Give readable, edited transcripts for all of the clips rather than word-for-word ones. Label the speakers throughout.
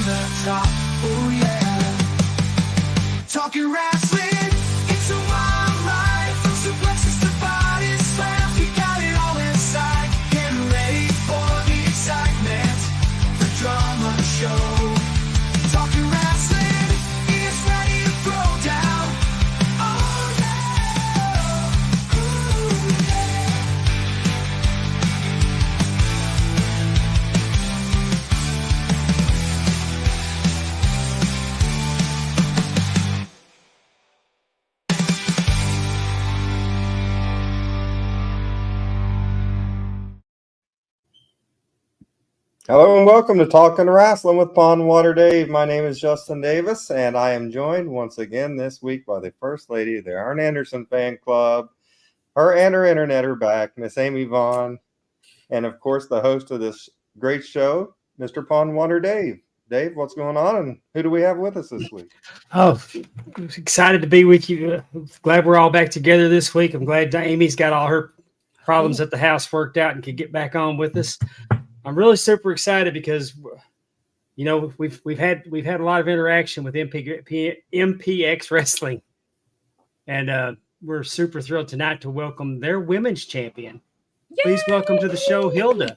Speaker 1: the top. Oh yeah. Talking wrestling, it's a wild ride. From suplexes to body slams, we got it all inside. Get ready for the excitement, the drama show. Talking wrestling, it's ready to throw down. Oh yeah. Ooh, yeah.
Speaker 2: Hello and welcome to Talking Wrestling with Pondwater Dave. My name is Justin Davis, and I am joined once again this week by the First Lady of the Arn Anderson Fan Club. Her and her internet are back, Miss Amy Vaughn, and of course the host of this great show, Mr. Pondwater Dave. Dave, what's going on, and who do we have with us this week?
Speaker 3: Oh, excited to be with you. Glad we're all back together this week. I'm glad Amy's got all her problems at the house worked out and can get back on with us. I'm really super excited because, you know, we've had a lot of interaction with MPX Wrestling, and we're super thrilled tonight to welcome their women's champion. Yay! Please welcome to the show, Hilda.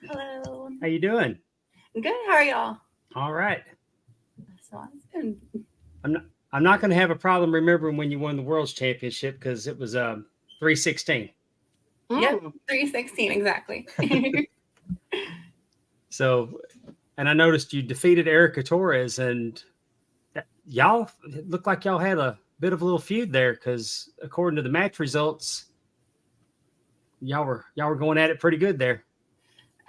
Speaker 4: Hello.
Speaker 3: How you doing?
Speaker 4: Good. How are y'all?
Speaker 3: All right.
Speaker 4: That's awesome.
Speaker 3: I'm not going to have a problem remembering when you won the World's Championship because it was 316.
Speaker 4: Yep, 316 exactly.
Speaker 3: So, and I noticed you defeated Erica Torres, and y'all it looked like y'all had a bit of a little feud there because according to the match results, y'all were going at it pretty good there.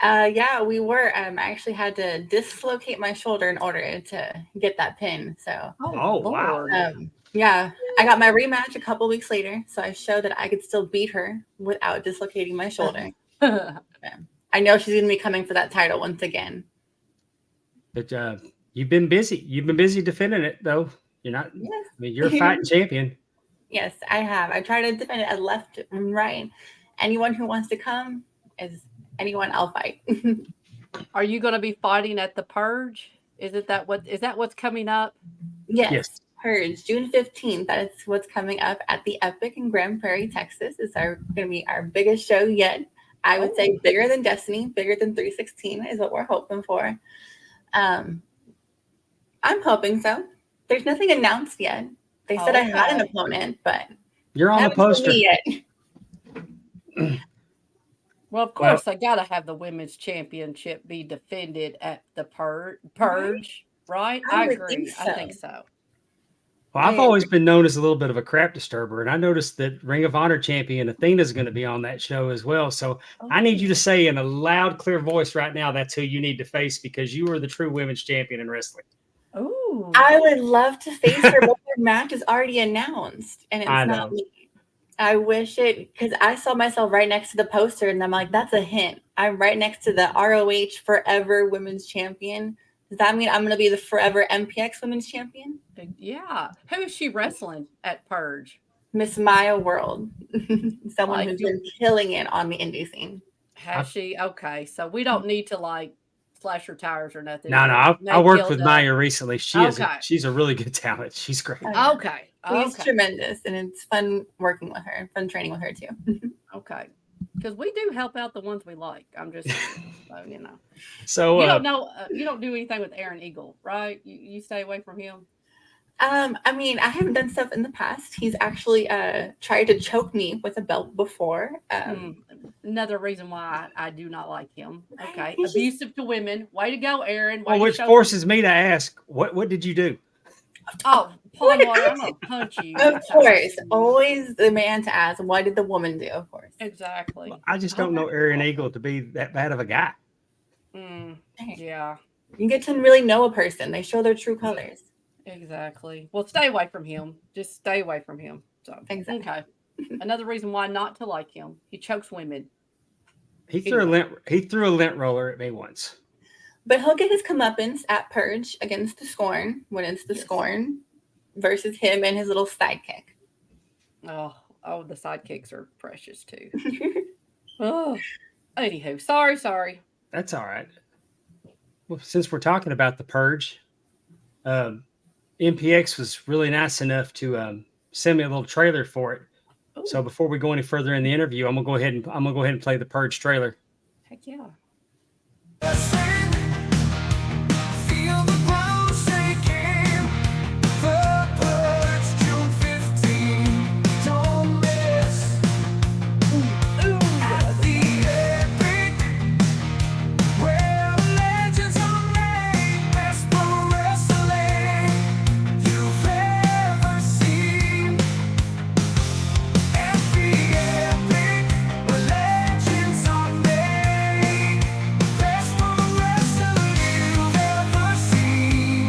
Speaker 4: Yeah, we were. I actually had to dislocate my shoulder in order to get that pin. So,
Speaker 3: wow.
Speaker 4: Yeah, I got my rematch a couple weeks later, so I showed that I could still beat her without dislocating my shoulder. I know she's going to be coming for that title once again.
Speaker 3: But you've been busy. You've been busy defending it, though. You're not.
Speaker 4: Yes.
Speaker 3: I mean, you're a fighting champion.
Speaker 4: Yes, I have. I try to defend it as left and right. Anyone who wants to come is anyone I'll fight.
Speaker 5: Are you going to be fighting at the Purge? Is that what's coming up?
Speaker 4: Yes. Purge, June 15th. That is what's coming up at the Epic in Grand Prairie, Texas. It's going to be our biggest show yet. I would say bigger than Destiny, bigger than 316 is what we're hoping for. I'm hoping so. There's nothing announced yet. They said I had an opponent, but
Speaker 3: you're on the poster
Speaker 4: yet.
Speaker 5: Well, of course, I gotta have the women's championship be defended at the Purge, right? I agree. I think so.
Speaker 3: Well, I've always been known as a little bit of a crap disturber, and I noticed that Ring of Honor champion Athena's going to be on that show as well. So I need you to say in a loud, clear voice right now that's who you need to face because you are the true women's champion in wrestling.
Speaker 4: Oh, I would love to face her, but her match is already announced, and it's not me. I wish it because I saw myself right next to the poster, and I'm like, that's a hint. I'm right next to the ROH Forever Women's Champion. Does that mean I'm going to be the forever MPX Women's Champion?
Speaker 5: Yeah. Who is she wrestling at Purge?
Speaker 4: Miss Maya World. Someone who's been killing it on the indie scene.
Speaker 5: Has she? Okay. So we don't need to slash her tires or nothing.
Speaker 3: No. I worked with Maya recently. She's a really good talent. She's great.
Speaker 5: Okay.
Speaker 4: She's tremendous. And it's fun working with her, fun training with her too.
Speaker 5: Okay. Because we do help out the ones we like. I'm just, you know.
Speaker 3: So
Speaker 5: you don't know. You don't do anything with Aaron Eagle, right? You stay away from him.
Speaker 4: I mean, I haven't done stuff in the past. He's actually tried to choke me with a belt before.
Speaker 5: Another reason why I do not like him. Okay, abusive to women. Way to go, Aaron.
Speaker 3: Which forces me to ask, what did you do?
Speaker 5: Oh, Pondwater, I'm gonna punch you.
Speaker 4: Of course, always the man to ask. What did the woman do? Of course,
Speaker 5: exactly.
Speaker 3: Well, I just don't know Aaron Eagle to be that bad of a guy.
Speaker 5: Yeah,
Speaker 4: you get to really know a person. They show their true colors.
Speaker 5: Exactly. Well, stay away from him. Just stay away from him. So
Speaker 4: exactly.
Speaker 5: Okay. Another reason why not to like him. He chokes women.
Speaker 3: He threw a lint roller at me once.
Speaker 4: But he'll get his comeuppance at Purge against the Scorn when it's the Scorn versus him and his little sidekick.
Speaker 5: Oh, the sidekicks are precious too. Oh, anywho, sorry.
Speaker 3: That's all right. Well, since we're talking about the purge, MPX was really nice enough to send me a little trailer for it.
Speaker 5: Ooh,
Speaker 3: So before we go any further in the interview, I'm gonna go ahead and play the purge trailer.
Speaker 5: heck yeah.
Speaker 1: Feel the ground shaking. The Purge, June 15. Don't miss. At the Epic, where legends are made. Best pro wrestling you've ever seen. At the Epic, where legends are made. Best pro wrestling you've ever seen.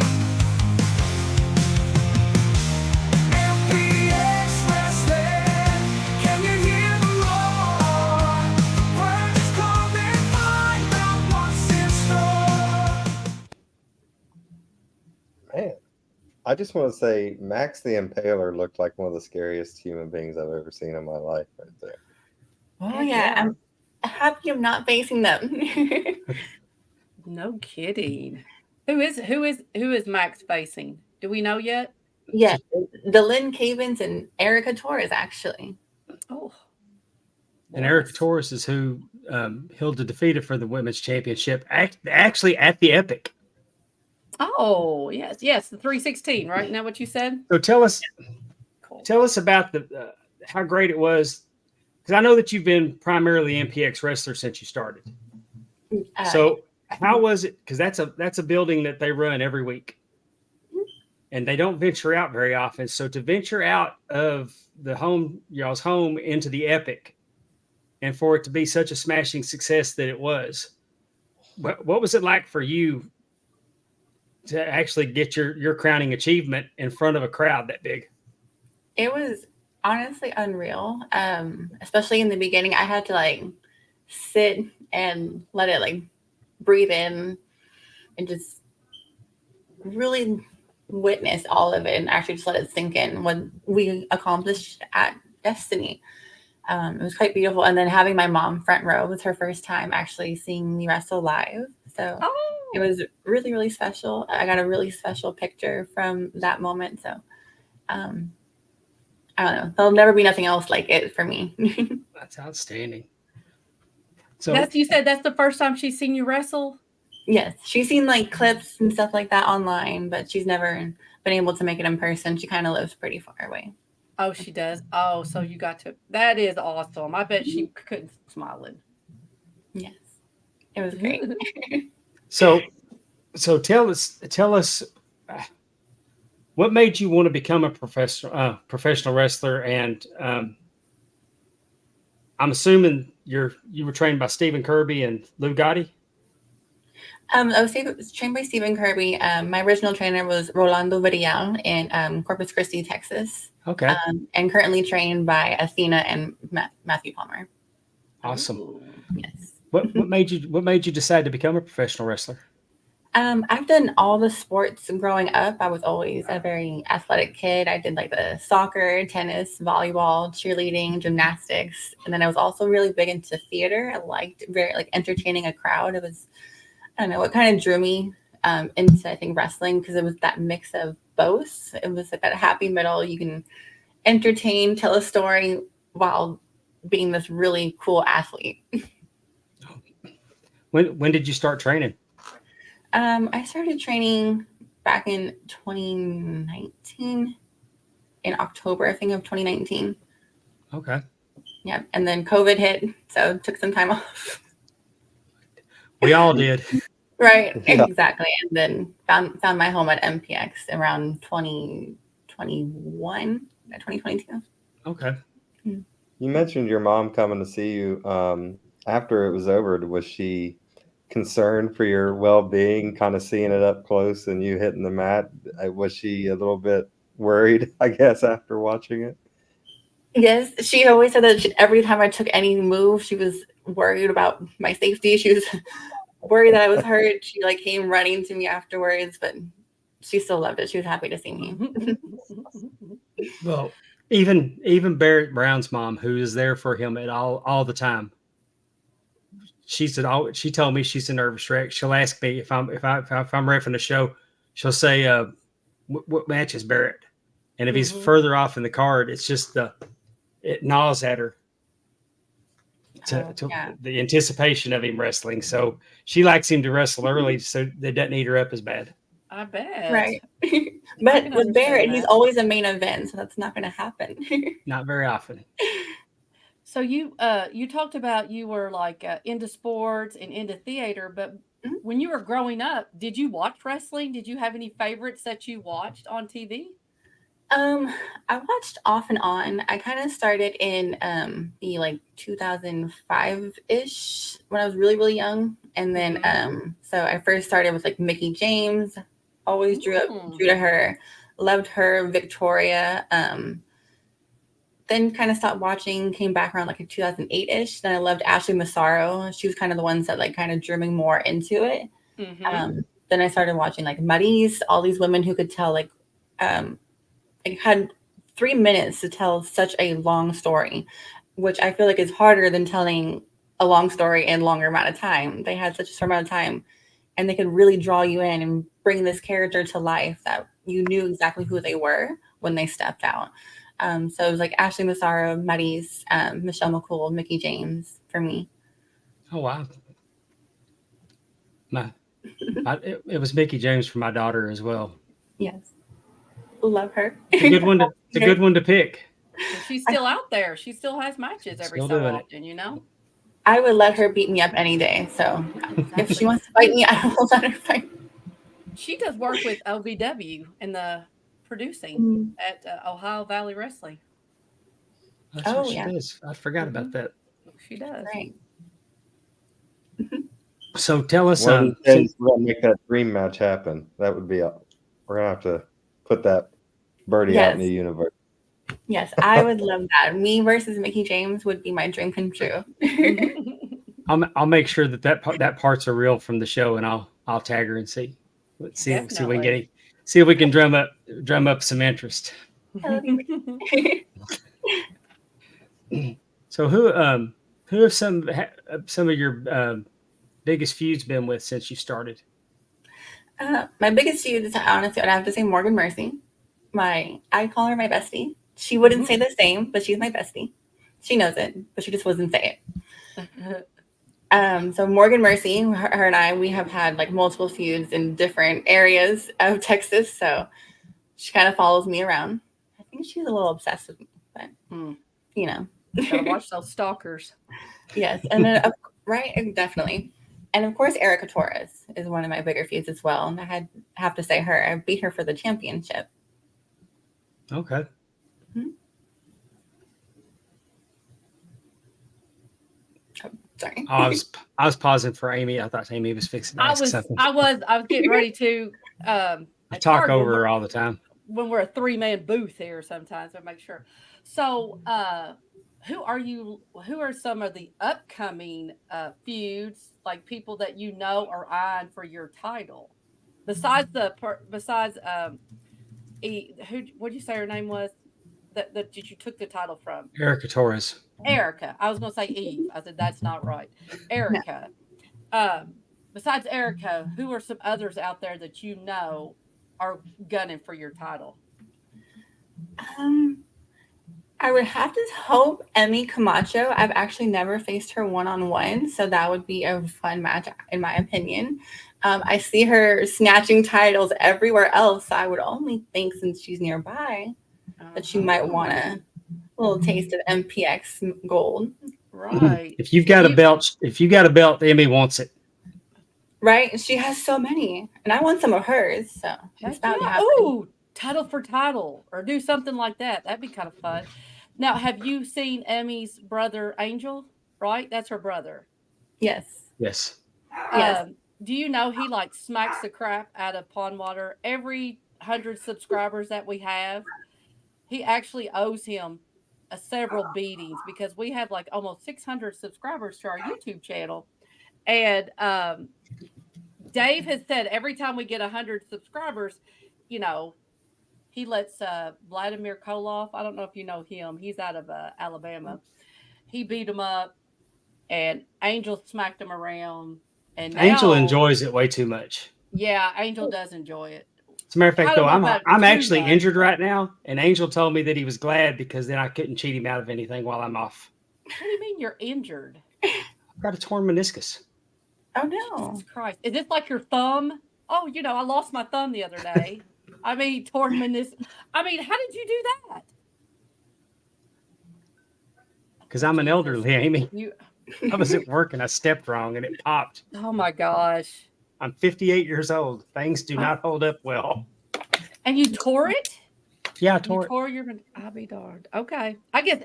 Speaker 1: MPX Wrestling, can you hear the roar? Purge is coming, find out what's in store.
Speaker 2: Man, I just want to say Max the Impaler looked like one of the scariest human beings I've ever seen in my life right there.
Speaker 4: Oh
Speaker 5: Heck
Speaker 4: yeah, I'm happy I'm not facing them.
Speaker 5: No kidding. Who is Max facing? Do we know yet?
Speaker 4: Yeah, the Lynn Cavens and Erica Torres actually.
Speaker 5: Oh,
Speaker 3: And Erica Torres is who Hilda defeated for the women's championship, actually at the Epic.
Speaker 5: Oh, yes, the 316, right? Isn't that what you said?
Speaker 3: So tell us
Speaker 5: Cool.
Speaker 3: about the how great it was, because I know that you've been primarily MPX wrestler since you started. So how was it? Because that's a building that they run every week, and they don't venture out very often. So to venture out of y'all's home into the Epic, and for it to be such a smashing success that it was, what was it like for you to actually get your crowning achievement in front of a crowd that big?
Speaker 4: It was honestly unreal. Especially in the beginning, I had to like sit and let it like breathe in and just really witness all of it and actually just let it sink in what we accomplished at Destiny. It was quite beautiful. And then having my mom front row was her first time actually seeing me wrestle live. So it was really, really special. I got a really special picture from that moment. So I don't know. There'll never be nothing else like it for me.
Speaker 3: That's outstanding. So
Speaker 5: You said that's the first time she's seen you wrestle?
Speaker 4: Yes, she's seen like clips and stuff like that online, but she's never been able to make it in person. She kind of lives pretty far away.
Speaker 5: Oh, she does. Oh, so you got to. That is awesome. I bet she couldn't smiling.
Speaker 4: Yes, it was great.
Speaker 3: So tell us what made you want to become a professional wrestler, and I'm assuming you were trained by Stephen Kirby and Lou Gotti.
Speaker 4: I was trained by Stephen Kirby. My original trainer was Rolando Vidal in Corpus Christi, Texas.
Speaker 3: Okay,
Speaker 4: and currently trained by Athena and Matthew Palmer.
Speaker 3: awesome.
Speaker 5: Ooh.
Speaker 4: Yes.
Speaker 3: What made you decide to become a professional wrestler?
Speaker 4: I've done all the sports growing up. I was always a very athletic kid. I did like the soccer, tennis, volleyball, cheerleading, gymnastics, and then I was also really big into theater. I liked very like entertaining a crowd. It was, I don't know, what kind of drew me into I think wrestling, because it was that mix of both. It was like that happy middle. You can entertain, tell a story while being this really cool athlete.
Speaker 3: When did you start training?
Speaker 4: I started training back in 2019, in October, I think, of 2019.
Speaker 3: Okay.
Speaker 4: Yeah, and then COVID hit, so took some time off.
Speaker 3: We all did.
Speaker 4: Right,
Speaker 2: Yeah.
Speaker 4: exactly. And then found my home at MPX around 2021, 2022.
Speaker 3: Okay.
Speaker 2: You mentioned your mom coming to see you after it was over. Was she concerned for your well-being, kind of seeing it up close and you hitting the mat? Was she a little bit worried, I guess, after watching it?
Speaker 4: Yes, she always said that every time I took any move, she was worried about my safety. She was worried that I was hurt. She like came running to me afterwards, but she still loved it. She was happy to see me.
Speaker 3: Well, even Barrett Brown's mom, who is there for him at all the time, she told me she's a nervous wreck. She'll ask me if I'm reffing a show. She'll say, what match is Barrett? And if he's further off in the card, it's just it gnaws at her to the anticipation of him wrestling. So she likes him to wrestle early so they doesn't eat her up as bad.
Speaker 5: I bet.
Speaker 4: Right. But with Barrett, he's always a main event, so that's not going to happen.
Speaker 3: Not very often.
Speaker 5: So you talked about you were like into sports and into theater, but when you were growing up, did you watch wrestling? Did you have any favorites that you watched on TV?
Speaker 4: I watched off and on. I kind of started in the like 2005-ish when I was really, really young. And then so I first started with like Mickie James. Always drew to her, loved her, Victoria. Then kind of stopped watching, came back around like 2008-ish. Then I loved Ashley Massaro. She was kind of the ones that like kind of drew me more into it. Then I started watching like Muddies, all these women who could tell like had 3 minutes to tell such a long story, which I feel like is harder than telling a long story in a longer amount of time. They had such a short amount of time and they could really draw you in and bring this character to life that you knew exactly who they were when they stepped out. So it was like Ashley Massaro, Muddies, Michelle McCool, Mickie James for me.
Speaker 3: Oh, wow. It was Mickie James for my daughter as well.
Speaker 4: Yes. Love her.
Speaker 3: It's a good one to pick.
Speaker 5: She's still out there. She still has matches every so often, you know?
Speaker 4: I would let her beat me up any day. So if she wants to fight me, I will let her fight.
Speaker 5: She does work with OVW in the producing at Ohio Valley Wrestling.
Speaker 3: That's what she does. I forgot about that.
Speaker 5: She does.
Speaker 4: Right.
Speaker 3: So tell us.
Speaker 2: One of the things we're gonna make that dream match happen. That would be we're gonna have to put that birdie out in the universe.
Speaker 4: Yes, I would love that. Me versus Mickie James would be my dream come true.
Speaker 3: I'll make sure that parts are real from the show, and I'll tag her and see if we can get see if we can drum up some interest. So who have some of your biggest feuds been with since you started?
Speaker 4: My biggest feud is honestly, I'd have to say Morgan Mercy. I call her my bestie. She wouldn't say the same, but she's my bestie. She knows it, but she just wouldn't say it. So Morgan Mercy, her and I, we have had like multiple feuds in different areas of Texas. So she kind of follows me around. I think she's a little obsessed with me, but you know.
Speaker 5: Gotta watch those stalkers.
Speaker 4: Yes, and then right, definitely. And of course, Erica Torres is one of my bigger feuds as well. And I have to say her. I beat her for the championship.
Speaker 3: Okay.
Speaker 4: Oh, sorry.
Speaker 3: I was pausing for Amy. I thought Amy was fixing to ask something.
Speaker 5: I was getting ready to
Speaker 3: I talk over her all the time.
Speaker 5: When we're a 3-man booth here sometimes, I make sure. So who are some of the upcoming feuds, like people that you know are eyeing for your title? Besides what'd you say her name was? That you took the title from?
Speaker 3: Erica Torres.
Speaker 5: Erica. I was gonna say Eve. I said that's not right. Erica. Besides Erica, who are some others out there that you know are gunning for your title?
Speaker 4: I would have to hope Emmy Camacho. I've actually never faced her one-on-one, so that would be a fun match, in my opinion. I see her snatching titles everywhere else. So I would only think, since she's nearby, that she might want a little taste of MPX gold.
Speaker 5: Right.
Speaker 3: If you've got a belt, Emmy wants it.
Speaker 4: Right? She has so many, and I want some of hers. So it's about to happen.
Speaker 5: Ooh, title for title, or do something like that. That'd be kind of fun. Now, have you seen Emmy's brother Angel? Right, that's her brother.
Speaker 4: Yes.
Speaker 3: Yes.
Speaker 4: Yes.
Speaker 5: Do you know he like smacks the crap out of Pondwater? Every 100 subscribers that we have, he actually owes him several beatings, because we have like almost 600 subscribers to our YouTube channel. And Dave has said every time we get 100 subscribers, you know, he lets Vladimir Koloff, I don't know if you know him, he's out of Alabama. He beat him up. and Angel smacked him around. And now,
Speaker 3: Angel enjoys it way too much.
Speaker 5: Yeah, Angel does enjoy it.
Speaker 3: As a matter of
Speaker 5: I
Speaker 3: fact,
Speaker 5: don't
Speaker 3: though,
Speaker 5: know about
Speaker 3: I'm
Speaker 5: too
Speaker 3: actually
Speaker 5: much,
Speaker 3: injured
Speaker 5: but-
Speaker 3: right now, and Angel told me that he was glad because then I couldn't cheat him out of anything while I'm off.
Speaker 5: What do you mean you're injured?
Speaker 3: I've got a torn meniscus.
Speaker 4: Oh no.
Speaker 5: Jesus Christ. Is this like your thumb? Oh, I lost my thumb the other day. I mean, torn meniscus. I mean, how did you do that?
Speaker 3: Because I'm an
Speaker 5: Jesus.
Speaker 3: elderly, Amy.
Speaker 5: You.
Speaker 3: I was at work and I stepped wrong and it popped.
Speaker 5: Oh my gosh.
Speaker 3: I'm 58 years old. Things do not hold up well.
Speaker 5: And you tore it?
Speaker 3: Yeah, I
Speaker 5: You
Speaker 3: tore it.
Speaker 5: tore your. I'll be darned. Okay. I guess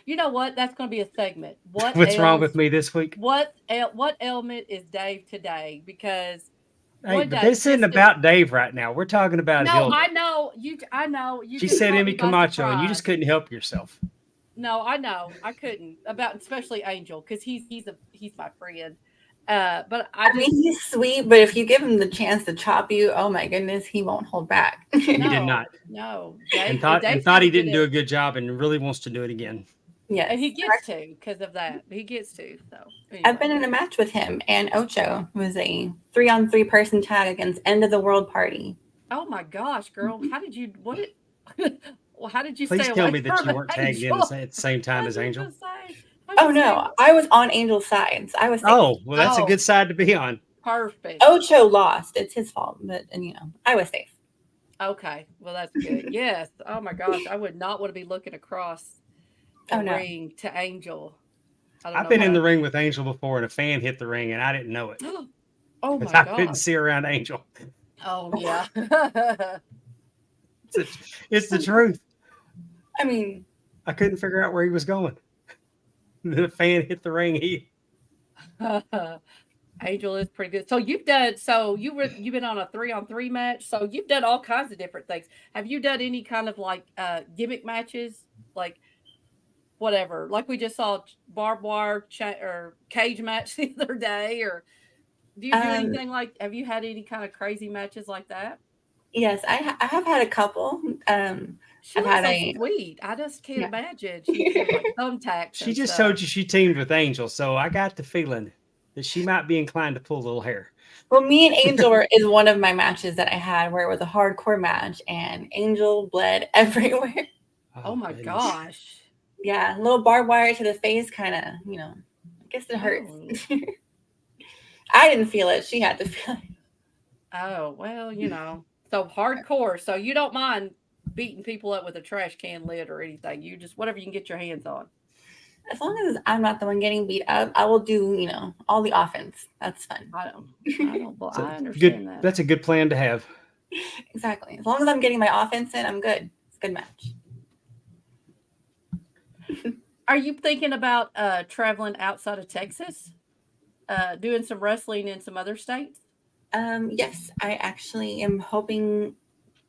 Speaker 5: you know what? That's going to be a segment.
Speaker 3: What's wrong with me this week?
Speaker 5: What ailment is Dave today? Because
Speaker 3: Hey,
Speaker 5: one
Speaker 3: but
Speaker 5: day,
Speaker 3: this isn't
Speaker 5: just
Speaker 3: about Dave right now. We're talking about
Speaker 5: no,
Speaker 3: Hilda.
Speaker 5: I know you. I know you.
Speaker 3: She
Speaker 5: just
Speaker 3: said
Speaker 5: caught
Speaker 3: Emmy
Speaker 5: me by
Speaker 3: Camacho, and you just
Speaker 5: surprise.
Speaker 3: couldn't help yourself.
Speaker 5: No, I know. I couldn't about especially Angel because he's my friend. But
Speaker 4: I mean, he's sweet, but if you give him the chance to chop you, oh my goodness, he won't hold back.
Speaker 3: He did not.
Speaker 5: No,
Speaker 3: And
Speaker 5: Dave's
Speaker 3: thought he
Speaker 5: really good
Speaker 3: didn't do a good job and really wants to do it again.
Speaker 4: Yes.
Speaker 5: And he gets to because of that. He gets to. So anyway.
Speaker 4: I've been in a match with him and Ocho. It was a 3-on-3 person tag against End of the World Party.
Speaker 5: Oh my gosh, girl! How did you? What? Well, how did you
Speaker 3: Please
Speaker 5: stay
Speaker 3: tell
Speaker 5: away
Speaker 3: me that
Speaker 5: from
Speaker 3: you weren't tagged in
Speaker 5: Angel?
Speaker 3: at the same time as
Speaker 5: I was
Speaker 3: Angel.
Speaker 5: gonna say,
Speaker 4: Oh no, I was on Angel's side. So I was safe.
Speaker 3: Oh, well, that's a
Speaker 5: Oh.
Speaker 3: good side to be on.
Speaker 5: Perfect.
Speaker 4: Ocho lost. It's his fault, but I was safe.
Speaker 5: Okay, well that's good. Yes. Oh my gosh, I would not want to be looking across the
Speaker 4: Oh, no.
Speaker 5: ring to Angel. I don't
Speaker 3: I've
Speaker 5: know
Speaker 3: been in
Speaker 5: how-
Speaker 3: the ring with Angel before, and a fan hit the ring, and I didn't know it.
Speaker 5: Oh my
Speaker 3: Because I couldn't
Speaker 5: god.
Speaker 3: see around Angel.
Speaker 5: Oh yeah.
Speaker 3: It's the truth.
Speaker 4: I mean,
Speaker 3: I couldn't figure out where he was going. The fan hit the ring.
Speaker 5: Angel is pretty good. So you've been on a 3-on-3 match. So you've done all kinds of different things. Have you done any kind of like gimmick matches, like whatever? Like we just saw barbed wire or cage match the other day, or do you do anything like? Have you had any kind of crazy matches like that?
Speaker 4: yes, I have had a couple.
Speaker 5: She
Speaker 4: I've
Speaker 5: looks
Speaker 4: had
Speaker 5: so sweet. I just can't
Speaker 4: Yeah.
Speaker 5: imagine. She's doing, like thumbtacks.
Speaker 3: She
Speaker 5: and
Speaker 3: just
Speaker 5: stuff.
Speaker 3: told you she teamed with Angel, so I got the feeling that she might be inclined to pull a little hair.
Speaker 4: Well, me and Angel is one of my matches that I had where it was a hardcore match and Angel bled everywhere.
Speaker 5: Oh my
Speaker 3: goodness.
Speaker 5: gosh.
Speaker 4: Yeah, a little barbed wire to the face, kind of, I guess it hurts.
Speaker 5: Oh.
Speaker 4: I didn't feel it. She had to feel it.
Speaker 5: Oh, well, so hardcore. So you don't mind beating people up with a trash can lid or anything. You just whatever you can get your hands on.
Speaker 4: As long as I'm not the one getting beat up, I will do, all the offense. That's fun.
Speaker 3: So
Speaker 5: I understand
Speaker 3: good.
Speaker 5: that.
Speaker 3: That's a good plan to have.
Speaker 4: Exactly. As long as I'm getting my offense in, I'm good. It's a good match.
Speaker 5: Are you thinking about traveling outside of Texas? Doing some wrestling in some other states?
Speaker 4: Yes, I actually am hoping,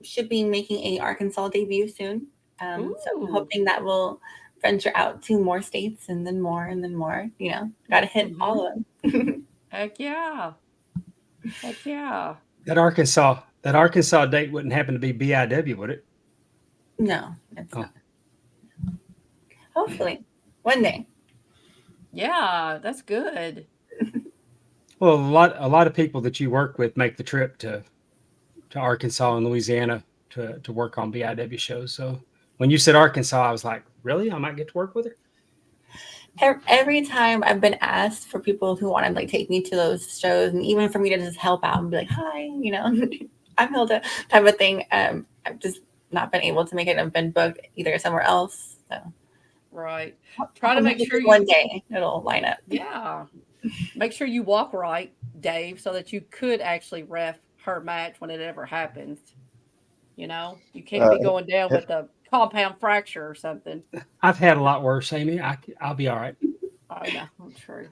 Speaker 4: should be making a Arkansas debut soon. So I'm
Speaker 5: Ooh.
Speaker 4: hoping that will venture out to more states and then more, got to hit all of them.
Speaker 5: Heck yeah. Heck yeah.
Speaker 3: That Arkansas date wouldn't happen to be BIW, would it?
Speaker 4: No, it's
Speaker 3: Oh.
Speaker 4: not. Hopefully, one day.
Speaker 5: Yeah, that's good.
Speaker 3: Well, a lot of people that you work with make the trip to Arkansas and Louisiana to work on BIW shows. So when you said Arkansas, I was like, really? I might get to work with her?
Speaker 4: Every time I've been asked for people who want to take me to those shows, and even for me to just help out and be like, hi, I'm Hilda, type of thing. I've just not been able to make it. I've been booked either somewhere else. So
Speaker 5: Right. Try to make sure
Speaker 4: one day it'll line up.
Speaker 5: Yeah. Make sure you walk right, Dave, so that you could actually ref her match when it ever happens. You can't be going down with a compound fracture or something.
Speaker 3: I've had a lot worse, Amy. I'll be all right.
Speaker 5: Oh, no, true.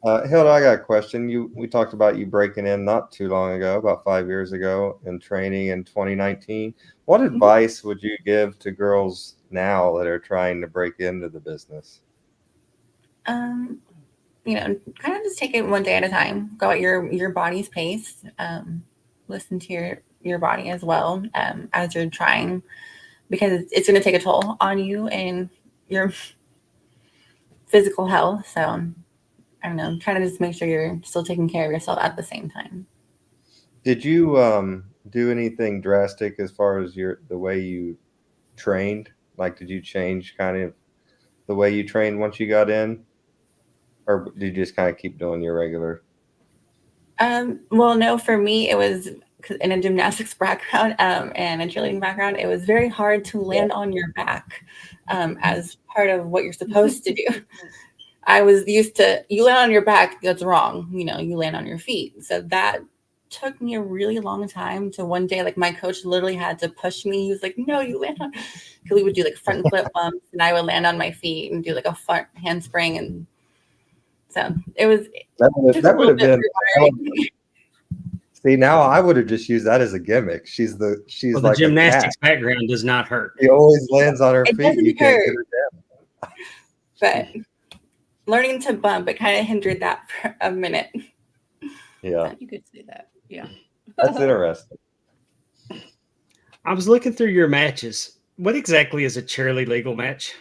Speaker 2: Hilda, I got a question. We talked about you breaking in not too long ago, about 5 years ago, and training in 2019. What advice would you give to girls now that are trying to break into the business?
Speaker 4: Kind of just take it one day at a time. Go at your body's pace. Listen to your body as well as you're trying, because it's going to take a toll on you and your physical health. So I don't know, trying to just make sure you're still taking care of yourself at the same time.
Speaker 2: Did you do anything drastic as far as the way you trained? Like, did you change kind of the way you trained once you got in, or did you just kind of keep doing your regular?
Speaker 4: Well, no, for me, it was 'cause in a gymnastics background and a cheerleading background, it was very hard to land on your back as part of what you're supposed to do. I was used to, you land on your back, that's wrong. You know, you land on your feet. So that took me a really long time to one day, like my coach literally had to push me. He was like, no, you land on, because we would do like front flip bumps and I would land on my feet and do like a front handspring. And so it was,
Speaker 2: That
Speaker 4: took a
Speaker 2: would
Speaker 4: little
Speaker 2: have
Speaker 4: bit
Speaker 2: been. See, now I would have just used that as a gimmick. She's
Speaker 3: Well, the
Speaker 2: like a cat.
Speaker 3: gymnastics background does not hurt.
Speaker 2: She always lands on her
Speaker 4: It
Speaker 2: feet. You
Speaker 4: doesn't
Speaker 2: can't
Speaker 4: hurt.
Speaker 2: get her down.
Speaker 4: but learning to bump, it kind of hindered that for a minute.
Speaker 2: Yeah,
Speaker 5: You could see that. Yeah.
Speaker 2: that's interesting.
Speaker 3: I was looking through your matches. What exactly is a cheerlead legal match?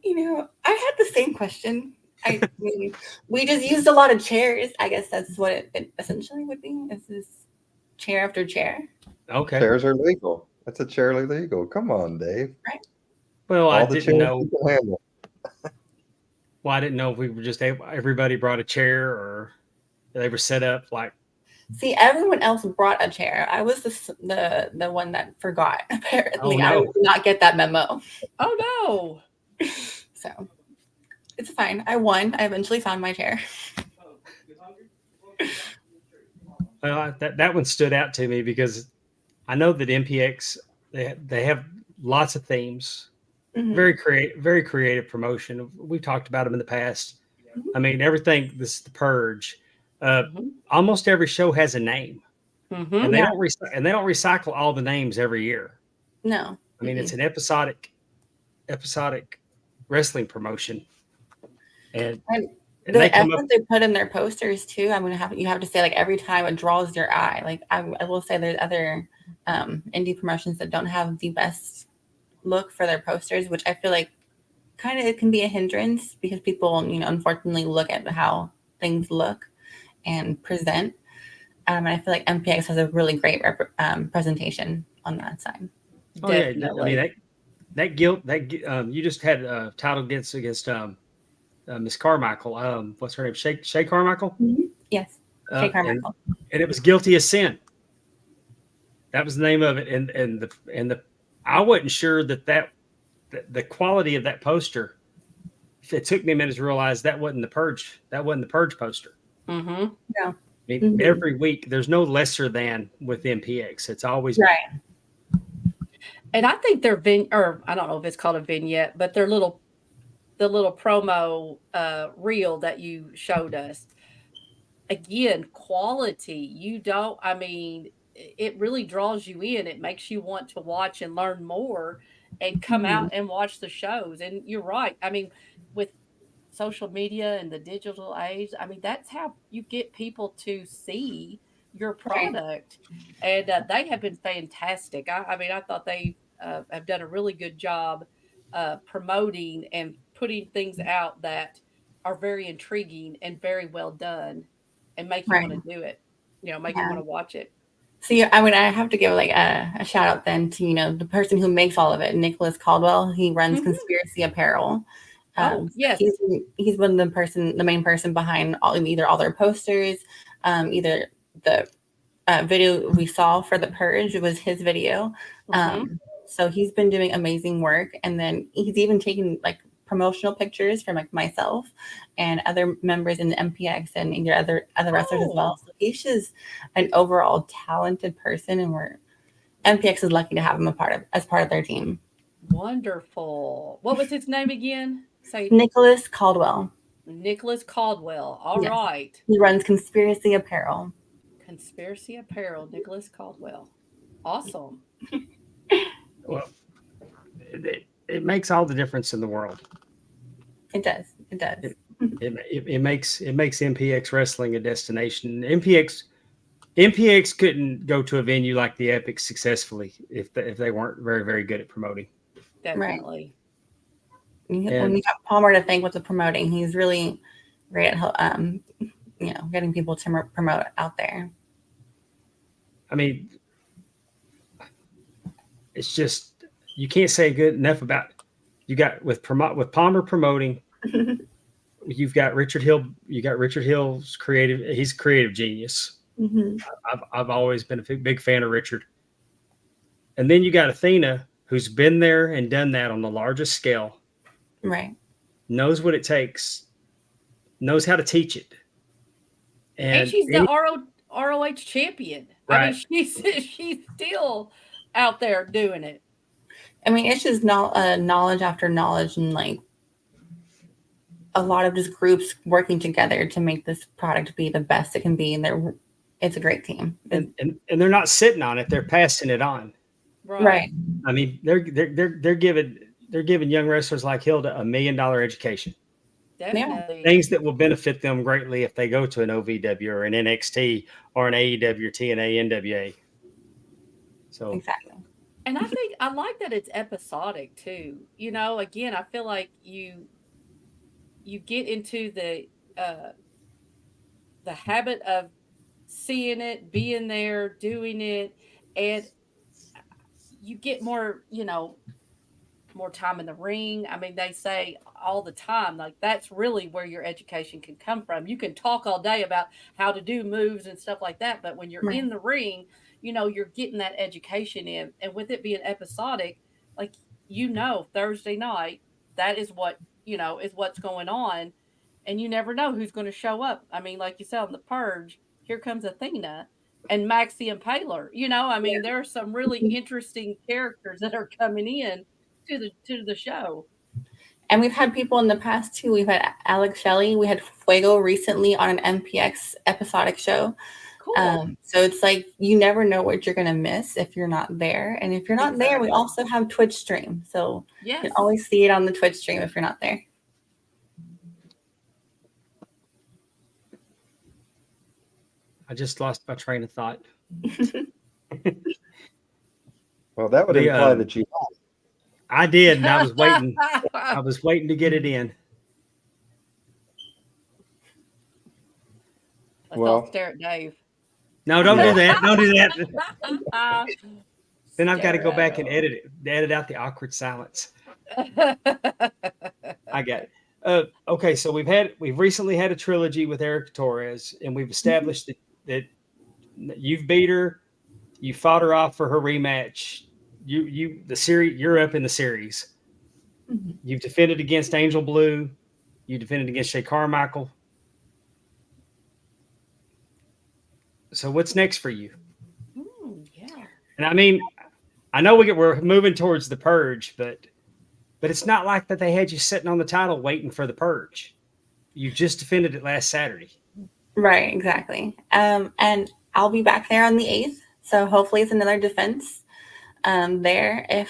Speaker 4: You know, I had the same question. I mean, we just used a lot of chairs. I guess that's what it essentially would be. Is this chair after chair?
Speaker 3: Okay.
Speaker 2: Chairs are legal. That's a chair legal. Come on, Dave.
Speaker 3: Well,
Speaker 2: All
Speaker 3: I
Speaker 2: the
Speaker 3: didn't
Speaker 2: chairs
Speaker 3: know.
Speaker 2: you can handle.
Speaker 3: Well, I didn't know if we were just able, everybody brought a chair or they were set up like.
Speaker 4: See, everyone else brought a chair. I was the one that forgot. Apparently,
Speaker 3: Oh, no.
Speaker 4: I did not get that memo.
Speaker 5: Oh no.
Speaker 4: So it's fine. I won. I eventually found my chair.
Speaker 3: Well, that one stood out to me because I know that MPX they have lots of themes,
Speaker 4: Mhm.
Speaker 3: very creative promotion. We've talked about them in the past. I mean, everything. This is the Purge. Almost every show has a name,
Speaker 5: Mm-hmm.
Speaker 3: and they
Speaker 4: Yeah.
Speaker 3: don't recycle all the names every year.
Speaker 4: No.
Speaker 3: I mean, it's an episodic wrestling promotion, and
Speaker 4: The
Speaker 3: they come
Speaker 4: effort
Speaker 3: up.
Speaker 4: they put in their posters too. I'm gonna have you have to say like every time it draws your eye. Like I will say there's other indie promotions that don't have the best look for their posters, which I feel like kind of it can be a hindrance because people unfortunately look at how things look and present. And I feel like MPX has a really great presentation on that side.
Speaker 3: Oh yeah, I
Speaker 5: Definitely.
Speaker 3: mean you just had a title against Miss Carmichael. What's her name? Shay Carmichael.
Speaker 4: Yes, Shay Carmichael.
Speaker 3: And it was Guilty of Sin. That was the name of it. And the I wasn't sure that the quality of that poster. It took me a minute to realize that wasn't the Purge. That wasn't the Purge poster.
Speaker 5: Mm-hmm.
Speaker 4: No.
Speaker 3: I mean, every week there's no lesser than with MPX. It's always
Speaker 4: Right.
Speaker 5: And I think their or I don't know if it's called a vignette, but the little promo reel that you showed us. Again, quality. You don't. I mean, it really draws you in. It makes you want to watch and learn more, and come out and watch the shows. And you're right. I mean, with social media and the digital age, I mean, that's how you get people to see your product. And they have been fantastic. I mean, I thought they have done a really good job promoting and putting things out that are very intriguing and very well done and make you want to do it, make you want to watch it.
Speaker 4: So I mean, I have to give like a shout out then to the person who makes all of it, Nicholas Caldwell. He runs Conspiracy Apparel.
Speaker 5: Yes,
Speaker 4: he's one of the main person behind either all their posters, either the video we saw for the Purge was his video. So he's been doing amazing work, and then he's even taken like promotional pictures from like myself and other members in the MPX and either other wrestlers as well. So he's just an overall talented person, and MPX is lucky to have him as part of their team.
Speaker 5: Wonderful. What was his name again? Say
Speaker 4: Nicholas Caldwell.
Speaker 5: Nicholas Caldwell. All right.
Speaker 4: He runs Conspiracy Apparel.
Speaker 5: Conspiracy Apparel, Nicholas Caldwell. Awesome.
Speaker 3: Well, it makes all the difference in the world.
Speaker 4: It does. It does.
Speaker 3: It makes MPX Wrestling a destination. MPX couldn't go to a venue like the Epic successfully if they weren't very, very good at promoting.
Speaker 5: Definitely.
Speaker 4: When
Speaker 2: And
Speaker 4: you got Palmer to thank with the promoting, he's really great at getting people to promote out there.
Speaker 3: I mean, it's just you can't say good enough about. You got with Palmer promoting. You've got Richard Hill. You got Richard Hill's creative. He's a creative genius.
Speaker 4: Hmm.
Speaker 3: I've always been a big fan of Richard. And then you got Athena, who's been there and done that on the largest scale.
Speaker 4: Right.
Speaker 3: Knows what it takes. Knows how to teach it.
Speaker 5: And she's the ROH champion. I mean,
Speaker 3: Right.
Speaker 5: she's still out there doing it.
Speaker 4: I mean, it's just not knowledge after knowledge, and like a lot of just groups working together to make this product be the best it can be. And it's a great team.
Speaker 3: And they're not sitting on it; they're passing it on.
Speaker 4: Right.
Speaker 3: I mean, they're giving young wrestlers like Hilda $1 million education.
Speaker 5: Definitely.
Speaker 3: Things that will benefit them greatly if they go to an OVW or an NXT or an AEW or TNA, NWA. So
Speaker 4: Exactly.
Speaker 5: And I think I like that it's episodic too. You know, again, I feel like you get into the habit of seeing it, being there, doing it, and you get more, more time in the ring. I mean, they say all the time, like that's really where your education can come from. You can talk all day about how to do moves and stuff like that, but when you're
Speaker 4: Right.
Speaker 5: in the ring, you're getting that education in. And with it being episodic, like, Thursday night, that is what, is what's going on. And you never know who's going to show up. I mean, like you said on the Purge, here comes Athena and Maxie and Paler. I mean, there are some really interesting characters that are coming in to the show.
Speaker 4: And we've had people in the past too. We've had Alex Shelley. We had Fuego recently on an MPX episodic show.
Speaker 5: Cool.
Speaker 4: So it's like you never know what you're gonna miss if you're not there. And if you're not there, we also have Twitch stream. So you
Speaker 5: Yes.
Speaker 4: can always see it on the Twitch stream if you're not there.
Speaker 3: I just lost my train of thought.
Speaker 2: well, that would imply that you.
Speaker 3: I did, and I was waiting. I was waiting to get it in.
Speaker 5: Let's
Speaker 2: Well-
Speaker 5: all stare at Dave.
Speaker 3: No, don't do that. Don't do that. Then I've got to go back and edit out the awkward silence. I got it. Okay, so we've recently had a trilogy with Erica Torres, and we've established that you've beat her, you fought her off for her rematch. You're up in the series.
Speaker 4: Mhm.
Speaker 3: You've defended against Angel Blue. You defended against Shay Carmichael. So what's next for you?
Speaker 5: Yeah.
Speaker 3: And I mean, I know we're moving towards the Purge, but it's not like that they had you sitting on the title waiting for the Purge. You just defended it last Saturday.
Speaker 4: Right, exactly. And I'll be back there on the 8th. So hopefully it's another defense there. If,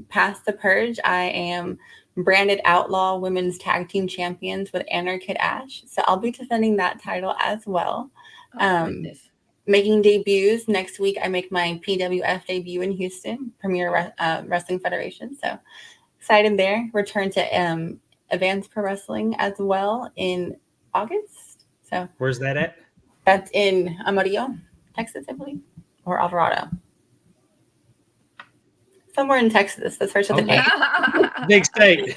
Speaker 4: past the Purge, I am branded Outlaw Women's Tag Team Champions with Anna Kid Ash. So I'll be defending that title as well.
Speaker 5: Goodness.
Speaker 4: Making debuts next week. I make my PWF debut in Houston, Premier Wrestling Federation. So excited there. Return to Advanced Pro Wrestling as well in August. So
Speaker 3: Where's that at?
Speaker 4: that's in Amarillo, Texas, I believe, or Alvarado. Somewhere in Texas. That starts with an A.
Speaker 3: Big state.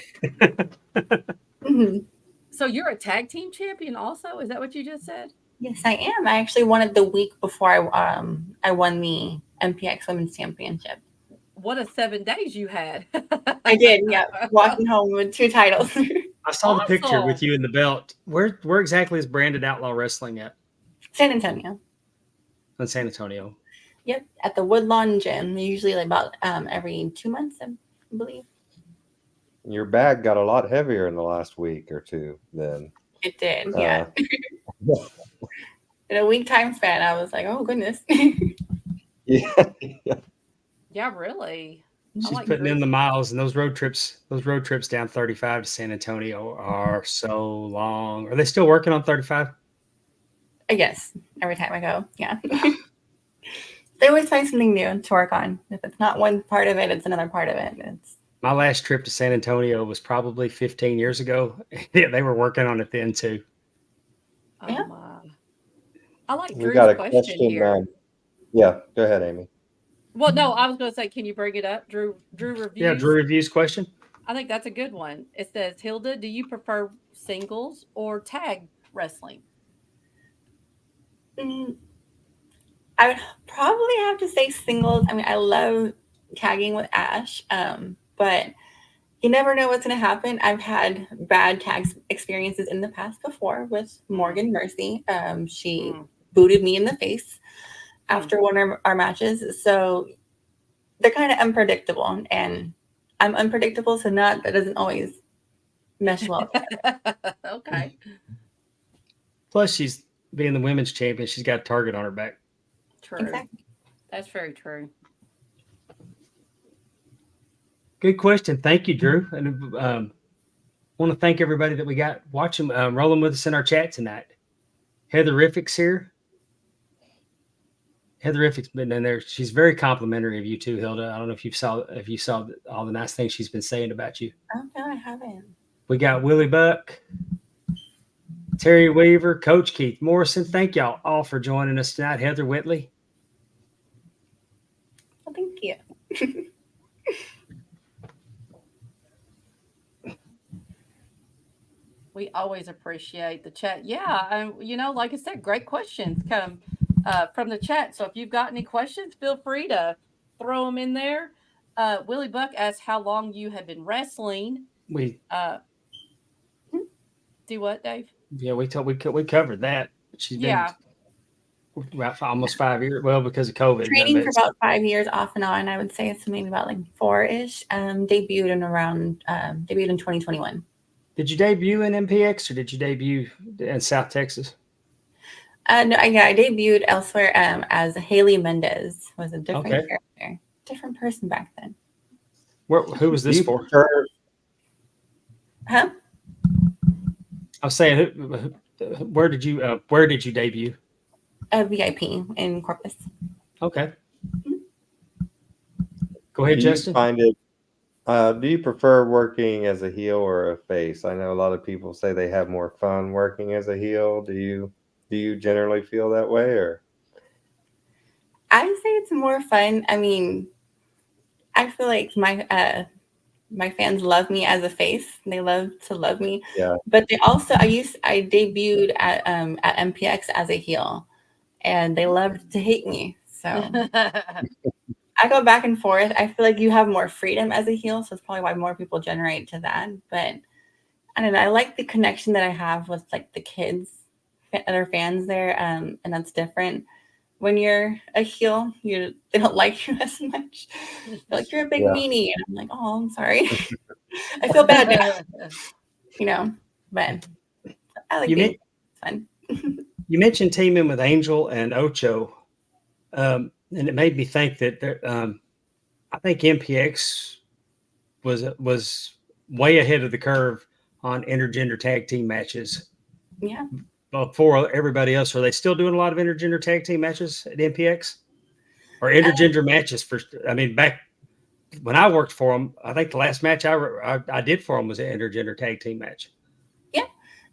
Speaker 4: Mhm.
Speaker 5: So you're a tag team champion also? Is that what you just said?
Speaker 4: Yes, I am. I actually won it the week before I won the MPX Women's Championship.
Speaker 5: What a 7 days you had.
Speaker 4: I did, yeah. Walking home with 2 titles.
Speaker 3: I saw the picture
Speaker 5: Awesome.
Speaker 3: with you in the belt. Where exactly is Branded Outlaw Wrestling at?
Speaker 4: San Antonio.
Speaker 3: In San Antonio.
Speaker 4: Yep, at the Woodlawn Gym. Usually like about every 2 months, I believe.
Speaker 2: Your bag got a lot heavier in the last week or two. Then
Speaker 4: It did, yeah.
Speaker 2: yeah.
Speaker 4: In a week time span, I was like, oh goodness.
Speaker 2: yeah.
Speaker 5: Yeah, really.
Speaker 3: She's
Speaker 5: like
Speaker 3: putting in
Speaker 5: Bruce.
Speaker 3: the miles, and those road trips down 35 to San Antonio are so long. Are they still working on 35?
Speaker 4: I guess every time I go, yeah. They always find something new to work on. If it's not one part of it, it's another part of it.
Speaker 3: My last trip to San Antonio was probably 15 years ago. Yeah, they were working on it then too.
Speaker 5: Oh
Speaker 4: Yeah.
Speaker 5: my. I like
Speaker 2: We
Speaker 5: Drew's
Speaker 2: got a
Speaker 5: question
Speaker 2: question.
Speaker 5: here.
Speaker 2: Yeah, go ahead, Amy.
Speaker 5: Well, no, I was going to say, can you bring it up, Drew? Drew
Speaker 3: Yeah, Drew
Speaker 5: reviews.
Speaker 3: reviews question.
Speaker 5: I think that's a good one. It says, Hilda, do you prefer singles or tag wrestling?
Speaker 4: Mm, I would probably have to say singles. I mean, I love tagging with Ash, but you never know what's going to happen. I've had bad tag experiences in the past before with Morgan Mercy. She
Speaker 5: Mm.
Speaker 4: booted me in the face
Speaker 5: Mm.
Speaker 4: after one of our matches. So they're kind of unpredictable, and I'm unpredictable, so that doesn't always mesh well.
Speaker 5: Okay.
Speaker 3: Plus, she's being the women's champion. She's got a target on her back.
Speaker 5: True.
Speaker 4: Exactly.
Speaker 5: That's very true.
Speaker 3: Good question. Thank you, Drew. And want to thank everybody that we got watching, rolling with us in our chat tonight. Heatherific's here. Heatherific's been in there. She's very complimentary of you too, Hilda. I don't know if you saw all the nice things she's been saying about you.
Speaker 4: Oh no, I haven't.
Speaker 3: We got Willie Buck, Terry Weaver, Coach Keith Morrison. Thank y'all all for joining us tonight. Heather Whitley.
Speaker 4: Well, thank you.
Speaker 5: We always appreciate the chat. Yeah, like I said, great questions come from the chat. So if you've got any questions, feel free to throw them in there. Willie Buck asked how long you have been wrestling.
Speaker 3: We
Speaker 5: Do what, Dave?
Speaker 3: Yeah, we covered that. She's been about almost 5 years. Well, because of COVID.
Speaker 4: Training for about 5 years off and on. I would say it's maybe about like 4-ish. Debuted in 2021.
Speaker 3: Did you debut in MPX or did you debut in South Texas?
Speaker 4: No, I debuted elsewhere as Haley Mendez. Was a different character, different person back then.
Speaker 3: Who was this for?
Speaker 4: Huh?
Speaker 3: I was saying, where did you debut?
Speaker 4: A VIP in Corpus.
Speaker 3: Okay. Go ahead, Justin.
Speaker 2: Do you prefer working as a heel or a face? I know a lot of people say they have more fun working as a heel. Do you generally feel that way, or?
Speaker 4: I would say it's more fun. I mean, I feel like my fans love me as a face. They love to love me.
Speaker 2: Yeah.
Speaker 4: But they also I debuted at MPX as a heel, and they loved to hate me. So I go back and forth. I feel like you have more freedom as a heel, so it's probably why more people generate to that. But I don't know. I like the connection that I have with like the kids, other fans there, and that's different. When you're a heel, they don't like you as much. They're like, you're a big meanie, and I'm like, oh, I'm sorry. I feel bad now. But I like it. It's fun.
Speaker 3: You mentioned teaming with Angel and Ocho. And it made me think that I think MPX was way ahead of the curve on intergender tag team matches.
Speaker 4: Yeah.
Speaker 3: Before everybody else, are they still doing a lot of intergender tag team matches at MPX? Or intergender matches? Back when I worked for them, I think the last match I did for them was an intergender tag team match.
Speaker 4: Yeah,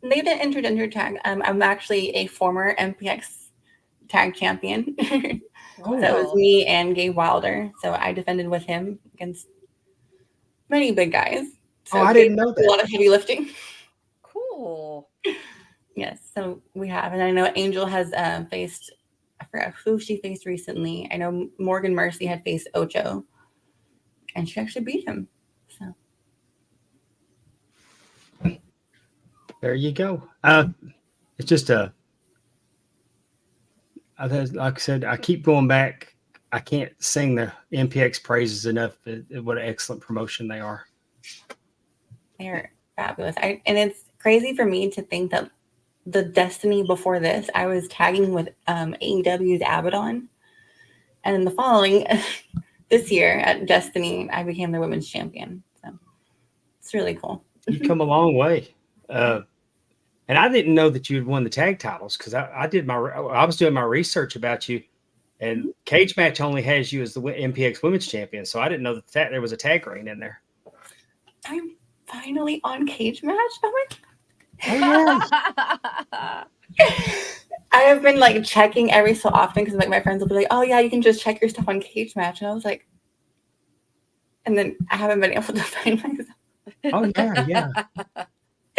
Speaker 4: they did intergender tag. I'm actually a former MPX tag champion. So it was me and Gabe Wilder. So I defended with him against many big guys. So
Speaker 3: I didn't know that.
Speaker 4: A lot of heavy lifting.
Speaker 5: Cool.
Speaker 4: Yes, so we have. And I know Angel has faced, I forgot who she faced recently. I know Morgan Mercy had faced Ocho. And she actually beat him. So
Speaker 3: there you go. It's just like I said, I keep going back. I can't sing the MPX praises enough. What an excellent promotion they are.
Speaker 4: They're fabulous. And it's crazy for me to think that the Destiny before this, I was tagging with AEW's Abaddon. And in the following, this year at Destiny, I became the women's champion. So it's really cool.
Speaker 3: You come a long way. And I didn't know that you had won the tag titles because I was doing my research about you, and Cage Match only has you as the MPX Women's Champion, so I didn't know that there was a tag ring in there.
Speaker 4: I'm finally on Cage Match. Oh
Speaker 3: Oh,
Speaker 4: I have been like checking every so often because like my friends will be like, "Oh yeah, you can just check your stuff on Cage Match," and I was like, and then I haven't been able to find myself.
Speaker 3: Oh yeah.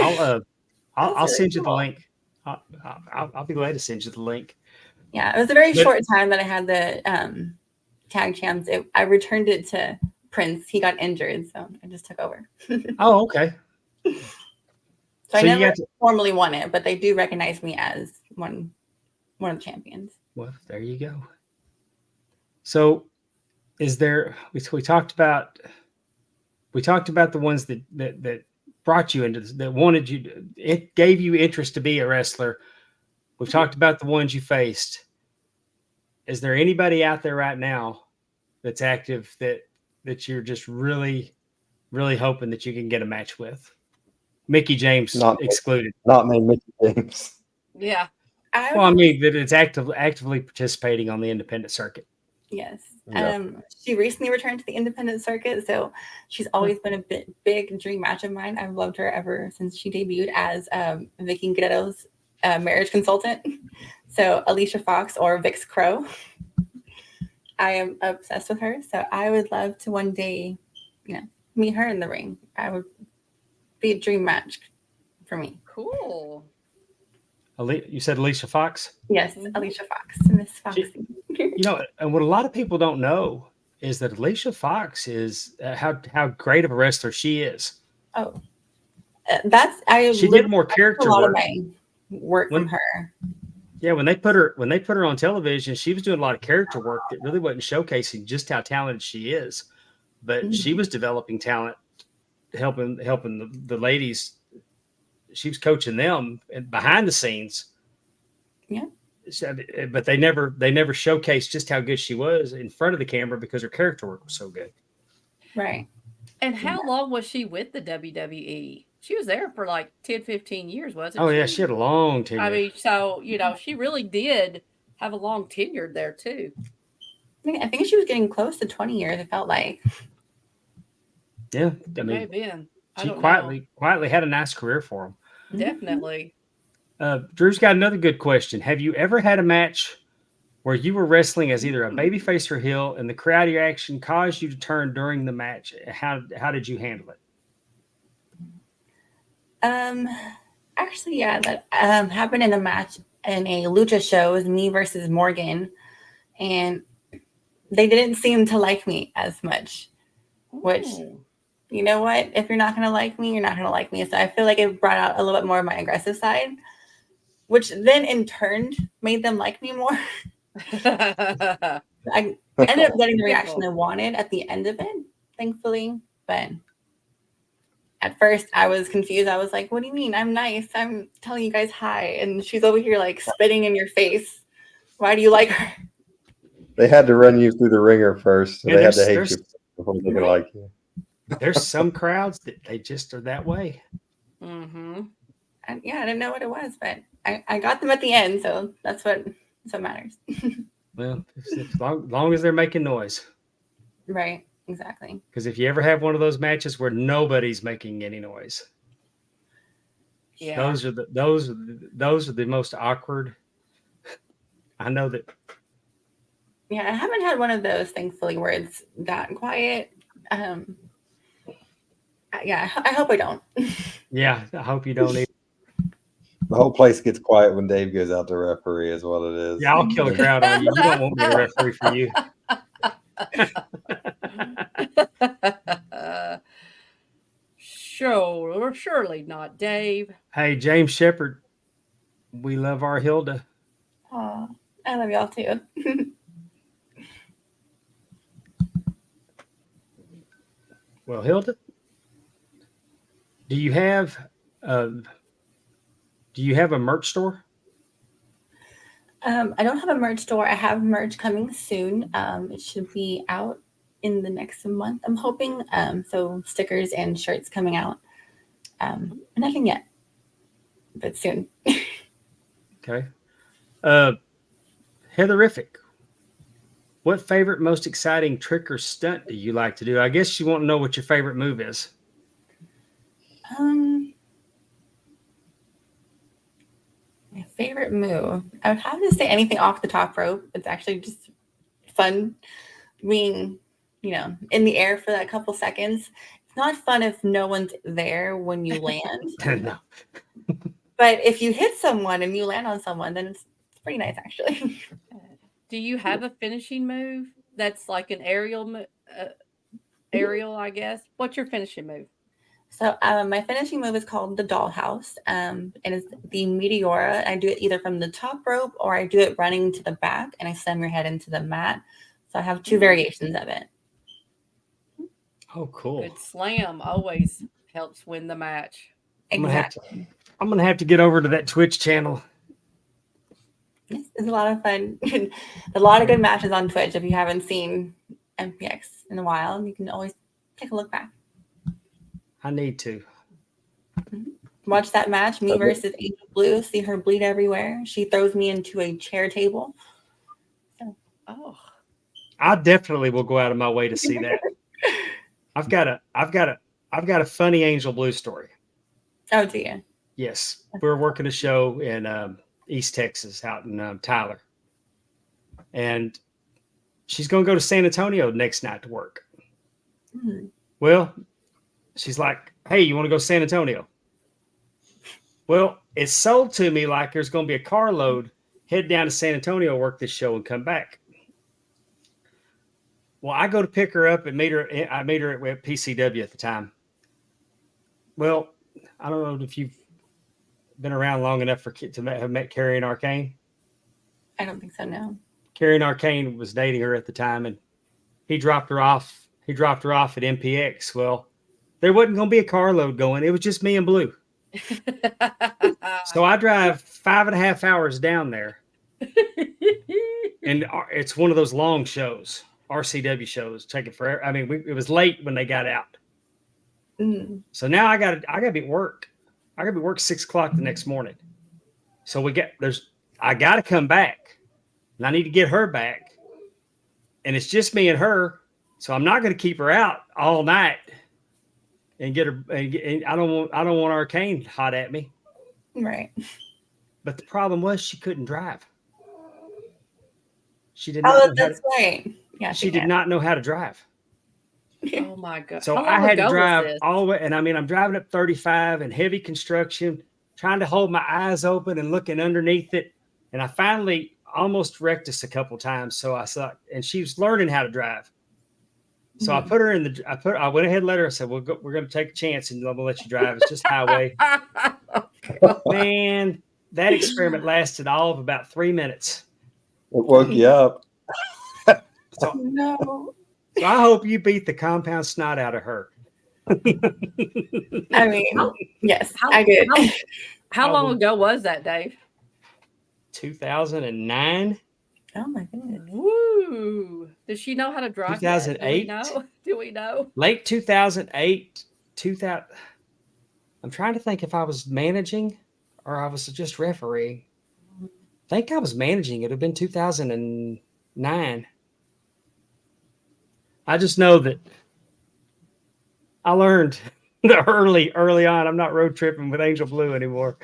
Speaker 3: I'll
Speaker 4: That's really
Speaker 3: send you the
Speaker 4: cool.
Speaker 3: link. I'll be glad to send you the link.
Speaker 4: Yeah, it was a very
Speaker 3: But-
Speaker 4: short time that I had the tag champs. I returned it to Prince. He got injured, so I just took over.
Speaker 3: Oh, okay.
Speaker 4: So I
Speaker 3: you
Speaker 4: never
Speaker 3: got to,
Speaker 4: formally won it, but they do recognize me as one of the champions.
Speaker 3: well, there you go. So, is there? We talked about the ones that brought you into this, that wanted you. It gave you interest to be a wrestler. We've talked about the ones you faced. Is there anybody out there right now that's active that you're just really, really hoping that you can get a match with? Mickey James
Speaker 2: Not
Speaker 3: excluded.
Speaker 2: Not named Mickey James.
Speaker 5: Yeah.
Speaker 3: Well, I mean that it's actively participating on the independent circuit.
Speaker 4: Yes.
Speaker 2: Yeah.
Speaker 4: She recently returned to the independent circuit, so she's always been a big dream match of mine. I've loved her ever since she debuted as Vicky Guerrero's marriage consultant. So Alicia Fox or Vix Crow. I am obsessed with her, so I would love to one day, meet her in the ring. I would be a dream match for me.
Speaker 5: Cool.
Speaker 3: You said Alicia Fox?
Speaker 4: Yes,
Speaker 5: Mhm.
Speaker 4: Alicia Fox, Miss Foxy.
Speaker 3: And what a lot of people don't know is that Alicia Fox is how great of a wrestler she is.
Speaker 4: Oh, I
Speaker 3: She
Speaker 4: looked
Speaker 3: did more
Speaker 4: a
Speaker 3: character
Speaker 4: lot of
Speaker 3: work.
Speaker 4: my work from her.
Speaker 3: Yeah, when they put her on television, she was doing a lot of character work that really wasn't showcasing just how talented she is. But she was developing talent, helping the ladies. She was coaching them and behind the scenes.
Speaker 4: Yeah.
Speaker 3: But they never showcased just how good she was in front of the camera because her character work was so good.
Speaker 4: Right.
Speaker 5: And how long was she with the WWE? She was there for like 10, 15 years, wasn't
Speaker 3: Oh
Speaker 5: she?
Speaker 3: yeah, she had a long tenure.
Speaker 5: I mean, so, she really did have a long tenure there too.
Speaker 4: I think she was getting close to 20 years, it felt like.
Speaker 3: Yeah.
Speaker 5: It may have been. I
Speaker 3: She
Speaker 5: don't
Speaker 3: quietly had a nice career for him.
Speaker 5: know. Definitely.
Speaker 3: Drew's got another good question. Have you ever had a match where you were wrestling as either a babyface or heel, and the crowd reaction caused you to turn during the match? How did you handle it?
Speaker 4: Actually, yeah, that happened in a match in a lucha show. It was me versus Morgan, and they didn't seem to like me as much. Which,
Speaker 5: Ooh.
Speaker 4: you know what? If you're not gonna like me, you're not gonna like me. So I feel like it brought out a little bit more of my aggressive side, which then in turn made them like me more. I ended up getting the reaction I wanted at the end of it, thankfully. But at first I was confused. I was like, what do you mean? I'm nice. I'm telling you guys hi. And she's over here like spitting in your face. Why do you like her?
Speaker 2: They had to run you through the ringer first. So
Speaker 3: Yeah,
Speaker 2: they had to hate
Speaker 3: there's-
Speaker 2: you before they could like you.
Speaker 3: There's some crowds that they just are that way.
Speaker 5: Mm-hmm.
Speaker 4: And yeah, I didn't know what it was, but I got them at the end. So that's what matters.
Speaker 3: Well, as long as they're making noise.
Speaker 4: Right. Exactly.
Speaker 3: Because if you ever have one of those matches where nobody's making any noise,
Speaker 5: Yeah.
Speaker 3: those are the most awkward. I know that.
Speaker 4: Yeah, I haven't had one of those, thankfully, where it's that quiet. Yeah, I hope I don't.
Speaker 3: Yeah, I hope you don't.
Speaker 2: The whole place gets quiet when Dave goes out to referee, is what it is.
Speaker 3: Yeah, I'll kill a crowd on you. You don't want me to referee for you.
Speaker 5: Surely not, Dave.
Speaker 3: Hey, James Shepard, we love our Hilda.
Speaker 4: Aw, I love y'all too.
Speaker 3: Well, Hilda, do you have a merch store?
Speaker 4: I don't have a merch store. I have merch coming soon. It should be out in the next month, I'm hoping. So stickers and shirts coming out. Nothing yet, but soon.
Speaker 3: Okay. Heatherific, what favorite, most exciting trick or stunt do you like to do? I guess you want to know what your favorite move is.
Speaker 4: My favorite move. I would have to say anything off the top rope. It's actually just fun being, in the air for that couple seconds. It's not fun if no one's there when you land.
Speaker 3: No.
Speaker 4: But if you hit someone and you land on someone, then it's pretty nice, actually.
Speaker 5: Do you have a finishing move that's like an aerial, I guess? What's your finishing move?
Speaker 4: So my finishing move is called the dollhouse, and it's the Meteora. I do it either from the top rope or I do it running to the back, and I slam your head into the mat. So I have two variations of it.
Speaker 3: Oh, cool.
Speaker 5: Good slam always helps win the match.
Speaker 4: Exactly.
Speaker 3: I'm gonna have to get over to that Twitch channel.
Speaker 4: Yes, it's a lot of fun. A lot of good matches on Twitch. If you haven't seen MPX in a while, you can always take a look back.
Speaker 3: I need to
Speaker 4: Watch that match, me versus Angel Blue. See her bleed everywhere. She throws me into a chair table.
Speaker 5: Oh,
Speaker 3: I definitely will go out of my way to see that. I've got a funny Angel Blue story.
Speaker 4: Oh, do you?
Speaker 3: Yes, we're working a show in East Texas, out in Tyler, and she's going to go to San Antonio next night to work.
Speaker 4: Hmm.
Speaker 3: Well, she's like, "Hey, you want to go to San Antonio?" Well, it's sold to me like there's going to be a carload head down to San Antonio, work this show, and come back. Well, I go to pick her up and I meet her at PCW at the time. Well, I don't know if you've been around long enough to have met Carrie and Arcane.
Speaker 4: I don't think so, no.
Speaker 3: Carrie and Arcane was dating her at the time, and he dropped her off. He dropped her off at MPX. Well, there wasn't going to be a carload going. It was just me and Blue. So I drive 5.5 hours down there, and it's one of those long shows, RCW shows, taking forever. I mean, it was late when they got out.
Speaker 4: Mm.
Speaker 3: So now I got to be at work. I got to be at work 6 o'clock the next morning. So I got to come back, and I need to get her back, and it's just me and her. So I'm not going to keep her out all night and get her. And I don't want Arcane hot at me.
Speaker 4: Right.
Speaker 3: But the problem was she couldn't drive. She did not.
Speaker 4: That's right. Yeah,
Speaker 3: She did not know how to drive.
Speaker 5: Oh my God.
Speaker 3: So
Speaker 5: How long
Speaker 3: I had to
Speaker 5: ago was
Speaker 3: drive
Speaker 5: this?
Speaker 3: all the way. And I mean, I'm driving up 35 and heavy construction, trying to hold my eyes open and looking underneath it. And I finally almost wrecked us a couple times. So I saw, and she was learning how to drive. So I put her in I went ahead and let her. I said, we're going to take a chance and I'm going to let you drive. It's just highway. Man, that experiment lasted all of about 3 minutes.
Speaker 2: It woke you up.
Speaker 3: So,
Speaker 4: No.
Speaker 3: so I hope you beat the compound snot out of her.
Speaker 4: I mean, yes, I did.
Speaker 5: How long ago was that, Dave?
Speaker 3: 2009.
Speaker 4: Oh my goodness.
Speaker 5: Woo! Does she know how to drive?
Speaker 3: 2008?
Speaker 5: Do we know?
Speaker 3: Late 2008, 2000. I'm trying to think if I was managing or I was just refereeing. I think I was managing. It would have been 2009. I just know that I learned early on. I'm not road tripping with Angel Blue anymore.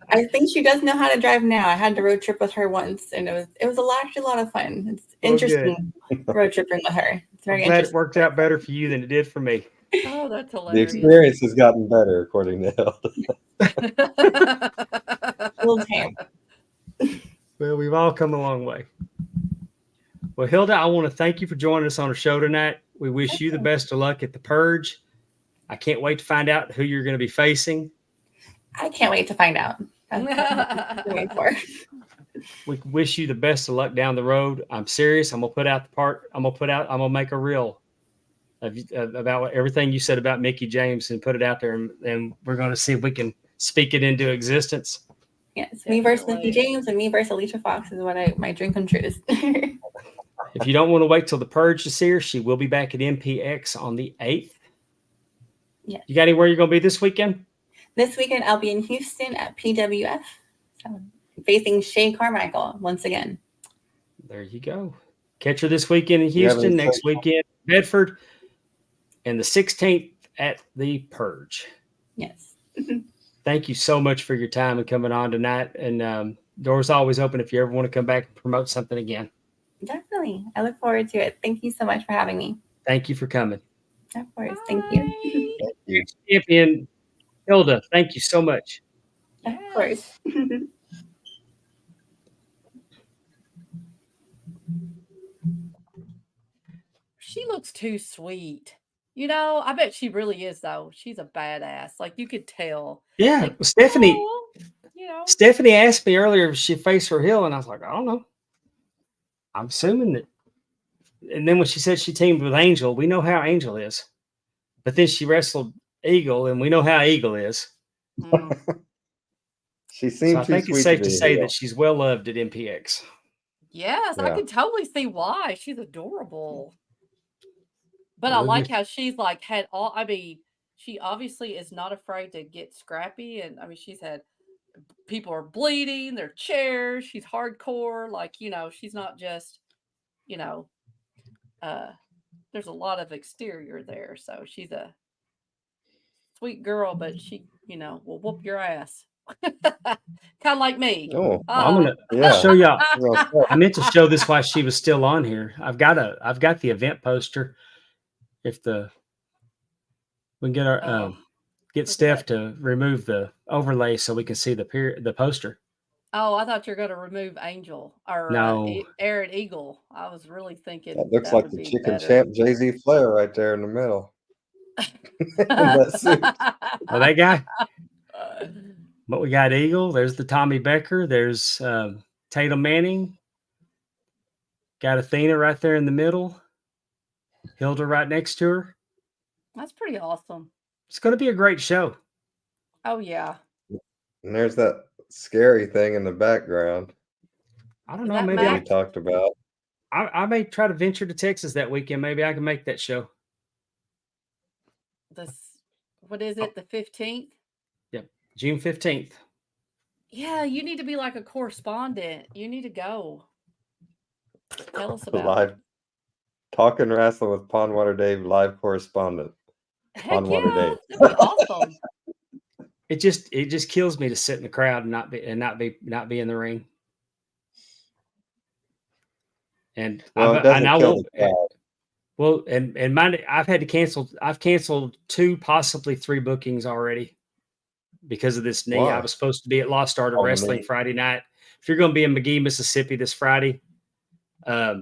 Speaker 4: I think she does know how to drive now. I had to road trip with her once, and it was actually a lot of fun. It's interesting road tripping with her. It's very
Speaker 3: I'm glad it
Speaker 4: interesting.
Speaker 3: worked out better for you than it did for me.
Speaker 5: Oh, that's
Speaker 2: The
Speaker 5: hilarious.
Speaker 2: experience has gotten better, according to Hilda.
Speaker 4: A little tame.
Speaker 3: Well, we've all come a long way. Well, Hilda, I want to thank you for joining us on our show tonight. We wish you the best of luck at the Purge. I can't wait to find out who you're going to be facing.
Speaker 4: I can't wait to find out. That's what I'm waiting for.
Speaker 3: We wish you the best of luck down the road. I'm serious. I'm gonna make a reel about everything you said about Mickey James and put it out there, and we're going to see if we can speak it into existence.
Speaker 4: Yes, me versus Mickey James and me versus Alicia Fox is what my dream come true is.
Speaker 3: If you don't want to wait till the Purge to see her, she will be back at MPX on the 8th.
Speaker 4: Yeah.
Speaker 3: You got anywhere you're going to be this weekend?
Speaker 4: This weekend, I'll be in Houston at PWF, so facing Shay Carmichael once again.
Speaker 3: There you go. Catch her this weekend in Houston, next weekend in Bedford. and the 16th at the Purge.
Speaker 4: Yes.
Speaker 3: Thank you so much for your time and coming on tonight. And doors always open if you ever want to come back and promote something again.
Speaker 4: Definitely. I look forward to it. Thank you so much for having me.
Speaker 3: Thank you for coming.
Speaker 4: Of course. Thank you.
Speaker 5: Bye.
Speaker 2: Thank you.
Speaker 3: Champion Hilda, thank you so much.
Speaker 4: Of course.
Speaker 5: She looks too sweet. You know, I bet she really is though. She's a badass. Like you could tell.
Speaker 3: Yeah,
Speaker 5: Like,
Speaker 3: well, Stephanie.
Speaker 5: oh, you know.
Speaker 3: Stephanie asked me earlier if she faced her heel, and I was like, I don't know. I'm assuming that. And then when she said she teamed with Angel, we know how Angel is. But then she wrestled Eagle, and we know how Eagle is.
Speaker 5: Mm.
Speaker 2: She
Speaker 3: So
Speaker 2: seemed
Speaker 3: I
Speaker 2: too
Speaker 3: think
Speaker 2: sweet
Speaker 3: it's safe
Speaker 2: to
Speaker 3: to
Speaker 2: be
Speaker 3: say
Speaker 2: heel.
Speaker 3: that she's well loved at MPX.
Speaker 5: Yes, I
Speaker 2: Yeah.
Speaker 5: can totally see why. She's adorable. But I
Speaker 3: Well,
Speaker 5: like how she's like had all, I mean, she obviously is not afraid to get scrappy. And I mean, she's had people are bleeding, their chairs, she's hardcore. Like, you know, she's not just, you know, there's a lot of exterior there. So she's a sweet girl, but she, you know, will whoop your ass. Kind of like me.
Speaker 2: Oh,
Speaker 3: I'm gonna
Speaker 2: yeah.
Speaker 3: show y'all.
Speaker 2: I was gonna say,
Speaker 3: I meant to show this while she was still on here. I've got the event poster. If we can get our
Speaker 5: Oh,
Speaker 3: get
Speaker 5: look at
Speaker 3: Steph
Speaker 5: that.
Speaker 3: to remove the overlay so we can see the poster.
Speaker 5: Oh, I thought you were going to remove Angel or
Speaker 3: No.
Speaker 5: Aaron Eagle. I was really thinking
Speaker 2: that looks
Speaker 5: that
Speaker 2: like
Speaker 5: would
Speaker 2: the
Speaker 5: be
Speaker 2: chicken
Speaker 5: better.
Speaker 2: champ Jay-Z Flair right there in the middle. In that suit.
Speaker 3: Oh, that guy. But we got Eagle. There's the Tommy Becker. There's Tatum Manning. Got Athena right there in the middle. Hilda right next to her.
Speaker 5: That's pretty awesome.
Speaker 3: It's going to be a great show.
Speaker 5: Oh, yeah.
Speaker 2: And there's that scary thing in the background
Speaker 3: I don't
Speaker 5: Is
Speaker 3: know.
Speaker 5: that
Speaker 3: Maybe
Speaker 2: that we
Speaker 5: Mac?
Speaker 2: talked about.
Speaker 3: I may try to venture to Texas that weekend. Maybe I can make that show.
Speaker 5: What is it? The 15th?
Speaker 3: Yep. June 15th.
Speaker 5: Yeah, you need to be like a correspondent. You need to go. Tell us about
Speaker 2: Live
Speaker 5: it.
Speaker 2: talking wrestling with Pondwater Dave, live correspondent.
Speaker 5: Heck
Speaker 2: Pondwater
Speaker 5: yeah,
Speaker 2: Dave.
Speaker 5: that'd be awesome.
Speaker 3: It just kills me to sit in the crowd and not be in the ring. And
Speaker 2: Well, it doesn't kill the crowd.
Speaker 3: Well, and mine, I've canceled 2, possibly 3 bookings already because of this knee. I
Speaker 2: Why?
Speaker 3: was supposed to be at Lost Art of
Speaker 2: Oh, the
Speaker 3: Wrestling
Speaker 2: knee.
Speaker 3: Friday night. If you're going to be in McGee, Mississippi this Friday, I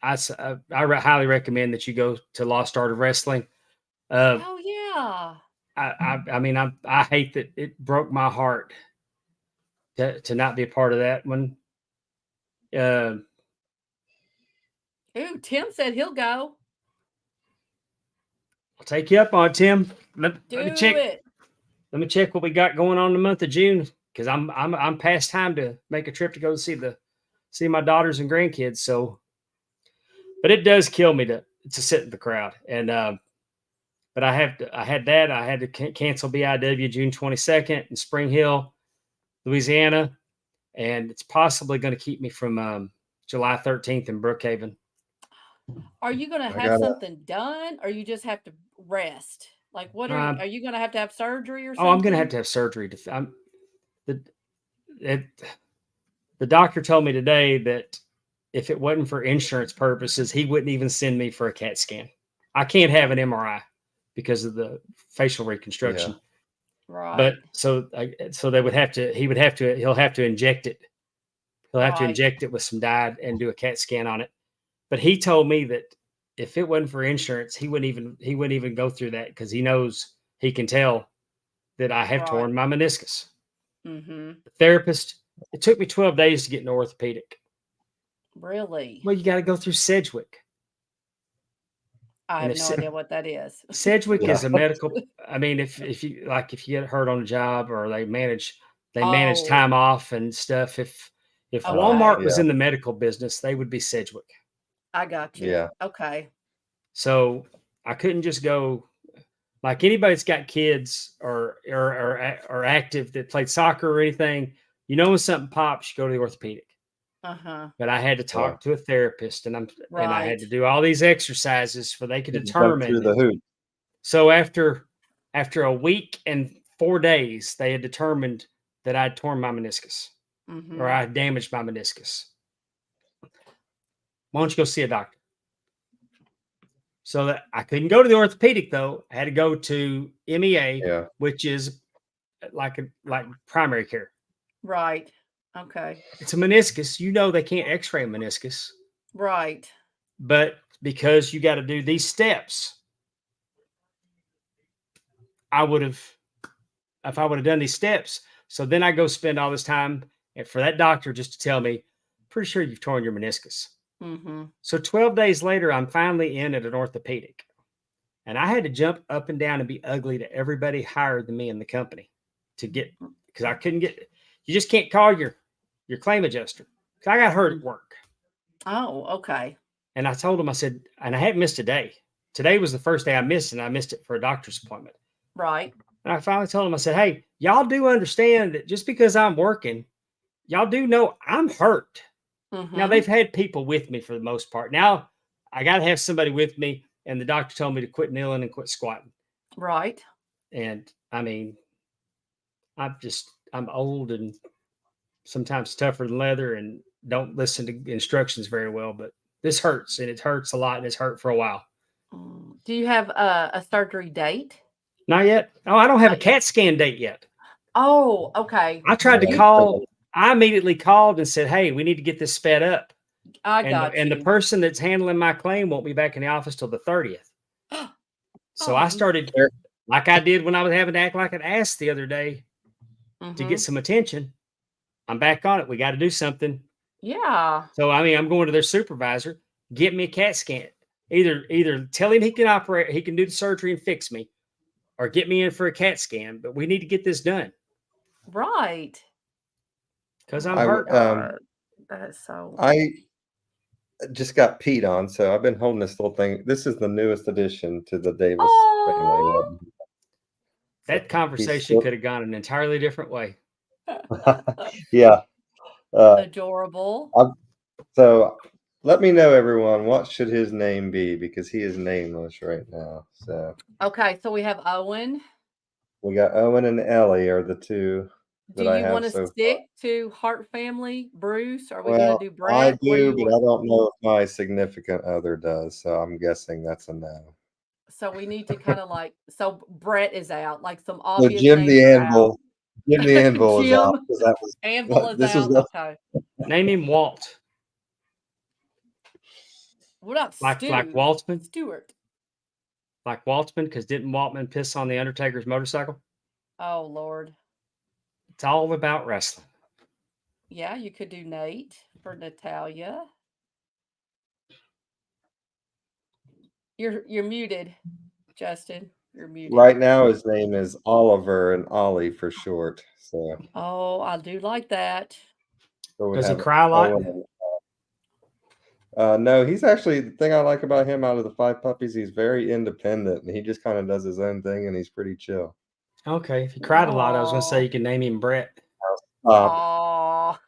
Speaker 3: highly recommend that you go to Lost Art of Wrestling.
Speaker 5: Oh yeah.
Speaker 3: I mean, I hate that it broke my heart to not be a part of that one.
Speaker 5: Ooh, Tim said he'll go.
Speaker 3: I'll take you up on it, Tim. Let
Speaker 5: Do
Speaker 3: me check.
Speaker 5: it.
Speaker 3: Let me check what we got going on in the month of June because I'm past time to make a trip to go see my daughters and grandkids. So, but it does kill me to sit in the crowd. And but I had to cancel BIW June 22nd in Spring Hill, Louisiana, and it's possibly going to keep me from July 13th in Brookhaven.
Speaker 5: Are you going to
Speaker 2: I
Speaker 5: have
Speaker 2: gotta-
Speaker 5: something done, or you just have to rest? Like, what are you going to have surgery or something?
Speaker 3: Oh, I'm going to have surgery. The doctor told me today that if it wasn't for insurance purposes, he wouldn't even send me for a CAT scan. I can't have an MRI because of the facial reconstruction.
Speaker 5: Right.
Speaker 3: But so they would have to. He'll have to inject it. He'll have to
Speaker 5: Right.
Speaker 3: inject it with some dye and do a CAT scan on it. But he told me that if it wasn't for insurance, he wouldn't even go through that because he knows he can tell that I have
Speaker 5: Right.
Speaker 3: torn my meniscus.
Speaker 5: Mm-hmm.
Speaker 3: The therapist. It took me 12 days to get an orthopedic.
Speaker 5: Really?
Speaker 3: Well, you got to go through Sedgwick.
Speaker 5: I
Speaker 3: and
Speaker 5: have
Speaker 3: if
Speaker 5: no
Speaker 3: Se-
Speaker 5: idea what that is.
Speaker 3: Sedgwick
Speaker 2: Yeah.
Speaker 3: is a medical. I mean, if you get hurt on a job or they manage
Speaker 5: Oh.
Speaker 3: time off and stuff. If
Speaker 5: Okay.
Speaker 3: Walmart was
Speaker 2: Yeah.
Speaker 3: in the medical business, they would be Sedgwick.
Speaker 5: I got you.
Speaker 2: Yeah.
Speaker 5: Okay.
Speaker 3: So I couldn't just go like anybody that's got kids or active that played soccer or anything. You know, when something pops, you go to the orthopedic. but I had to talk to a therapist, and I had to
Speaker 5: Right.
Speaker 3: do all these exercises for they could
Speaker 2: You jump through
Speaker 3: determine.
Speaker 2: the hoop.
Speaker 3: So after a week and 4 days, they had determined that I'd torn my meniscus or I damaged my meniscus. Why don't you go see a doctor? So that I couldn't go to the orthopedic though. I had to go to MEA,
Speaker 2: Yeah.
Speaker 3: which is like primary care.
Speaker 5: Right. Okay.
Speaker 3: It's a meniscus. You know they can't X-ray a meniscus,
Speaker 5: Right.
Speaker 3: but because you got to do these steps, I would have, if I would have done these steps. So then I go spend all this time for that doctor just to tell me, pretty sure you've torn your meniscus. So 12 days later, I'm finally in at an orthopedic, and I had to jump up and down and be ugly to everybody higher than me in the company to get, because I couldn't get. You just can't call your claim adjuster. Because I got hurt at work.
Speaker 5: Oh, okay.
Speaker 3: And I told him, I said, and I hadn't missed a day. Today was the first day I missed, and I missed it for a doctor's appointment.
Speaker 5: Right.
Speaker 3: And I finally told him, I said, hey, y'all do understand that just because I'm working, y'all do know I'm hurt. Now, they've had people with me for the most part. Now, I got to have somebody with me, and the doctor told me to quit kneeling and quit squatting.
Speaker 5: Right.
Speaker 3: And, I mean, I'm old and sometimes tougher than leather and don't listen to instructions very well, but this hurts, and it hurts a lot, and it's hurt for a while.
Speaker 5: Do you have a surgery date?
Speaker 3: Not yet. Oh, I don't have a CAT scan date yet.
Speaker 5: Oh, okay.
Speaker 3: I tried to call. I immediately called and said, hey, we need to get this sped up.
Speaker 5: I got you.
Speaker 3: And the person that's handling my claim won't be back in the office till the 30th. So I started like I did when I was having to act like an ass the other day to get some attention. I'm back on it. We got to do something.
Speaker 5: Yeah.
Speaker 3: So, I mean, I'm going to their supervisor, get me a CAT scan. Either tell him he can operate, he can do the surgery and fix me, or get me in for a CAT scan. But we need to get this done.
Speaker 5: Right.
Speaker 3: Because I'm hurt.
Speaker 5: That is so.
Speaker 2: I just got peed on, so I've been holding this little thing. This is the newest addition to the Davis family.
Speaker 3: That conversation could have gone an entirely different way.
Speaker 2: Yeah.
Speaker 5: Adorable.
Speaker 2: So let me know, everyone, what should his name be, because he is nameless right now. So
Speaker 5: Okay, so we have Owen.
Speaker 2: we got Owen and Ellie are the two
Speaker 5: Do
Speaker 2: that I
Speaker 5: you
Speaker 2: have
Speaker 5: want to
Speaker 2: so
Speaker 5: stick to Hart family, Bruce? Are we
Speaker 2: Well,
Speaker 5: going to do Brett?
Speaker 2: I
Speaker 5: What
Speaker 2: do,
Speaker 5: you
Speaker 2: but
Speaker 5: want?
Speaker 2: I don't know if my significant other does, so I'm guessing that's a no.
Speaker 5: So we need to kind of like, so Brett is out, like some
Speaker 2: So
Speaker 5: obvious
Speaker 2: Jim
Speaker 5: names
Speaker 2: the
Speaker 5: are out.
Speaker 2: Anvil. Jim the Anvil is out
Speaker 5: Jim
Speaker 2: because that was
Speaker 5: Anvil is
Speaker 2: this
Speaker 5: out.
Speaker 2: was
Speaker 5: Okay.
Speaker 3: Name him Walt.
Speaker 5: What up,
Speaker 3: Like Waltzman?
Speaker 5: Stewart.
Speaker 3: Like Waltzman, because didn't Waltman piss on the Undertaker's motorcycle?
Speaker 5: Oh, Lord.
Speaker 3: It's all about wrestling.
Speaker 5: Yeah, you could do Nate for Natalia. You're muted, Justin. You're muted.
Speaker 2: right now. His name is Oliver and Ollie for short. So
Speaker 5: Oh, I do like that.
Speaker 2: we
Speaker 3: Does he
Speaker 2: have
Speaker 3: cry a lot?
Speaker 2: Owen and- no, he's actually, the thing I like about him out of the 5 puppies, he's very independent and he just kind of does his own thing and he's pretty chill.
Speaker 3: Okay, if he cried a lot, I was going to say you can name him Brett.
Speaker 5: Oh.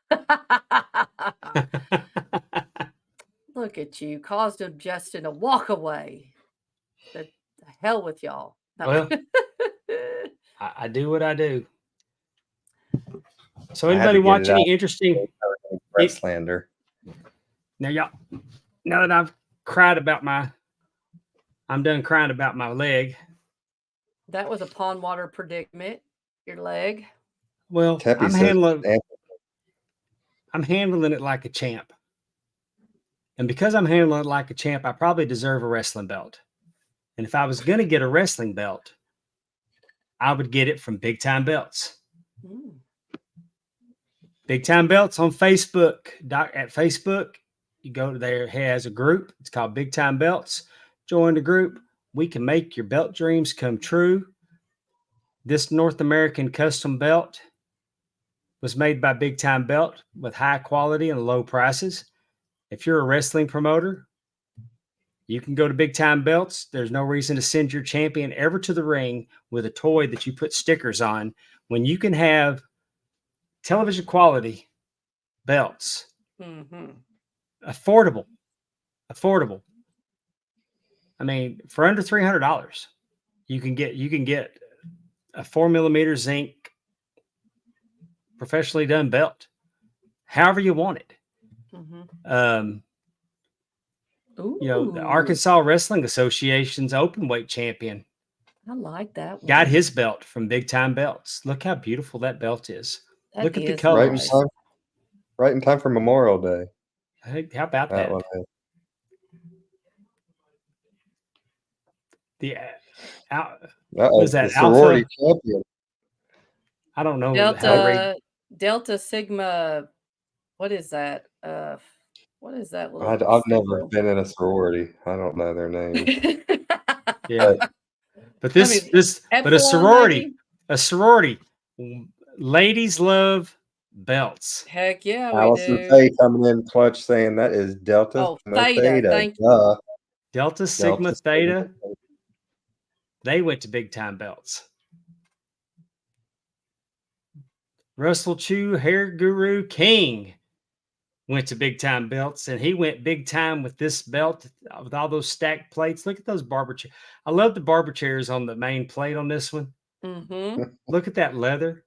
Speaker 5: Look at you. Caused him Justin to walk away. The hell with y'all. No.
Speaker 3: Well, I do what I do. So
Speaker 2: I had to
Speaker 3: anybody
Speaker 2: get
Speaker 3: watch
Speaker 2: it
Speaker 3: any
Speaker 2: out.
Speaker 3: interesting?
Speaker 2: Brett slander.
Speaker 3: Now that I've cried about I'm done crying about my leg.
Speaker 5: That was a pond water predicament. Your leg.
Speaker 3: Well,
Speaker 2: Teppy
Speaker 3: I'm
Speaker 2: says-
Speaker 3: handling it like a champ. And because I'm handling it like a champ, I probably deserve a wrestling belt. And if I was going to get a wrestling belt, I would get it from Big Time Belts. Big Time Belts on Facebook. At Facebook, you go to there. It has a group. It's called Big Time Belts. Join the group. We can make your belt dreams come true. This North American custom belt was made by Big Time Belt with high quality and low prices. If you're a wrestling promoter, you can go to Big Time Belts. There's no reason to send your champion ever to the ring with a toy that you put stickers on when you can have television quality belts
Speaker 5: Mm-hmm.
Speaker 3: Affordable. I mean, for under $300, you can get a 4mm zinc professionally done belt, however you want it.
Speaker 5: Mm-hmm.
Speaker 3: You know, the Arkansas Wrestling Association's open weight champion
Speaker 5: I like that one.
Speaker 3: got his belt from Big Time Belts. Look how beautiful that belt is.
Speaker 5: That
Speaker 3: Look at the
Speaker 5: is
Speaker 3: colors.
Speaker 5: nice.
Speaker 2: Right in time for Memorial Day.
Speaker 3: Hey, how about
Speaker 2: That
Speaker 3: that?
Speaker 2: one.
Speaker 3: The
Speaker 2: Was
Speaker 3: was that
Speaker 2: the sorority
Speaker 3: Alpha?
Speaker 2: champion?
Speaker 3: I don't know how
Speaker 5: Delta Sigma. What is that? What is that little?
Speaker 2: I've never been in a sorority. I don't know their names.
Speaker 3: yeah. But a sorority, ladies love belts.
Speaker 5: Heck yeah, we
Speaker 2: Allison
Speaker 5: do.
Speaker 2: Faye coming in clutch saying that is Delta.
Speaker 5: Oh,
Speaker 2: No
Speaker 5: Theta. Thank you.
Speaker 2: Duh.
Speaker 3: Delta Sigma Theta. They went to Big Time Belts. Russell Chu, Hair Guru King, went to Big Time Belts, and he went big time with this belt with all those stacked plates. Look at those barber chairs. I love the barber chairs on the main plate on this one.
Speaker 5: Mm-hmm.
Speaker 3: Look at that leather.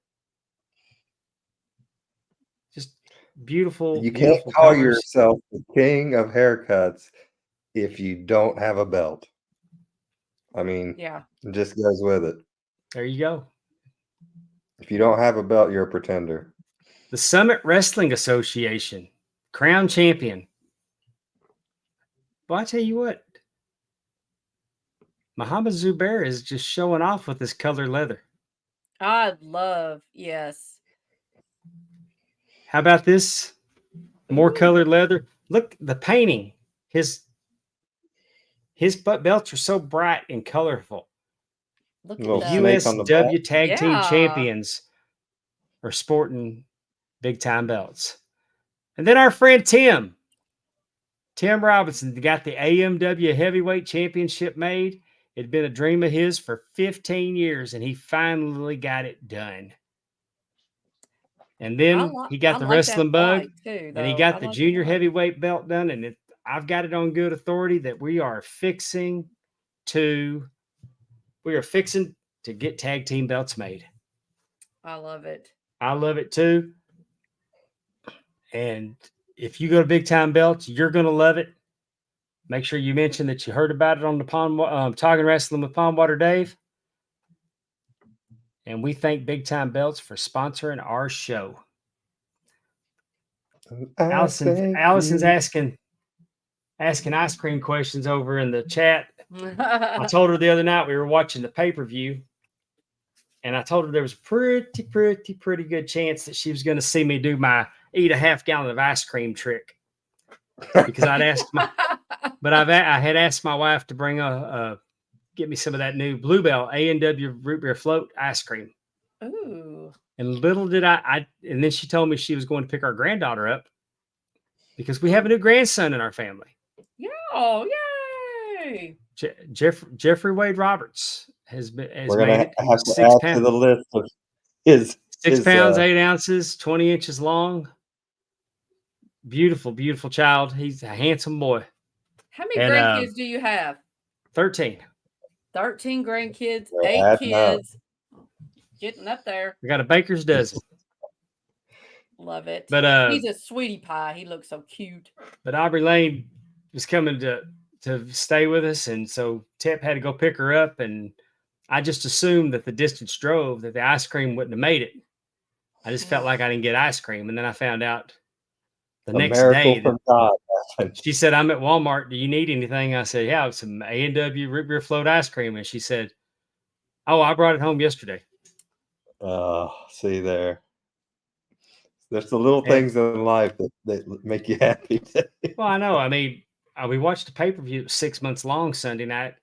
Speaker 3: Just beautiful.
Speaker 2: You
Speaker 3: beautiful
Speaker 2: can't call
Speaker 3: colors.
Speaker 2: yourself the king of haircuts if you don't have a belt. I mean,
Speaker 5: yeah,
Speaker 2: it just goes with it.
Speaker 3: There you go.
Speaker 2: If you don't have a belt, you're a pretender.
Speaker 3: The Summit Wrestling Association, crown champion. Well, I tell you what, Muhammad Zubair is just showing off with his color leather.
Speaker 5: yes.
Speaker 3: How about this? More colored leather. Look, the painting. His belts are so bright and colorful.
Speaker 5: Look
Speaker 2: Little
Speaker 5: at
Speaker 2: snake on the back.
Speaker 3: USW Tag Team
Speaker 5: Yeah.
Speaker 3: Champions are sporting Big Time belts. And then our friend Tim Robinson got the AMW Heavyweight Championship made. It had been a dream of his for 15 years, and he finally got it done. And then he got the wrestling bug,
Speaker 5: too,
Speaker 3: and he got the junior heavyweight belt done. And I've got it on good authority that we are fixing to get tag team belts made.
Speaker 5: I love it.
Speaker 3: I love it too. And if you go to Big Time Belts, you're going to love it. Make sure you mention that you heard about it on the Talking Wrestling with Pondwater Dave. And we thank Big Time Belts for sponsoring our show. Allison's asking ice cream questions over in the chat. I told her the other night we were watching the pay-per-view, and I told her there was a pretty good chance that she was going to see me do my eat a half gallon of ice cream trick, because I had asked my wife to bring get me some of that new Bluebell A&W root beer float ice cream.
Speaker 5: Ooh.
Speaker 3: And little did I and then she told me she was going to pick our granddaughter up because we have a new grandson in our family.
Speaker 5: Yeah. Oh, yay.
Speaker 3: Jeffrey Wade Roberts has
Speaker 2: We're going to have to
Speaker 3: 6
Speaker 2: add
Speaker 3: pounds,
Speaker 2: to the list of his
Speaker 3: 6 pounds, 8 ounces, 20 inches long. Beautiful, beautiful child. He's a handsome boy.
Speaker 5: How many grandkids do you have?
Speaker 3: 13.
Speaker 5: 13 grandkids,
Speaker 2: Well,
Speaker 5: 8 kids. Getting up there.
Speaker 3: We got a baker's dozen.
Speaker 5: Love it.
Speaker 3: But
Speaker 5: he's a sweetie pie. He looks so cute.
Speaker 3: But Aubrey Lane was coming to stay with us, and so Tep had to go pick her up, and I just assumed that the distance drove that the ice cream wouldn't have made it. I just felt like I didn't get ice cream, and then I found out the next day that she said, "I'm at Walmart. Do you need anything?" I said, "Yeah, some A&W root beer float ice cream," and she said, "Oh, I brought it home yesterday."
Speaker 2: See there. There's the little things in life that make you happy.
Speaker 3: Well, I know. I mean, we watched the pay-per-view 6 months long Sunday night.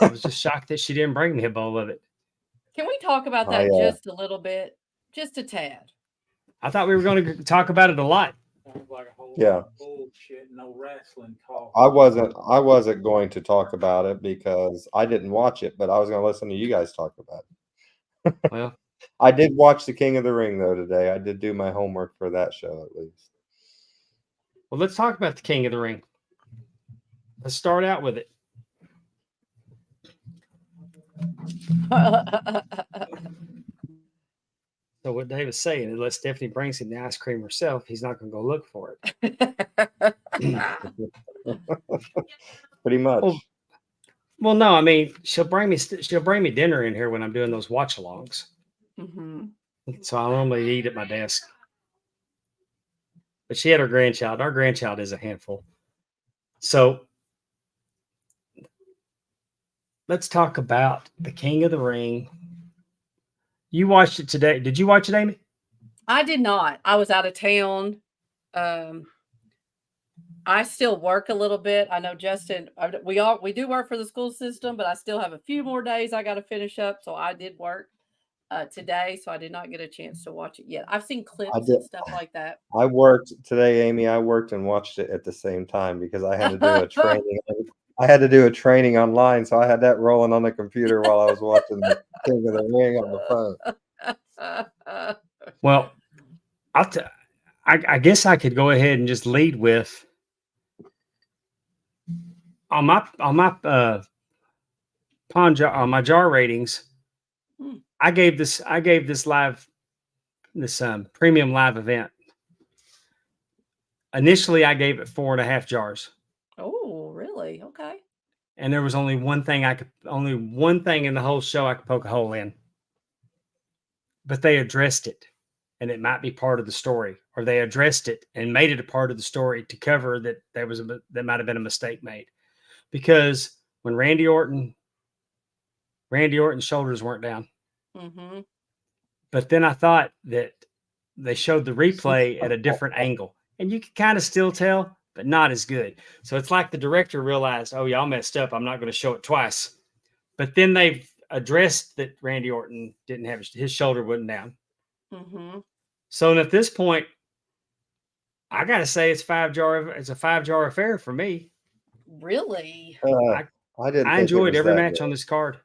Speaker 3: I was just shocked that she didn't bring me a bowl of it.
Speaker 5: Can we talk about that just a little bit? Just a tad.
Speaker 3: I thought we were going to talk about it a lot.
Speaker 6: Like a whole
Speaker 2: Yeah.
Speaker 6: lot of bullshit, no wrestling talk.
Speaker 2: I wasn't going to talk about it because I didn't watch it, but I was going to listen to you guys talk about it.
Speaker 3: Well,
Speaker 2: I did watch the King of the Ring though today. I did do my homework for that show at least.
Speaker 3: Well, let's talk about the King of the Ring. Let's start out with it. So what Dave is saying, unless Stephanie brings him the ice cream herself, he's not going to go look for it.
Speaker 2: Pretty much.
Speaker 3: Well, no, I mean she'll bring me dinner in here when I'm doing those watch-alongs.
Speaker 5: Mm-hmm.
Speaker 3: So I normally eat at my desk. But she had her grandchild. Our grandchild is a handful. So let's talk about the King of the Ring. You watched it today. Did you watch it, Amy?
Speaker 5: I did not. I was out of town. I still work a little bit. I know Justin. We do work for the school system, but I still have a few more days I got to finish up. So I did work today, so I did not get a chance to watch it yet. I've seen clips and stuff like that.
Speaker 2: I worked today, Amy. I worked and watched it at the same time because I had to do a training. I had to do a training online, so I had that rolling on the computer while I was watching the King of the Ring on the phone.
Speaker 3: Well, I guess I could go ahead and just lead with on my my jar ratings. I gave this premium live event. Initially, I gave it 4.5 jars.
Speaker 5: Oh, really? Okay.
Speaker 3: And there was only one thing in the whole show I could poke a hole in. But they addressed it, and it might be part of the story, or they addressed it and made it a part of the story to cover that that might have been a mistake made. Because when Randy Orton's shoulders weren't down.
Speaker 5: Mm-hmm.
Speaker 3: But then I thought that they showed the replay at a different angle, and you could kind of still tell, but not as good. So it's like the director realized, oh, y'all messed up. I'm not going to show it twice. But then they've addressed that Randy Orton didn't have his shoulder wasn't down.
Speaker 5: Mm-hmm.
Speaker 3: So at this point, I got to say it's a 5-jar affair for me.
Speaker 5: Really?
Speaker 3: I enjoyed every match on this card.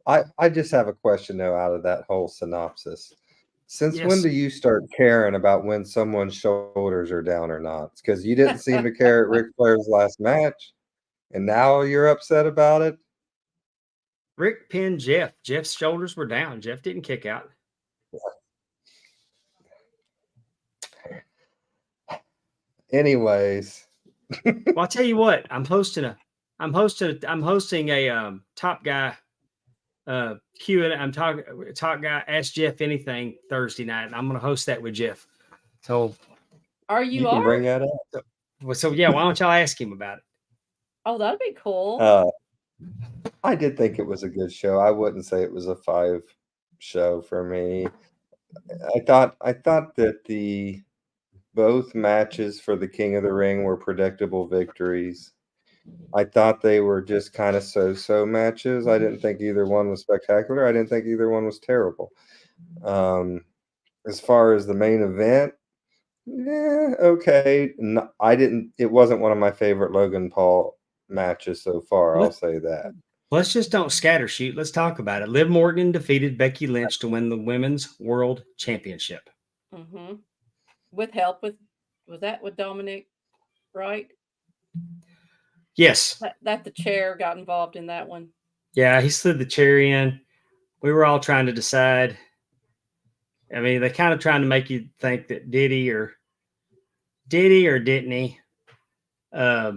Speaker 2: I just have a question though out of that whole synopsis. Since when do you start caring about when someone's shoulders are down or not? Because you didn't seem to care at Ric Flair's last match, and now you're upset about it.
Speaker 3: Rick pinned Jeff. Jeff's shoulders were down. Jeff didn't kick out.
Speaker 2: Anyways,
Speaker 3: well, I'll tell you what. I'm hosting a Top Guy Q&A. I'm talking Top Guy Ask Jeff Anything Thursday night, and I'm going to host that with Jeff. So,
Speaker 2: you can bring that up.
Speaker 3: So yeah, why don't y'all ask him about it?
Speaker 5: Oh, that'd be cool.
Speaker 2: I did think it was a good show. I wouldn't say it was a 5 show for me. I thought that both matches for the King of the Ring were predictable victories. I thought they were just kind of so-so matches. I didn't think either one was spectacular. I didn't think either one was terrible. As far as the main event, okay. No, it wasn't one of my favorite Logan Paul matches so far. I'll say that.
Speaker 3: Let's just don't scattershoot. Let's talk about it. Liv Morgan defeated Becky Lynch to win the Women's World Championship.
Speaker 5: Mm-hmm. With help was that with Dominic, right?
Speaker 3: Yes.
Speaker 5: That the chair got involved in that one.
Speaker 3: Yeah, he slid the chair in. We were all trying to decide. I mean, they kind of trying to make you think that did he or didn't he? I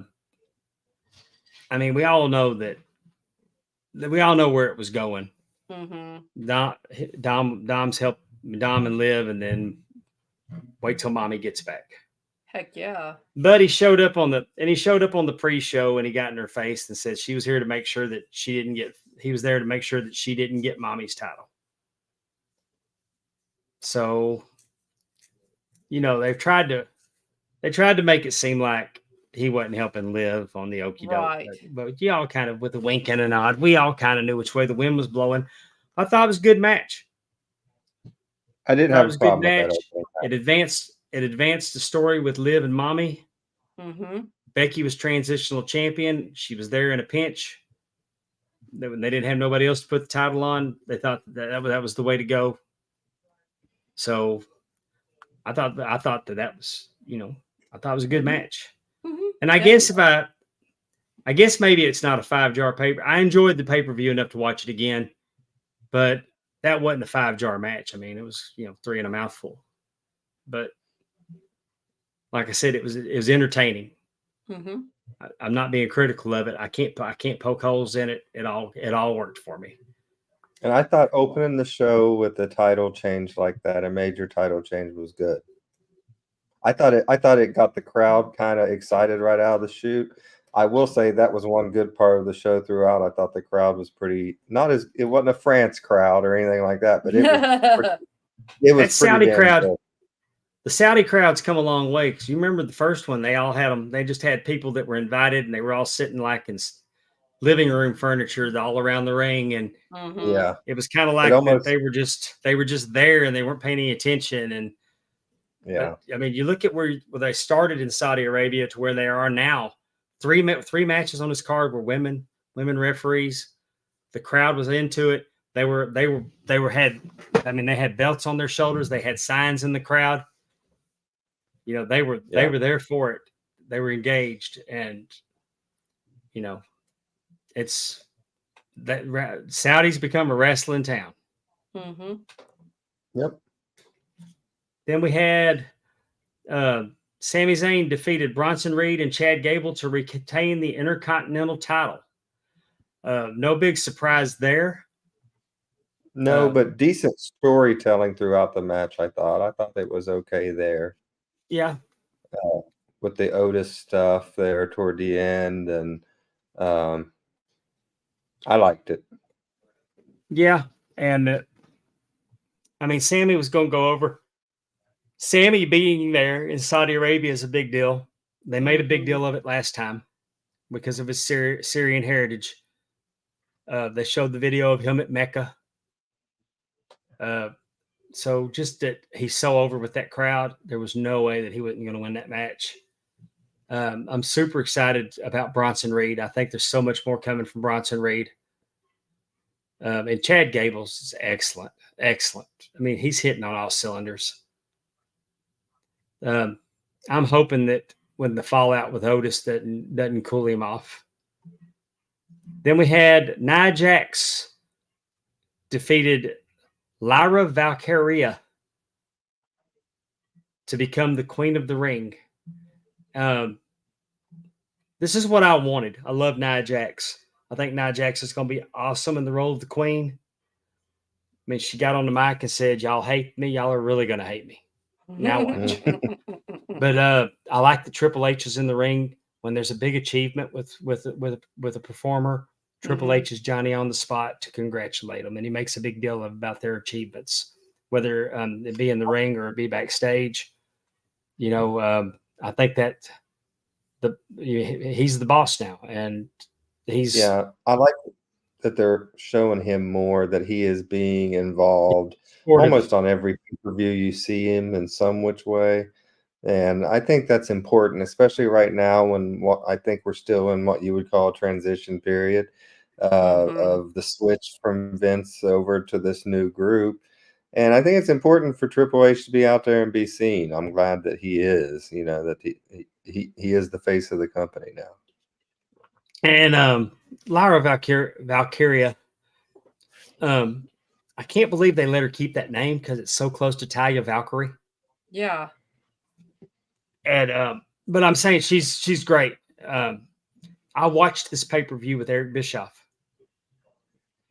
Speaker 3: mean, we all know that we all know where it was going.
Speaker 5: Mm-hmm.
Speaker 3: Dom's helped Dom and Liv, and then wait till Mommy gets back.
Speaker 5: Heck yeah.
Speaker 3: But he showed up on the pre-show, and he got in her face and said she was here to make sure that he was there to make sure that she didn't get Mommy's title. So, they tried to make it seem like he wasn't helping Liv on the okie doke.
Speaker 5: Right.
Speaker 3: But y'all kind of, with a wink and a nod, we all kind of knew which way the wind was blowing. I thought it was a good match.
Speaker 2: I didn't have a problem with that.
Speaker 3: It advanced the story with Liv and Mommy.
Speaker 5: Mm-hmm.
Speaker 3: Becky was transitional champion. She was there in a pinch. They didn't have nobody else to put the title on. They thought that was the way to go. So I thought that was, I thought it was a good match.
Speaker 5: Mhm.
Speaker 3: And I guess I guess maybe it's not a 5-jar paper. I enjoyed the pay-per-view enough to watch it again, but that wasn't a 5-jar match. I mean, it was, 3 in a mouthful. But like I said, it was entertaining.
Speaker 5: Mhm.
Speaker 3: I'm not being critical of it. I can't poke holes in it. It all worked for me.
Speaker 2: And I thought opening the show with the title change like that, a major title change, was good. I thought it got the crowd kind of excited right out of the chute. I will say that was one good part of the show throughout. I thought the crowd was pretty it wasn't a France crowd or anything like that, but it was
Speaker 3: That
Speaker 2: pretty
Speaker 3: Saudi
Speaker 2: damn
Speaker 3: crowd.
Speaker 2: good.
Speaker 3: The Saudi crowd's come a long way, because you remember the first one, they all had them. They just had people that were invited, and they were all sitting like in living room furniture all around the ring, and
Speaker 5: Mhm.
Speaker 2: Yeah.
Speaker 3: it was kind of like
Speaker 2: almost-
Speaker 3: that they were just there and they weren't paying any attention. And
Speaker 2: Yeah.
Speaker 3: but, I mean, you look at where they started in Saudi Arabia to where they are now. Three matches on this card were women referees. The crowd was into it. They had belts on their shoulders. They had signs in the crowd. They were there for it. They were engaged, and it's that Saudi's become a wrestling town.
Speaker 5: Mhm.
Speaker 2: Yep.
Speaker 3: Then we had Sami Zayn defeated Bronson Reed and Chad Gable to retain the Intercontinental title. No big surprise there.
Speaker 2: No, but decent storytelling throughout the match, I thought it was okay there.
Speaker 3: Yeah.
Speaker 2: With the Otis stuff there toward the end, and I liked it.
Speaker 3: Yeah, and I mean, Sammy was going to go over. Sammy being there in Saudi Arabia is a big deal. They made a big deal of it last time because of his Syrian heritage. They showed the video of him at Mecca. So just that he's so over with that crowd, there was no way that he wasn't going to win that match. I'm super excited about Bronson Reed. I think there's so much more coming from Bronson Reed. And Chad Gables is excellent. Excellent. I mean, he's hitting on all cylinders. I'm hoping that when the fallout with Otis doesn't cool him off. Then we had Nia Jax defeated Lyra Valkyria to become the Queen of the Ring. This is what I wanted. I love Nia Jax. I think Nia Jax is going to be awesome in the role of the Queen. I mean, she got on the mic and said, "Y'all hate me. Y'all are really going to hate me." Now watch. But I like the Triple H is in the ring when there's a big achievement with a performer. Triple H is Johnny on the spot to congratulate them, and he makes a big deal about their achievements, whether it be in the ring or it be backstage. I think that he's the boss now, and he's
Speaker 2: I like that they're showing him more, that he is being involved almost on every pay-per-view. You see him in some which way, and I think that's important, especially right now when I think we're still in what you would call a transition period of the switch from Vince over to this new group. And I think it's important for Triple H to be out there and be seen. I'm glad that he is, that he is the face of the company now.
Speaker 3: And Lyra Valkyria, I can't believe they let her keep that name because it's so close to Talia Valkyrie.
Speaker 5: Yeah.
Speaker 3: And but I'm saying she's great. I watched this pay-per-view with Eric Bischoff,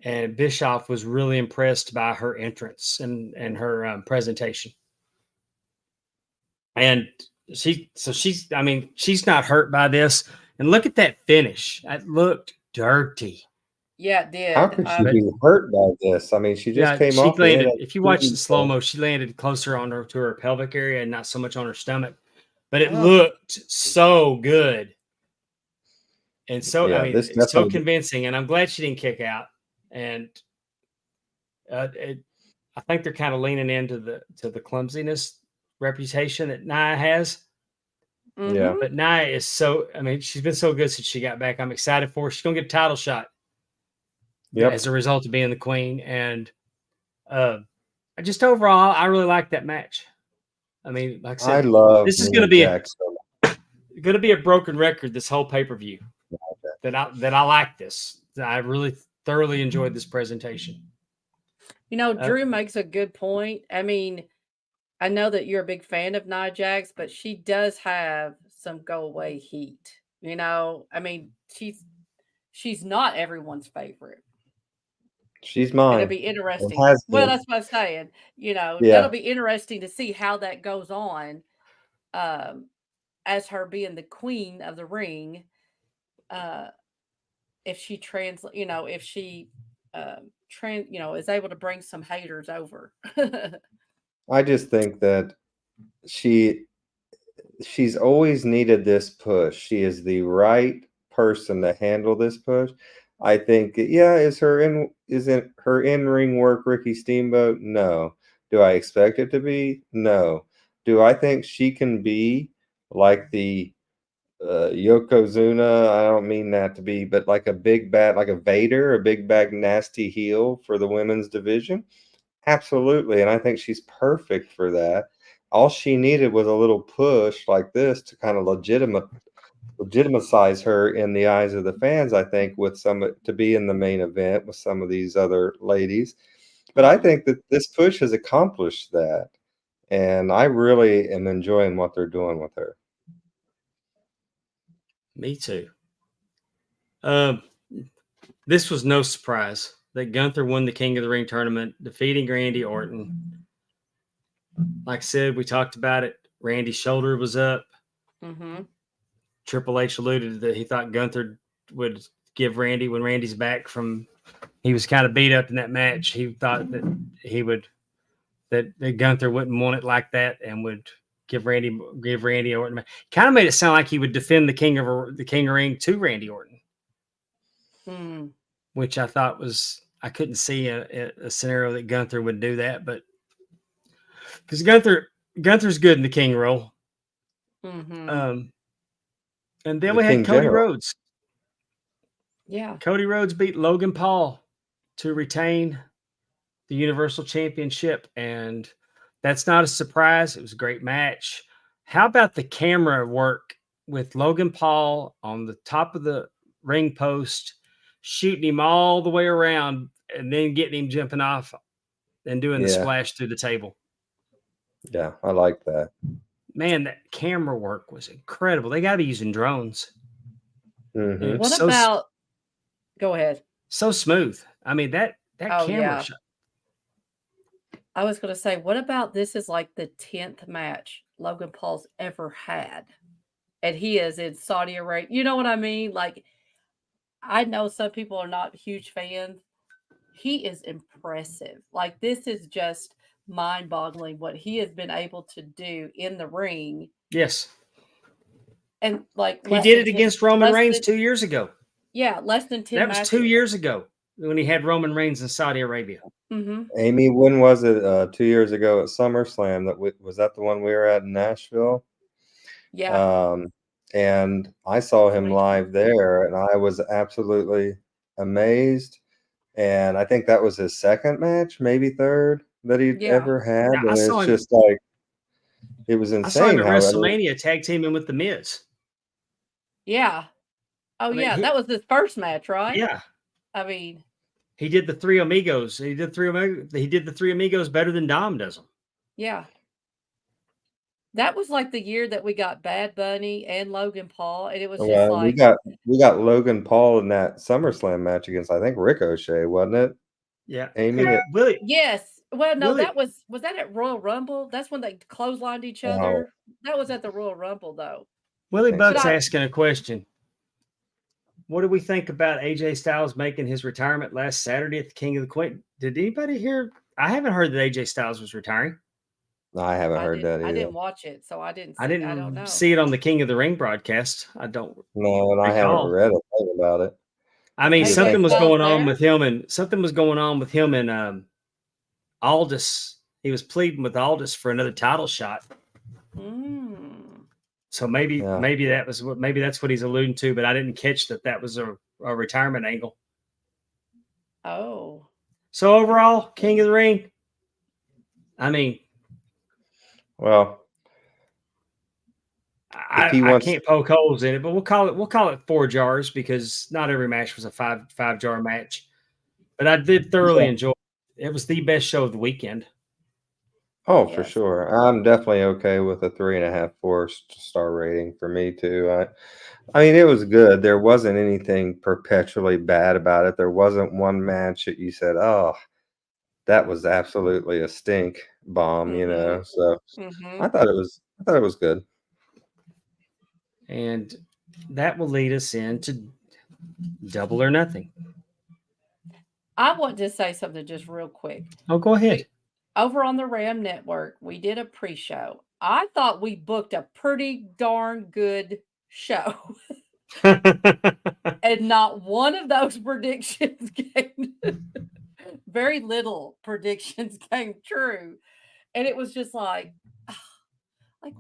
Speaker 3: and Bischoff was really impressed by her entrance and her presentation. And she's not hurt by this. And look at that finish. It looked dirty.
Speaker 5: Yeah, it did.
Speaker 2: How could she be hurt by this? I mean, she just came off.
Speaker 3: If you watch the slow-mo, she landed closer to her pelvic area and not so much on her stomach. But it looked so good. And so, it's so convincing. And I'm glad she didn't kick out. And I think they're kind of leaning into the clumsiness reputation that Nia has.
Speaker 2: Yeah.
Speaker 3: But Nia is she's been so good since she got back. I'm excited for her. She's going to get a title shot as a result of being the queen. And just overall, I really like that match. I mean, like I said,
Speaker 2: I love
Speaker 3: this is going to be going to be a broken record this whole pay-per-view. That I like this. I really thoroughly enjoyed this presentation.
Speaker 5: You know, Drew makes a good point. I mean, I know that you're a big fan of Nia Jax, but she does have some go away heat. You know, I mean, she's not everyone's favorite.
Speaker 2: She's mine.
Speaker 5: It'll be interesting.
Speaker 2: Has
Speaker 5: Well,
Speaker 2: been.
Speaker 5: that's what I'm saying. You know,
Speaker 2: Yeah.
Speaker 5: that'll be interesting to see how that goes on. As her being the queen of the ring, if she if she is able to bring some haters over.
Speaker 2: I just think that she's always needed this push. She is the right person to handle this push. I think, yeah, isn't her in-ring work Ricky Steamboat? No. Do I expect it to be? No. Do I think she can be like the Yokozuna? I don't mean that to be, but like a big bad, like a Vader, a big bad nasty heel for the women's division? Absolutely. And I think she's perfect for that. All she needed was a little push like this to kind of legitimize her in the eyes of the fans, I think, with to be in the main event with some of these other ladies. But I think that this push has accomplished that. And I really am enjoying what they're doing with her.
Speaker 3: Me too. This was no surprise that Gunther won the King of the Ring tournament, defeating Randy Orton. Like I said, we talked about it. Randy's shoulder was up.
Speaker 5: Mm-hmm.
Speaker 3: Triple H alluded that he thought Gunther would give Randy, when Randy's back from, he was kind of beat up in that match. He thought that that Gunther wouldn't want it like that and would give Randy Orton. Kind of made it sound like he would defend the King of Ring to Randy Orton, which I thought was, I couldn't see a scenario that Gunther would do that, but because Gunther's good in the King role.
Speaker 5: Mm-hmm.
Speaker 3: And then we had Cody Rhodes.
Speaker 5: Yeah.
Speaker 3: Cody Rhodes beat Logan Paul to retain the Universal Championship, and that's not a surprise. It was a great match. How about the camera work with Logan Paul on the top of the ring post, shooting him all the way around, and then getting him jumping off and doing the splash through the table?
Speaker 2: Yeah, I like that.
Speaker 3: Man, that camera work was incredible. They got to be using drones.
Speaker 2: Mm-hmm.
Speaker 5: What about? Go ahead.
Speaker 3: So smooth. I mean, that camera shot.
Speaker 5: I was going to say, what about this is like the 10th match Logan Paul's ever had, and he is in Saudi Arabia. You know what I mean? Like, I know some people are not huge fans. He is impressive. Like, this is just mind-boggling what he has been able to do in the ring.
Speaker 3: Yes.
Speaker 5: And like
Speaker 3: he did it against Roman Reigns 2 years ago.
Speaker 5: Yeah, less than 10
Speaker 3: That was matches. 2 years ago when he had Roman Reigns in Saudi Arabia.
Speaker 5: Mm-hmm.
Speaker 2: Amy, when was it? 2 years ago at SummerSlam. Was that the one we were at in Nashville?
Speaker 5: Yeah.
Speaker 2: And I saw him live there, and I was absolutely amazed. And I think that was his second match, maybe third, that he'd ever had.
Speaker 3: Yeah,
Speaker 2: and it's just like, it was insane.
Speaker 3: I saw him at WrestleMania tag teaming with The Miz.
Speaker 5: Yeah. Oh, yeah. That was his first match, right?
Speaker 3: Yeah.
Speaker 5: I mean,
Speaker 3: he did the Three Amigos. He did the Three Amigos better than Dom does them.
Speaker 5: Yeah. That was like the year that we got Bad Bunny and Logan Paul, and it was just like
Speaker 2: we got Logan Paul in that SummerSlam match against, I think, Ricochet, wasn't it?
Speaker 3: Yeah,
Speaker 2: Amy.
Speaker 3: Willie.
Speaker 5: Yes. Well, no, that was that at Royal Rumble? That's when they clotheslined each other. That was at the Royal Rumble, though.
Speaker 3: Willie Buck's asking a question. What do we think about AJ Styles making his retirement last Saturday at the King of the Queen? Did anybody hear? I haven't heard that AJ Styles was retiring.
Speaker 2: No, I haven't heard that either.
Speaker 5: I didn't watch it, so I didn't know.
Speaker 3: See it on the King of the Ring broadcast. I don't.
Speaker 2: No, and I haven't read a thing about it.
Speaker 3: I mean, something was going on with him, and Aldis. He was pleading with Aldis for another title shot. So maybe that's what he's alluding to, but I didn't catch that was a retirement angle.
Speaker 5: Oh.
Speaker 3: So overall, King of the Ring. I mean,
Speaker 2: well, If he
Speaker 3: I
Speaker 2: wants,
Speaker 3: can't poke holes in it, but we'll call it 4 jars because not every match was a five jar match. But I did thoroughly enjoy it. It was the best show of the weekend.
Speaker 2: oh, for
Speaker 5: Yes.
Speaker 2: sure. I'm definitely okay with a 3.5, 4 star rating for me too. I mean, it was good. There wasn't anything perpetually bad about it. There wasn't one match that you said, "Oh, that was absolutely a stink bomb," you know. So
Speaker 5: Mm-hmm.
Speaker 2: I thought it was good.
Speaker 3: And that will lead us into Double or Nothing.
Speaker 5: I want to say something just real quick.
Speaker 3: Oh, go ahead.
Speaker 5: Over on the Ram Network, we did a pre-show. I thought we booked a pretty darn good show. And not one of those predictions came. Very little predictions came true. And it was just like,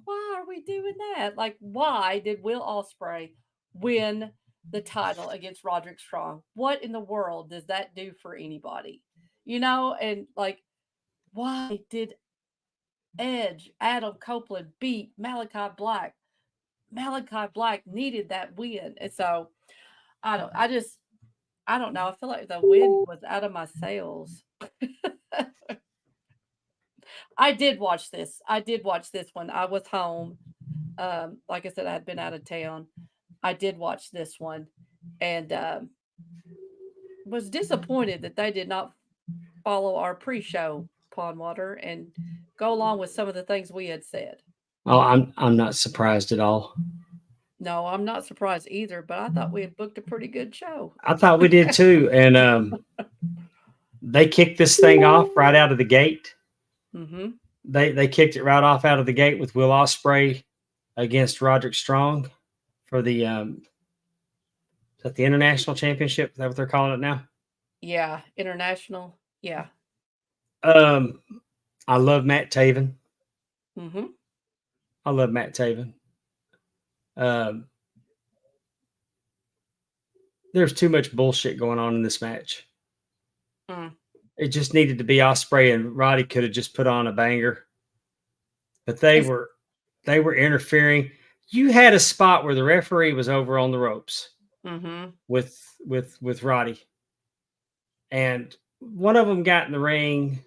Speaker 5: why are we doing that? Like, why did Will Ospreay win the title against Roderick Strong? What in the world does that do for anybody? You know, and like, why did Edge, Adam Copeland beat Malachi Black? Malachi Black needed that win. And so I don't know. I feel like the wind was out of my sails. I did watch this. I did watch this one. I was home. Like I said, I had been out of town. I did watch this one and was disappointed that they did not follow our pre-show Pond Water and go along with some of the things we had said.
Speaker 3: Well, I'm not surprised at all.
Speaker 5: No, I'm not surprised either, but I thought we had booked a pretty good show.
Speaker 3: I thought we did too. And they kicked this thing off right out of the gate.
Speaker 5: Mm-hmm.
Speaker 3: They kicked it right off out of the gate with Will Ospreay against Roderick Strong for the is that the International Championship? Is that what they're calling it now?
Speaker 5: Yeah, international. Yeah.
Speaker 3: I love Matt Taven.
Speaker 5: Mm-hmm.
Speaker 3: I love Matt Taven. There's too much bullshit going on in this match. It just needed to be Ospreay, and Roddy could have just put on a banger. But they were interfering. You had a spot where the referee was over on the ropes with Roddy, and one of them got in the ring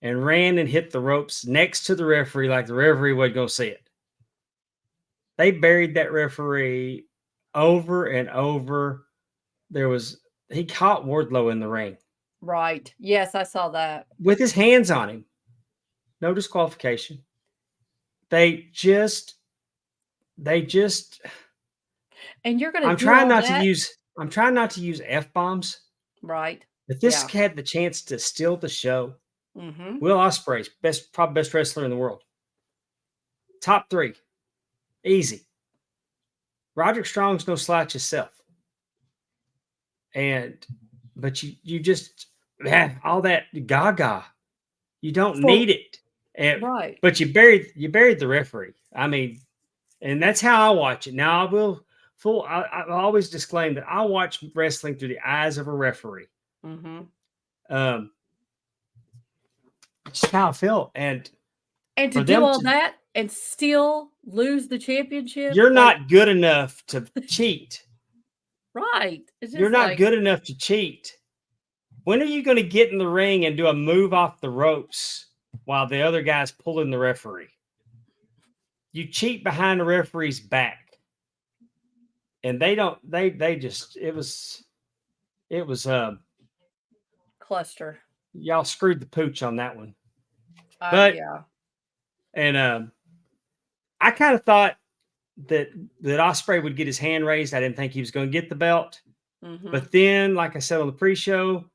Speaker 3: and ran and hit the ropes next to the referee like the referee wasn't going to see it. They buried that referee over and over. He caught Wardlow in the ring.
Speaker 5: Right. Yes, I saw that.
Speaker 3: With his hands on him. No disqualification. They just
Speaker 5: and you're gonna
Speaker 3: I'm trying not to use F-bombs.
Speaker 5: Right.
Speaker 3: But this had the chance to steal the show.
Speaker 5: Mm-hmm.
Speaker 3: Will Ospreay's probably best wrestler in the world. Top 3. Easy. Roderick Strong's no slouch himself. But you just all that gaga. You don't need it.
Speaker 5: Right.
Speaker 3: But you buried the referee. I mean, and that's how I watch it. Now I always disclaim that I watch wrestling through the eyes of a referee.
Speaker 5: Mm-hmm.
Speaker 3: Just how I feel. And
Speaker 5: to do all that and still lose the championship.
Speaker 3: You're not good enough to cheat.
Speaker 5: Right.
Speaker 3: You're not good enough to cheat. When are you going to get in the ring and do a move off the ropes while the other guy's pulling the referee? You cheat behind the referee's back. And it was
Speaker 5: cluster.
Speaker 3: Y'all screwed the pooch on that one.
Speaker 5: Yeah.
Speaker 3: And I kind of thought that Ospreay would get his hand raised. I didn't think he was going to get the belt.
Speaker 5: Mm-hmm.
Speaker 3: But then, like I said on the pre-show,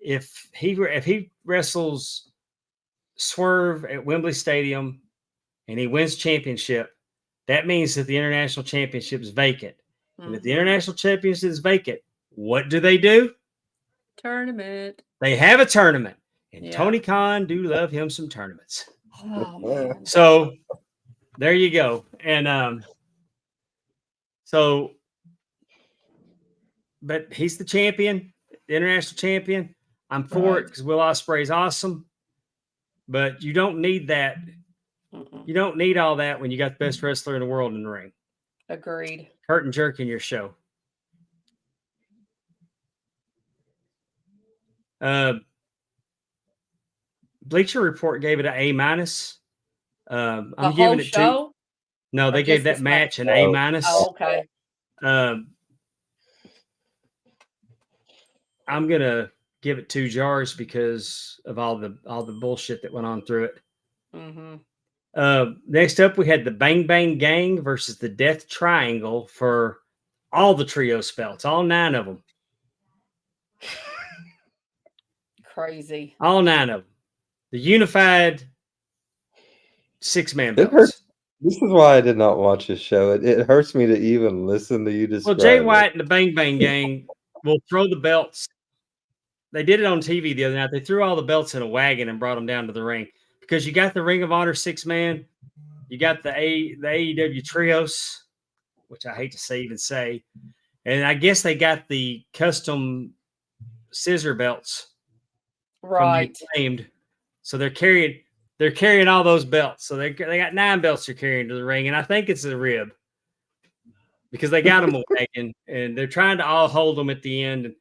Speaker 3: if he wrestles Swerve at Wembley Stadium and he wins championship, that means that the international championship is vacant. Mm-hmm. And if the international championship is vacant, what do?
Speaker 5: Tournament.
Speaker 3: They have a tournament. And Tony Khan do love him some tournaments.
Speaker 5: Oh, man.
Speaker 3: So there you go. And but he's the champion, the international champion. I'm for it because Will Ospreay is awesome. But you don't need that
Speaker 5: Mm-mm.
Speaker 3: You don't need all that when you got the best wrestler in the world in the ring.
Speaker 5: Agreed.
Speaker 3: Hurt and jerking your show. Bleacher Report gave it an A minus.
Speaker 5: The
Speaker 3: I'm
Speaker 5: whole
Speaker 3: giving it 2.
Speaker 5: show?
Speaker 3: No,
Speaker 5: Or
Speaker 3: they gave
Speaker 5: just
Speaker 3: that
Speaker 5: this
Speaker 3: match an
Speaker 2: Oh.
Speaker 3: A minus.
Speaker 5: Oh, okay.
Speaker 3: I'm gonna give it 2 jars because of all the bullshit that went on through it.
Speaker 5: Mm-hmm.
Speaker 3: Next up, we had the Bang Bang Gang versus the Death Triangle for all the trio belts, all 9 of them.
Speaker 5: Crazy.
Speaker 3: All 9 of them. The unified 6-man
Speaker 2: It hurts.
Speaker 3: belts.
Speaker 2: This is why I did not watch this show. It hurts me to even listen to you
Speaker 3: Well,
Speaker 2: describe
Speaker 3: Jay
Speaker 2: it.
Speaker 3: White and the Bang Bang Gang will throw the belts. They did it on TV the other night. They threw all the belts in a wagon and brought them down to the ring because you got the Ring of Honor 6-man, you got the AEW trios, which I hate to even say, and I guess they got the custom scissor belts
Speaker 5: Right.
Speaker 3: from the Acclaimed. So they're carrying all those belts. So they got 9 belts they're carrying to the ring, and I think it's a rib because they got them a wagon and they're trying to all hold them at the end and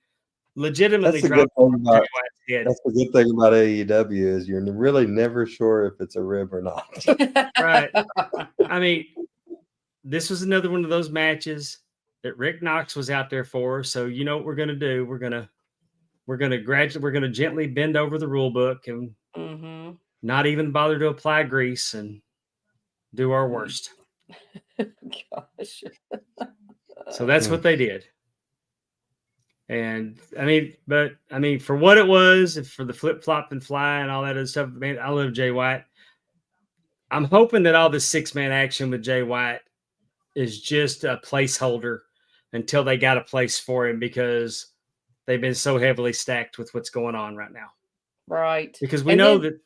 Speaker 3: legitimately
Speaker 2: That's the
Speaker 3: drop
Speaker 2: good thing about
Speaker 3: Jay White's head.
Speaker 2: that's the good thing about AEW is you're really never sure if it's a rib or not.
Speaker 3: Right. I mean, this was another one of those matches that Rick Knox was out there for. So you know what we're gonna do? We're gonna gently bend over the rule book and
Speaker 5: Mm-hmm.
Speaker 3: not even bother to apply grease and do our worst.
Speaker 5: Gosh.
Speaker 3: So that's what they did. And I mean, for what it was, for the flip flop and fly and all that other stuff, man, I love Jay White. I'm hoping that all this 6-man action with Jay White is just a placeholder until they got a place for him because they've been so heavily stacked with what's going on right now.
Speaker 5: Right.
Speaker 3: Because we
Speaker 5: And
Speaker 3: know
Speaker 5: then-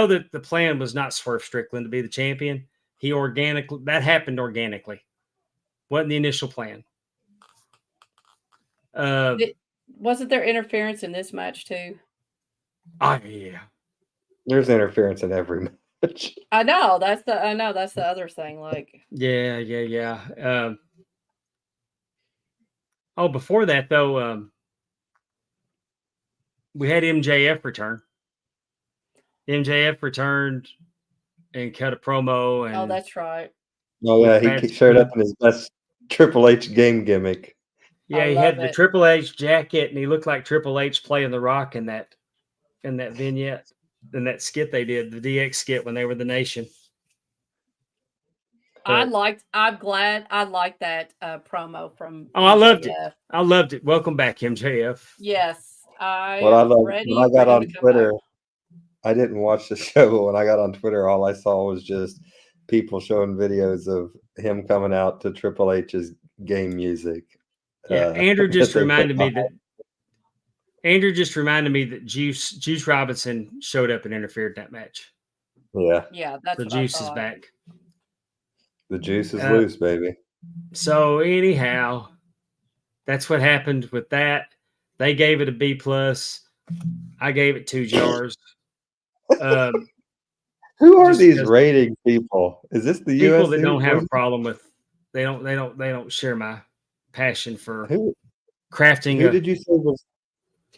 Speaker 3: that the plan was not Swerve Strickland to be the champion. That happened organically. Wasn't the initial plan.
Speaker 5: Wasn't there interference in this match too?
Speaker 3: Oh yeah.
Speaker 2: There's interference in every match.
Speaker 5: I know that's the other thing. Like,
Speaker 3: Yeah. Before that though, we had MJF return. MJF returned and cut a promo. And
Speaker 5: oh, that's right.
Speaker 2: Oh yeah,
Speaker 3: Bad
Speaker 2: he showed up
Speaker 3: speed.
Speaker 2: in his best Triple H game gimmick.
Speaker 3: Yeah,
Speaker 5: I
Speaker 3: he
Speaker 5: love
Speaker 3: had the
Speaker 5: it.
Speaker 3: Triple H jacket, and he looked like Triple H playing The Rock in that vignette, in that skit they did, the DX skit when they were the Nation.
Speaker 5: I'm glad I liked that promo from.
Speaker 3: Oh, I loved it.
Speaker 5: MJF.
Speaker 3: I loved it. Welcome back, MJF.
Speaker 5: Yes, I
Speaker 2: What I
Speaker 5: am
Speaker 2: love
Speaker 5: ready.
Speaker 2: when I got
Speaker 5: ready
Speaker 2: on
Speaker 5: to come
Speaker 2: Twitter,
Speaker 5: back.
Speaker 2: I didn't watch the show, but when I got on Twitter, all I saw was just people showing videos of him coming out to Triple H's game music.
Speaker 3: Yeah, Andrew just
Speaker 2: that they put
Speaker 3: reminded me
Speaker 2: behind.
Speaker 3: that Juice Robinson showed up and interfered in that match.
Speaker 2: Yeah,
Speaker 5: Yeah, that's
Speaker 3: The
Speaker 5: what
Speaker 3: Juice
Speaker 5: I
Speaker 3: is
Speaker 5: thought.
Speaker 3: back.
Speaker 2: the juice is loose, baby.
Speaker 3: So anyhow, that's what happened with that. They gave it a B plus. I gave it 2 jars.
Speaker 2: Who are
Speaker 3: just
Speaker 2: these
Speaker 3: because
Speaker 2: rating people? Is this the
Speaker 3: people
Speaker 2: US?
Speaker 3: that don't have a problem with they don't share my passion for
Speaker 2: Who
Speaker 3: crafting
Speaker 2: did you say was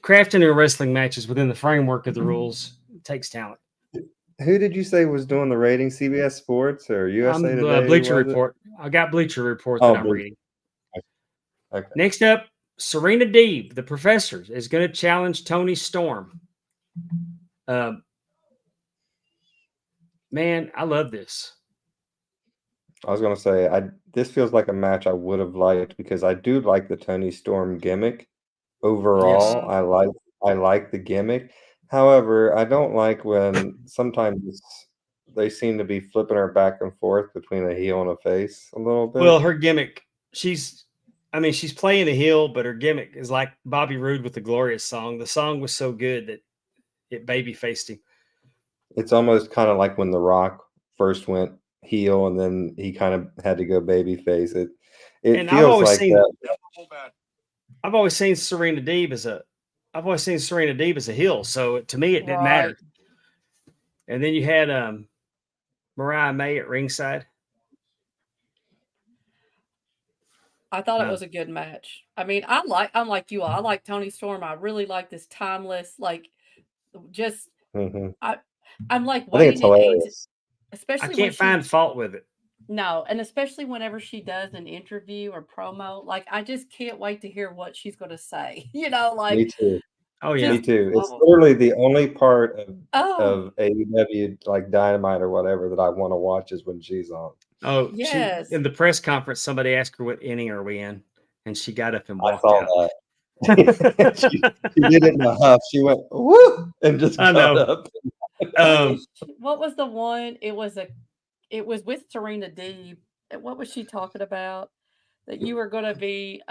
Speaker 3: crafting wrestling matches within the framework of the rules. It takes talent.
Speaker 2: who did you say was doing the rating? CBS Sports or USA
Speaker 3: I'm
Speaker 2: Today?
Speaker 3: Bleacher
Speaker 2: was it?
Speaker 3: Report. I got Bleacher Report
Speaker 2: Oh,
Speaker 3: that I'm
Speaker 2: Bleacher.
Speaker 3: reading.
Speaker 2: Okay.
Speaker 3: Next up, Serena Deeb, the professor, is going to challenge Tony Storm. Man, I love this.
Speaker 2: I was gonna say this feels like a match I would have liked because I do like the Tony Storm gimmick. Overall,
Speaker 5: Yes.
Speaker 2: I like the gimmick. However, I don't like when sometimes they seem to be flipping her back and forth between a heel and a face a little bit.
Speaker 3: Well, her gimmick, she's playing a heel, but her gimmick is like Bobby Roode with the Glorious song. The song was so good that it baby faced him.
Speaker 2: It's almost kind of like when The Rock first went heel and then he kind of had to go baby face. It
Speaker 3: And
Speaker 2: feels like that.
Speaker 3: I've always seen Serena Deeb as a heel. So to me, it didn't matter.
Speaker 5: Right.
Speaker 3: And then you had Mariah May at ringside?
Speaker 5: I thought it
Speaker 3: No.
Speaker 5: was a good match. I mean, I'm like you all. I like Tony Storm. I really like this timeless, like just
Speaker 2: Hmm.
Speaker 5: I'm like
Speaker 2: I think it's
Speaker 5: waiting in
Speaker 2: hilarious.
Speaker 3: I
Speaker 5: especially when
Speaker 3: can't
Speaker 5: she
Speaker 3: find fault with it.
Speaker 5: no, and especially whenever she does an interview or promo, like I just can't wait to hear what she's gonna say.
Speaker 2: Me
Speaker 5: Like
Speaker 2: too.
Speaker 3: Oh
Speaker 2: Me
Speaker 3: yeah.
Speaker 5: just
Speaker 2: too. It's
Speaker 5: oh,
Speaker 2: literally the only part
Speaker 5: oh
Speaker 2: of AEW like Dynamite or whatever that I want to watch is when she's on.
Speaker 3: Oh, she
Speaker 5: yes.
Speaker 3: in the press conference, somebody asked her what inning are we in, and she got up and
Speaker 2: I
Speaker 3: walked
Speaker 2: saw
Speaker 3: out.
Speaker 2: that. She did it in a huff. She went woo and just
Speaker 3: I
Speaker 2: got
Speaker 3: know.
Speaker 2: up.
Speaker 5: What was the one? It was with Serena Deeb. And what was she talking about? That you were gonna be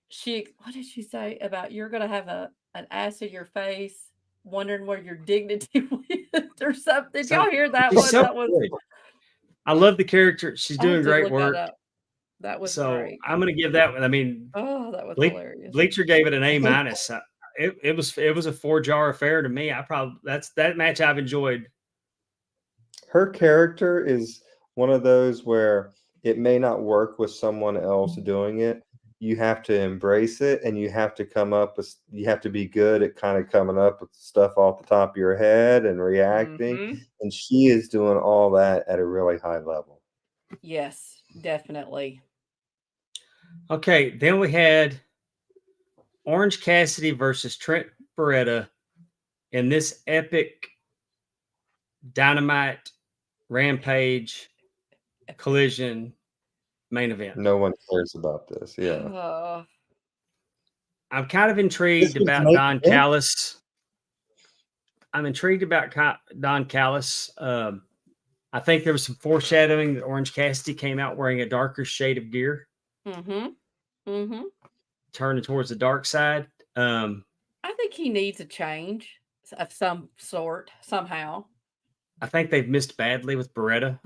Speaker 5: she what did she say about you're gonna have an ass in your face, wondering where your dignity went or something? Did y'all hear that
Speaker 3: She's
Speaker 5: one?
Speaker 3: so
Speaker 5: That was
Speaker 3: good. I love the character. She's
Speaker 5: I have
Speaker 3: doing
Speaker 5: to
Speaker 3: great
Speaker 5: look that
Speaker 3: work.
Speaker 5: up. That was
Speaker 3: So
Speaker 5: great.
Speaker 3: I'm going to give that one. I mean,
Speaker 5: Oh, that was hilarious.
Speaker 3: Bleacher gave it an A minus. It was a 4-jar affair to me. That match I've enjoyed.
Speaker 2: Her character is one of those where it may not work with someone else doing it. You have to embrace it, and you have to be good at kind of coming up with stuff off the top of your head and reacting.
Speaker 5: Mhm.
Speaker 2: And she is doing all that at a really high level.
Speaker 5: Yes, definitely.
Speaker 3: Okay, then we had Orange Cassidy versus Trent Beretta in this epic Dynamite Rampage Collision main event.
Speaker 2: No one cares about this. Yeah.
Speaker 5: Oh,
Speaker 3: I'm kind of
Speaker 2: This
Speaker 3: intrigued
Speaker 2: was
Speaker 3: about
Speaker 2: main
Speaker 3: Don
Speaker 2: event?
Speaker 3: Callis. I'm intrigued about Don Callis. I think there was some foreshadowing that Orange Cassidy came out wearing a darker shade of gear,
Speaker 5: mhm. Mhm.
Speaker 3: turning towards the dark side.
Speaker 5: I think he needs a change of some sort somehow.
Speaker 3: I think they've missed badly with Beretta.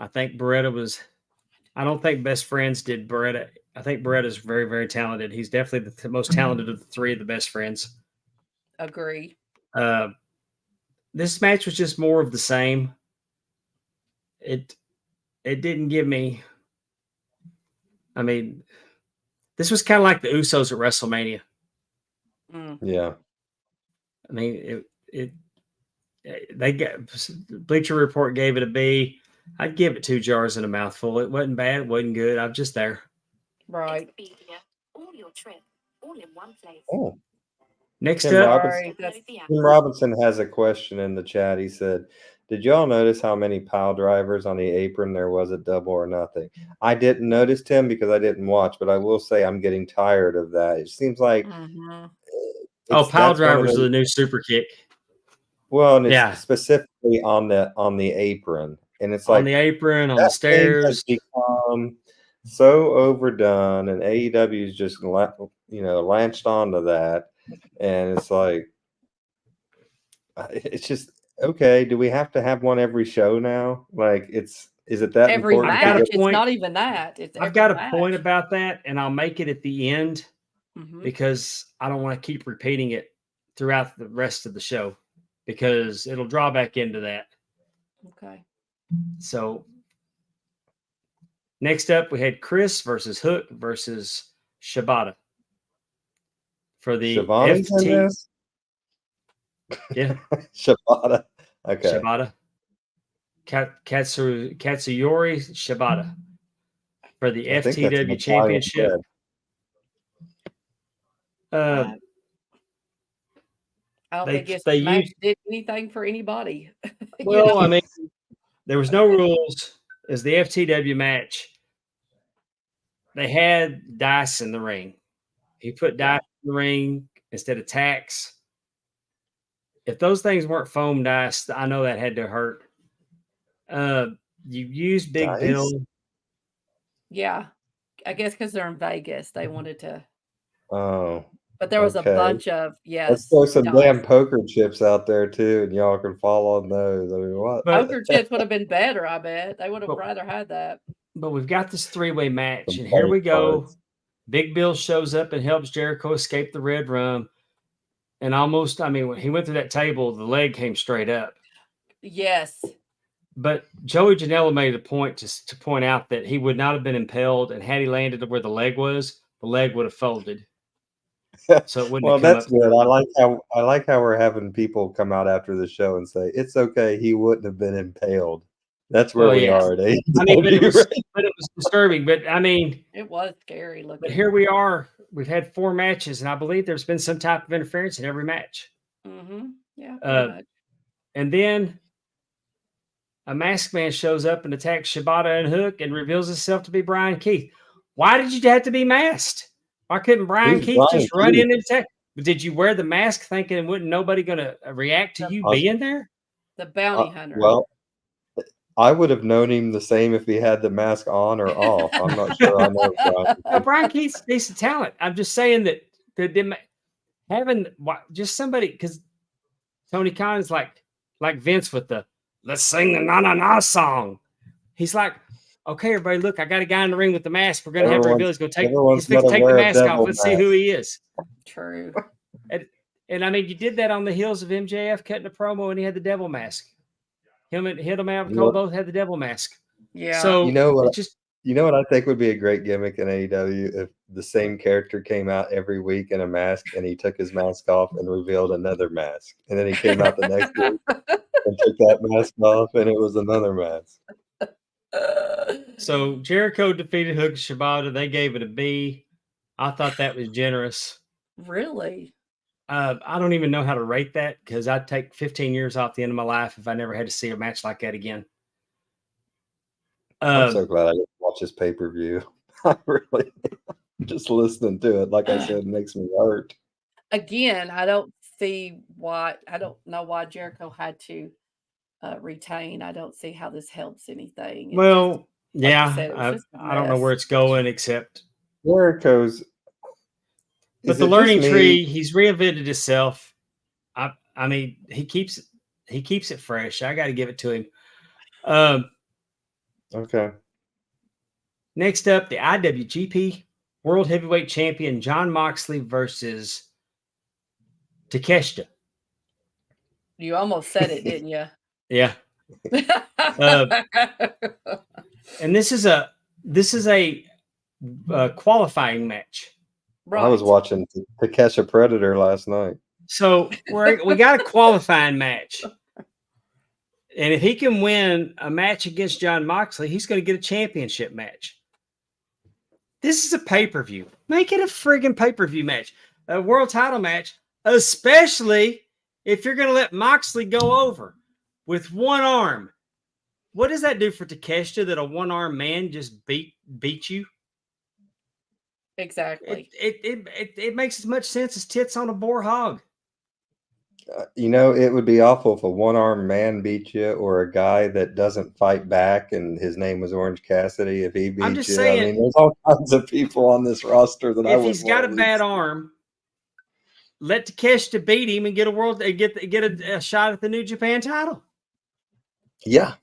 Speaker 3: I don't think Best Friends did Beretta. I think Beretta's very, very talented. He's definitely the most talented of the three of the Best Friends.
Speaker 5: Agree.
Speaker 3: This match was just more of the same. It didn't give me. I mean, this was kind of like the Usos at WrestleMania.
Speaker 5: Mm.
Speaker 2: Yeah.
Speaker 3: I mean, they got Bleacher Report gave it a B. I'd give it 2 jars and a mouthful. It wasn't bad. It wasn't good. I'm just there.
Speaker 5: Right.
Speaker 7: All your trip, all in one place.
Speaker 2: Oh,
Speaker 3: Next
Speaker 2: Tim
Speaker 3: up,
Speaker 2: Robinson.
Speaker 5: Sorry, that's
Speaker 2: Tim Robinson has a question in the chat. He said, "Did y'all notice how many pile drivers on the apron there was at Double or Nothing?" I didn't notice, Tim, because I didn't watch, but I will say I'm getting tired of that. It seems like
Speaker 5: mhm.
Speaker 3: pile
Speaker 2: that's one of
Speaker 3: drivers are
Speaker 2: those.
Speaker 3: the new super kick.
Speaker 2: Well, and it's
Speaker 3: Yeah,
Speaker 2: specifically on the apron, and it's
Speaker 3: on
Speaker 2: like
Speaker 3: the apron, on the
Speaker 2: that thing has
Speaker 3: stairs.
Speaker 2: become so overdone, and AEW's just latched onto that, and it's like it's just okay. Do we have to have one every show now? Like, is it that
Speaker 5: Every
Speaker 2: important
Speaker 3: I've
Speaker 2: to
Speaker 3: got a
Speaker 5: match.
Speaker 2: get?
Speaker 5: It's
Speaker 3: point.
Speaker 5: not even that. It's
Speaker 3: I've
Speaker 5: every
Speaker 3: got a
Speaker 5: match.
Speaker 3: point about that, and I'll make it at the end
Speaker 5: Mhm.
Speaker 3: because I don't want to keep repeating it throughout the rest of the show because it'll draw back into that.
Speaker 5: Okay.
Speaker 3: So next up, we had Chris versus Hook versus Shibata for the
Speaker 2: Shivani's in
Speaker 3: FT.
Speaker 2: this?
Speaker 3: Yeah,
Speaker 2: Shibata. Okay.
Speaker 3: Shibata. Katsuyori Shibata for the
Speaker 2: I think that's an
Speaker 3: FTW
Speaker 2: Italian
Speaker 3: Championship.
Speaker 2: bread.
Speaker 5: I don't
Speaker 3: They-
Speaker 5: think this
Speaker 3: they
Speaker 5: match
Speaker 3: used-
Speaker 5: did anything for anybody. You
Speaker 3: Well,
Speaker 5: know?
Speaker 3: I mean, there was no rules. As the FTW match, they had dice in the ring. He put dice in the ring instead of tacks. If those things weren't foam dice, I know that had to hurt. You used Big
Speaker 2: Dice?
Speaker 3: Bill.
Speaker 5: Yeah. I guess because they're in Vegas, they wanted to.
Speaker 2: Oh,
Speaker 5: But there was
Speaker 2: okay.
Speaker 5: a bunch of
Speaker 2: Let's
Speaker 5: yes.
Speaker 2: throw some
Speaker 5: dice.
Speaker 2: damn poker chips out there too, and y'all can fall on those. I mean, what?
Speaker 3: But-
Speaker 5: Poker chips would have been better. I bet they would have
Speaker 3: But-
Speaker 5: rather had that.
Speaker 3: But we've got this 3-way match,
Speaker 2: Some
Speaker 3: and here we
Speaker 2: playing
Speaker 3: go.
Speaker 2: cards.
Speaker 3: Big Bill shows up and helps Jericho escape the red rum. And almost, I mean, when he went through that table, the leg came straight up.
Speaker 5: Yes.
Speaker 3: But Joey Janela made a point to point out that he would not have been impaled, and had he landed where the leg was, the leg would have folded. So it wouldn't
Speaker 2: Well,
Speaker 3: have come
Speaker 2: that's
Speaker 3: up
Speaker 2: good.
Speaker 3: through.
Speaker 2: I like how we're having people come out after the show and say it's okay. He wouldn't have been impaled. That's where
Speaker 3: Well,
Speaker 2: we
Speaker 3: yeah.
Speaker 2: are at
Speaker 3: I mean, but it
Speaker 2: AEW, right?
Speaker 3: was disturbing. But I mean,
Speaker 5: It was scary
Speaker 3: but
Speaker 5: looking.
Speaker 3: here we are. We've had 4 matches, and I believe there's been some type of interference in every match.
Speaker 5: Mm-hmm. Yeah,
Speaker 3: Uh,
Speaker 5: pretty much.
Speaker 3: And then a masked man shows up and attacks Shibata and Hook and reveals himself to be Brian Keith. Why did you have to be masked? Why couldn't Brian
Speaker 2: Who's
Speaker 3: Keith
Speaker 2: Brian
Speaker 3: just run
Speaker 2: Keith?
Speaker 3: in and attack? Did you wear the mask thinking wasn't nobody going to react to you
Speaker 2: I was-
Speaker 3: being there?
Speaker 5: The bounty hunter.
Speaker 2: Well, I would have known him the same if he had the mask on or off. I'm not sure I know Brian.
Speaker 3: Brian Keith's decent talent. I'm just saying that having just somebody, because Tony Khan is like Vince with the "let's sing the na na na song." He's like, okay, everybody, look, I got a guy in the ring with the mask. We're gonna have a reveal. He's gonna take. He's
Speaker 2: gotta
Speaker 3: gonna take the
Speaker 2: wear a
Speaker 3: mask off.
Speaker 2: devil
Speaker 3: Let's see who he is.
Speaker 5: True.
Speaker 3: And I mean, you did that on the heels of MJF cutting a promo, and he had the devil mask. Him and Adam Cole both had the devil mask.
Speaker 5: Yeah.
Speaker 3: So
Speaker 2: You know what?
Speaker 3: it's just
Speaker 2: You know what I think would be a great gimmick in AEW if the same character came out every week in a mask and he took his mask off and revealed another mask. And then he came out the next week and took that mask off and it was another mask.
Speaker 3: so Jericho defeated Hook and Shibata. They gave it a B. I thought that was generous.
Speaker 5: Really?
Speaker 3: I don't even know how to rate that because I'd take 15 years off the end of my life if I never had to see a match like that again.
Speaker 2: I'm so glad I didn't watch this pay-per-view. I really just listening to it, like I said, makes me hurt.
Speaker 5: Again, I don't know why Jericho had to retain. I don't see how this helps anything. It
Speaker 3: Well,
Speaker 5: just, like
Speaker 3: yeah,
Speaker 5: you said, it was just a
Speaker 3: I don't know
Speaker 5: mess.
Speaker 3: where it's going except.
Speaker 2: Jericho's.
Speaker 3: But the learning tree, he's reinvented himself. I mean, he keeps it fresh. I got to give it to him.
Speaker 2: Okay.
Speaker 3: Next up, the IWGP World Heavyweight Champion Jon Moxley versus Takeshita.
Speaker 5: You almost said it, didn't you?
Speaker 3: Yeah. And this is a qualifying match.
Speaker 5: Right.
Speaker 2: I was watching To Catch a Predator last night.
Speaker 3: So we got a qualifying match. And if he can win a match against Jon Moxley, he's going to get a championship match. This is a pay-per-view. Make it a friggin' pay-per-view match. A world title match, especially if you're going to let Moxley go over with one arm. What does that do for Takeshita that a one-armed man just beat you?
Speaker 5: Exactly.
Speaker 3: It makes as much sense as tits on a boar hog.
Speaker 2: It would be awful if a one-armed man beat you or a guy that doesn't fight back and his name was Orange Cassidy if he beat you.
Speaker 3: I'm just saying,
Speaker 2: I mean, there's all kinds of people on this roster that
Speaker 3: if he's got a bad arm, let Takeshita beat him and get a shot at the New Japan title.
Speaker 2: Yeah.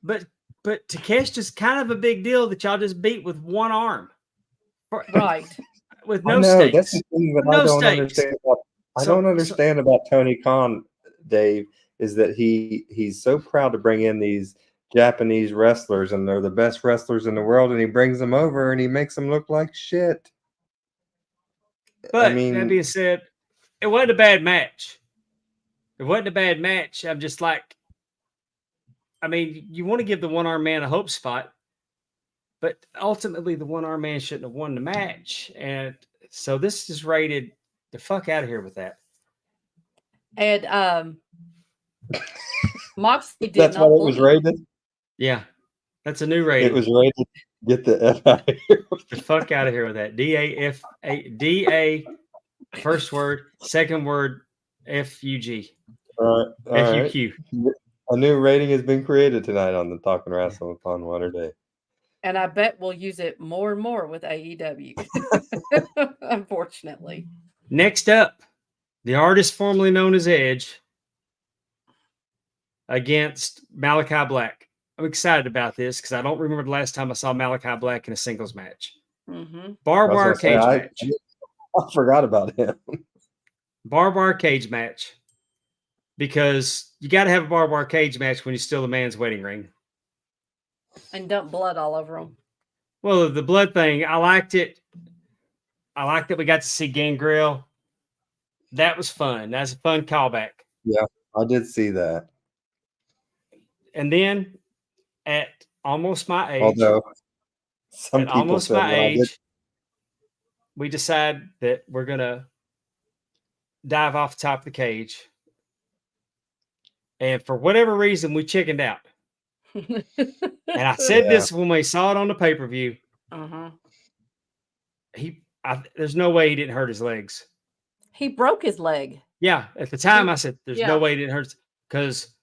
Speaker 3: But Takeshita's kind of a big deal that y'all just beat with one arm.
Speaker 5: Right.
Speaker 3: With no
Speaker 2: That's
Speaker 3: stakes.
Speaker 2: the thing that
Speaker 3: No
Speaker 2: I don't
Speaker 3: stakes.
Speaker 2: understand about I don't understand about Tony Khan, Dave, is that he's so proud to bring in these Japanese wrestlers and they're the best wrestlers in the world and he brings them over and he makes them look like shit.
Speaker 3: But
Speaker 2: I mean,
Speaker 3: that being said, it wasn't a bad match. It wasn't a bad match. I'm just like, I mean, you want to give the one-armed man a hope spot, but ultimately the one-armed man shouldn't have won the match. And so this is rated the fuck out of here with that.
Speaker 5: And Moxley did
Speaker 2: that's
Speaker 5: not
Speaker 2: what it was
Speaker 5: blink.
Speaker 2: rated.
Speaker 3: Yeah, that's a new rating.
Speaker 2: It was rated. Get the F out of here.
Speaker 3: The fuck out of here with that. D-A, first word, second word, F-U-G.
Speaker 2: All right.
Speaker 3: F-U-Q.
Speaker 2: A new rating has been created tonight on the Talking Wrestling with Pond Water Day.
Speaker 5: And I bet we'll use it more and more with AEW. Unfortunately.
Speaker 3: Next up, the artist formerly known as Edge against Malachi Black. I'm excited about this because I don't remember the last time I saw Malachi Black in a singles match.
Speaker 5: Mm-hmm.
Speaker 3: Barbed wire cage match.
Speaker 2: I forgot about him.
Speaker 3: Barbed wire cage match. because you got to have a barbed wire cage match when you steal a man's wedding ring.
Speaker 5: And dump blood all over them.
Speaker 3: Well, the blood thing, I liked it. I liked that we got to see Gangrel. That was fun. That's a fun callback.
Speaker 2: Yeah, I did see that.
Speaker 3: And then at almost my age,
Speaker 2: Although some
Speaker 3: at
Speaker 2: people
Speaker 3: almost
Speaker 2: said
Speaker 3: my
Speaker 2: when I did,
Speaker 3: age, we decide that we're gonna dive off the top of the cage. And for whatever reason, we chickened out. And I said
Speaker 2: Yeah.
Speaker 3: this when we saw it on the pay-per-view.
Speaker 5: Uh-huh.
Speaker 3: There's no way he didn't hurt his legs.
Speaker 5: He broke his leg.
Speaker 3: Yeah, at the time I said there's
Speaker 5: Yeah.
Speaker 3: no way he didn't hurt, because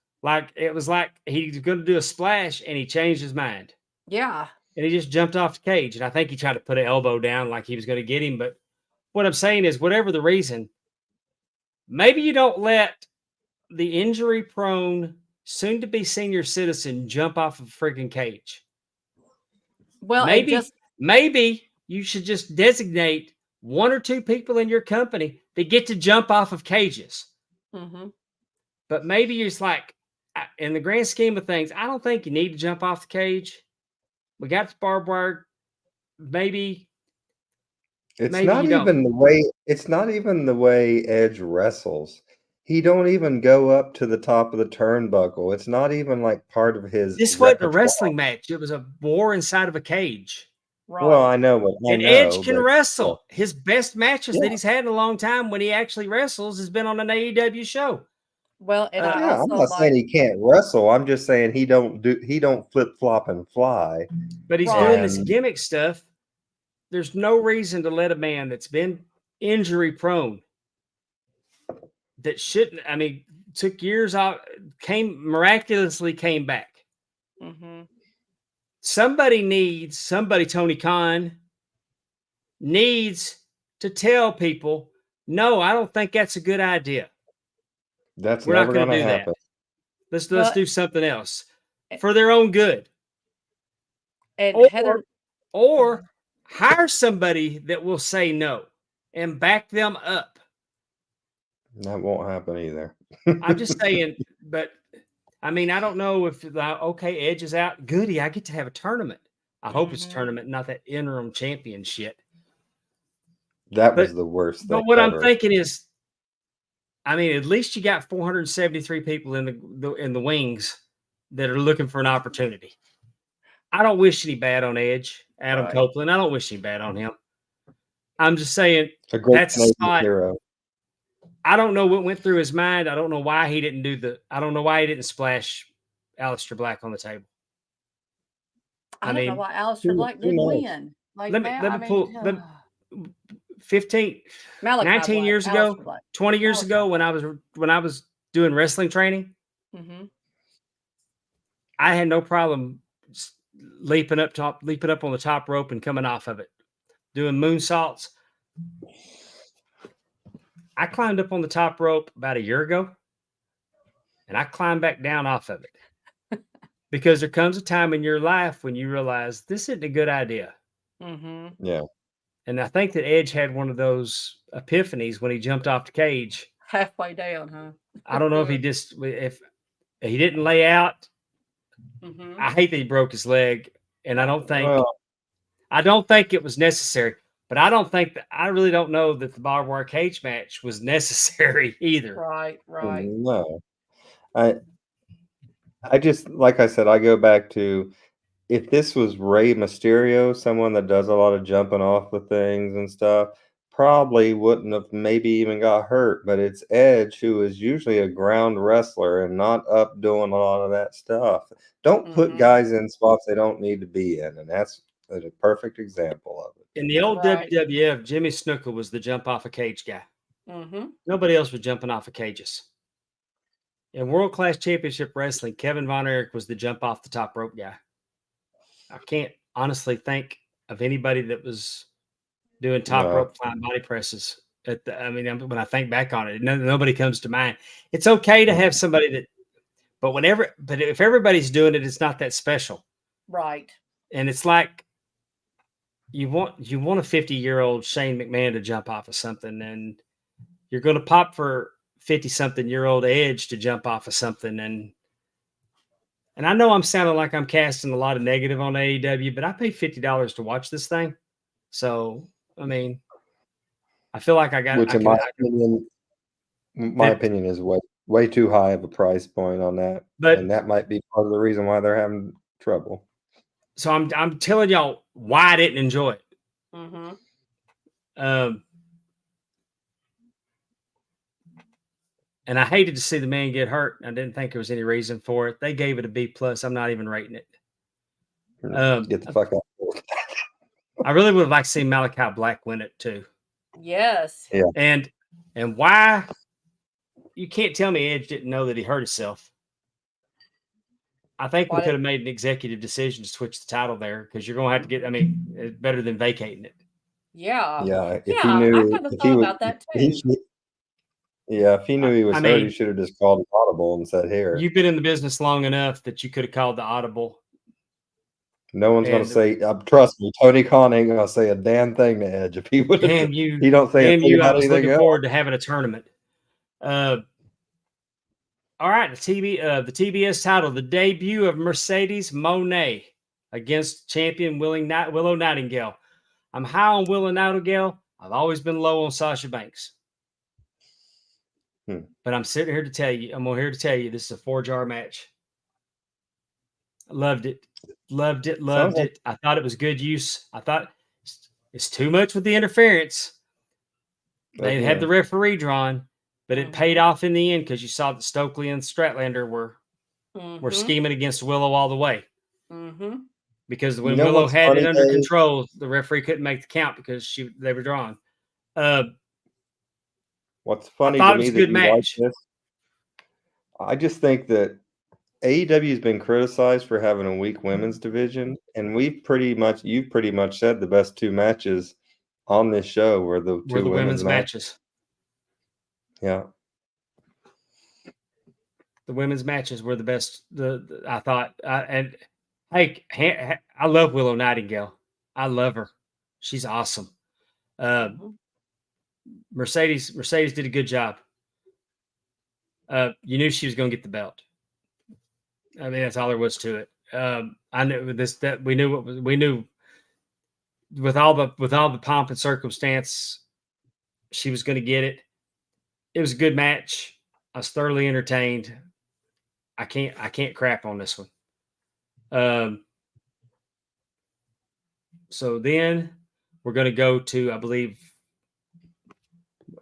Speaker 3: it was like he was going to do a splash and he changed his mind
Speaker 5: Yeah.
Speaker 3: and he just jumped off the cage. And I think he tried to put an elbow down like he was going to get him. But what I'm saying is, whatever the reason, maybe you don't let the injury-prone, soon-to-be senior citizen jump off of a freaking cage.
Speaker 5: Well,
Speaker 3: Maybe you should just designate 1 or 2 people in your company that get to jump off of cages.
Speaker 5: Mm-hmm.
Speaker 3: But maybe you're just like, in the grand scheme of things, I don't think you need to jump off the cage. We got the barbed wire. Maybe
Speaker 2: it's
Speaker 3: maybe
Speaker 2: not
Speaker 3: you don't.
Speaker 2: even the way. It's not even the way Edge wrestles. He don't even go up to the top of the turnbuckle. It's not even like part of his.
Speaker 3: This wasn't a
Speaker 2: repertoire.
Speaker 3: wrestling match. It was a war inside of a cage.
Speaker 5: Right.
Speaker 2: Well, I know, but
Speaker 3: And Edge can wrestle. His best matches that he's had in a long time when he actually wrestles has been on an AEW show.
Speaker 5: Well, and I
Speaker 2: Yeah, I'm
Speaker 5: also
Speaker 2: not saying he can't wrestle. I'm just saying he don't flip flop and fly.
Speaker 3: But he's
Speaker 5: Right.
Speaker 3: doing this gimmick stuff. There's no reason to let a man that's been injury prone, that shouldn't, I mean, took years out, miraculously came back.
Speaker 5: Mm-hmm.
Speaker 3: Somebody, Tony Khan needs to tell people, no, I don't think that's a good idea.
Speaker 2: That's
Speaker 3: We're
Speaker 2: never
Speaker 3: not going
Speaker 2: going
Speaker 3: to
Speaker 2: to
Speaker 3: do
Speaker 2: happen.
Speaker 3: that. Let's do something else
Speaker 5: Eh
Speaker 3: for their own good.
Speaker 5: And Heather,
Speaker 3: Or hire somebody that will say no and back them up.
Speaker 2: That won't happen either.
Speaker 3: I'm just saying, but I mean, I don't know if okay, Edge is out. Goody, I get to have a tournament. I hope it's a tournament, not that interim champion shit.
Speaker 2: That was the worst thing.
Speaker 3: But what
Speaker 2: ever.
Speaker 3: I'm thinking is, I mean, at least you got 473 people in the wings that are looking for an opportunity. I don't wish any bad on Edge, Adam Copeland. I don't wish any bad on him. I'm just saying that's a spot.
Speaker 2: Hero.
Speaker 3: I don't know what went through his mind. I don't know why he didn't I don't know why he didn't splash Aleister Black on the table.
Speaker 5: I don't know why Aleister Black didn't win. Like,
Speaker 3: let me pull 19 years ago, 20 years ago, when I was doing wrestling training, I had no problem leaping up on the top rope and coming off of it, doing moonsaults. I climbed up on the top rope about a year ago, and I climbed back down off of it because there comes a time in your life when you realize this isn't a good idea.
Speaker 2: Yeah.
Speaker 3: And I think that Edge had one of those epiphanies when he jumped off the cage.
Speaker 5: Halfway down, huh?
Speaker 3: I don't know if he didn't lay out. I hate that he broke his leg, and I don't think it was necessary. But I really don't know that the barbed wire cage match was necessary either.
Speaker 5: Right.
Speaker 2: No. I just, like I said, I go back to, if this was Rey Mysterio, someone that does a lot of jumping off the things and stuff, probably wouldn't have maybe even got hurt. But it's Edge, who is usually a ground wrestler and not up doing a lot of that stuff. Don't put guys in spots they don't need to be in. And that's a perfect example of it.
Speaker 3: In the old WWF, Jimmy Snuka was the jump off a cage guy. Nobody else was jumping off of cages. In World Class Championship Wrestling, Kevin Von Erich was the jump off the top rope guy. I can't honestly think of anybody that was doing top rope flying body presses. When I think back on it, nobody comes to mind. It's okay to have somebody but if everybody's doing it, it's not that special.
Speaker 5: Right.
Speaker 3: And it's like, you want a 50-year-old Shane McMahon to jump off of something, and you're going to pop for 50-something-year-old Edge to jump off of something. And I know I'm sounding like I'm casting a lot of negative on AEW, but I paid $50 to watch this thing. So, I mean, I feel like
Speaker 2: Which, in my opinion, is way too high of a price point on that,
Speaker 3: but
Speaker 2: and that might be part of the reason why they're having trouble.
Speaker 3: so I'm telling y'all why I didn't enjoy it.
Speaker 5: Mm-hmm.
Speaker 3: And I hated to see the man get hurt. I didn't think there was any reason for it. They gave it a B+. I'm not even rating it.
Speaker 2: Get the fuck out.
Speaker 3: I really would have liked to see Malachi Black win it too.
Speaker 5: Yes.
Speaker 2: Yeah.
Speaker 3: And why? You can't tell me Edge didn't know that he hurt himself. I think we could have made an executive decision to switch the title there because you're going to have to get. I mean, it's better than vacating it.
Speaker 5: Yeah.
Speaker 2: Yeah. If
Speaker 5: Yeah,
Speaker 2: he knew,
Speaker 5: I kind of thought about that too.
Speaker 2: If he knew he was hurt, he should have just called an audible and said, "Here."
Speaker 3: You've been in the business long enough that you could have called the audible.
Speaker 2: No one's going to say, trust me, Tony Khan ain't going to say a damn thing to Edge if he would have.
Speaker 3: Damn you.
Speaker 2: He don't say
Speaker 3: Damn you. I was looking
Speaker 2: else.
Speaker 3: forward to having a tournament. All right. The TBS title, the debut of Mercedes Moné against champion Willow Nightingale. I'm high on Willow Nightingale. I've always been low on Sasha Banks. But I'm sitting here to tell you, this is a 4-jar match. I loved it. Loved it. I thought it was good use. I thought it's too much with the interference. They had the referee drawn, but it paid off in the end because you saw that Stokely and Stratlander were scheming against Willow all the way.
Speaker 5: Mm-hmm.
Speaker 3: Because when Willow had it under control, the referee couldn't make the count because they were drawn.
Speaker 2: What's funny to me that you like this, I just think that AEW has been criticized for having a weak women's division, and you've pretty much said the best 2 matches on this show were the two women's matches. Yeah,
Speaker 3: the women's matches were the best. I thought, and hey, I love Willow Nightingale. I love her. She's awesome. Mercedes did a good job. You knew she was going to get the belt. I mean, that's all there was to it. I knew we knew with all the pomp and circumstance, she was going to get it. It was a good match. I was thoroughly entertained. I can't crap on this one. So then we're going to go to, I believe,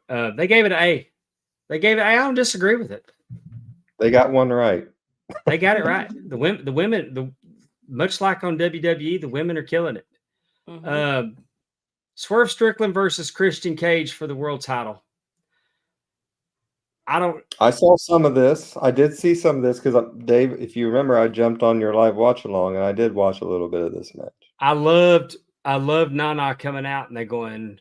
Speaker 3: they gave it an A. I don't disagree with it.
Speaker 2: They got one right.
Speaker 3: They got it right. The women, much like on WWE, the women are killing it. Mm-hmm. Swerve Strickland versus Christian Cage for the world title.
Speaker 2: I saw some of this. I did see some of this because Dave, if you remember, I jumped on your live watch along and I did watch a little bit of this match.
Speaker 3: I loved Nana coming out and they're going,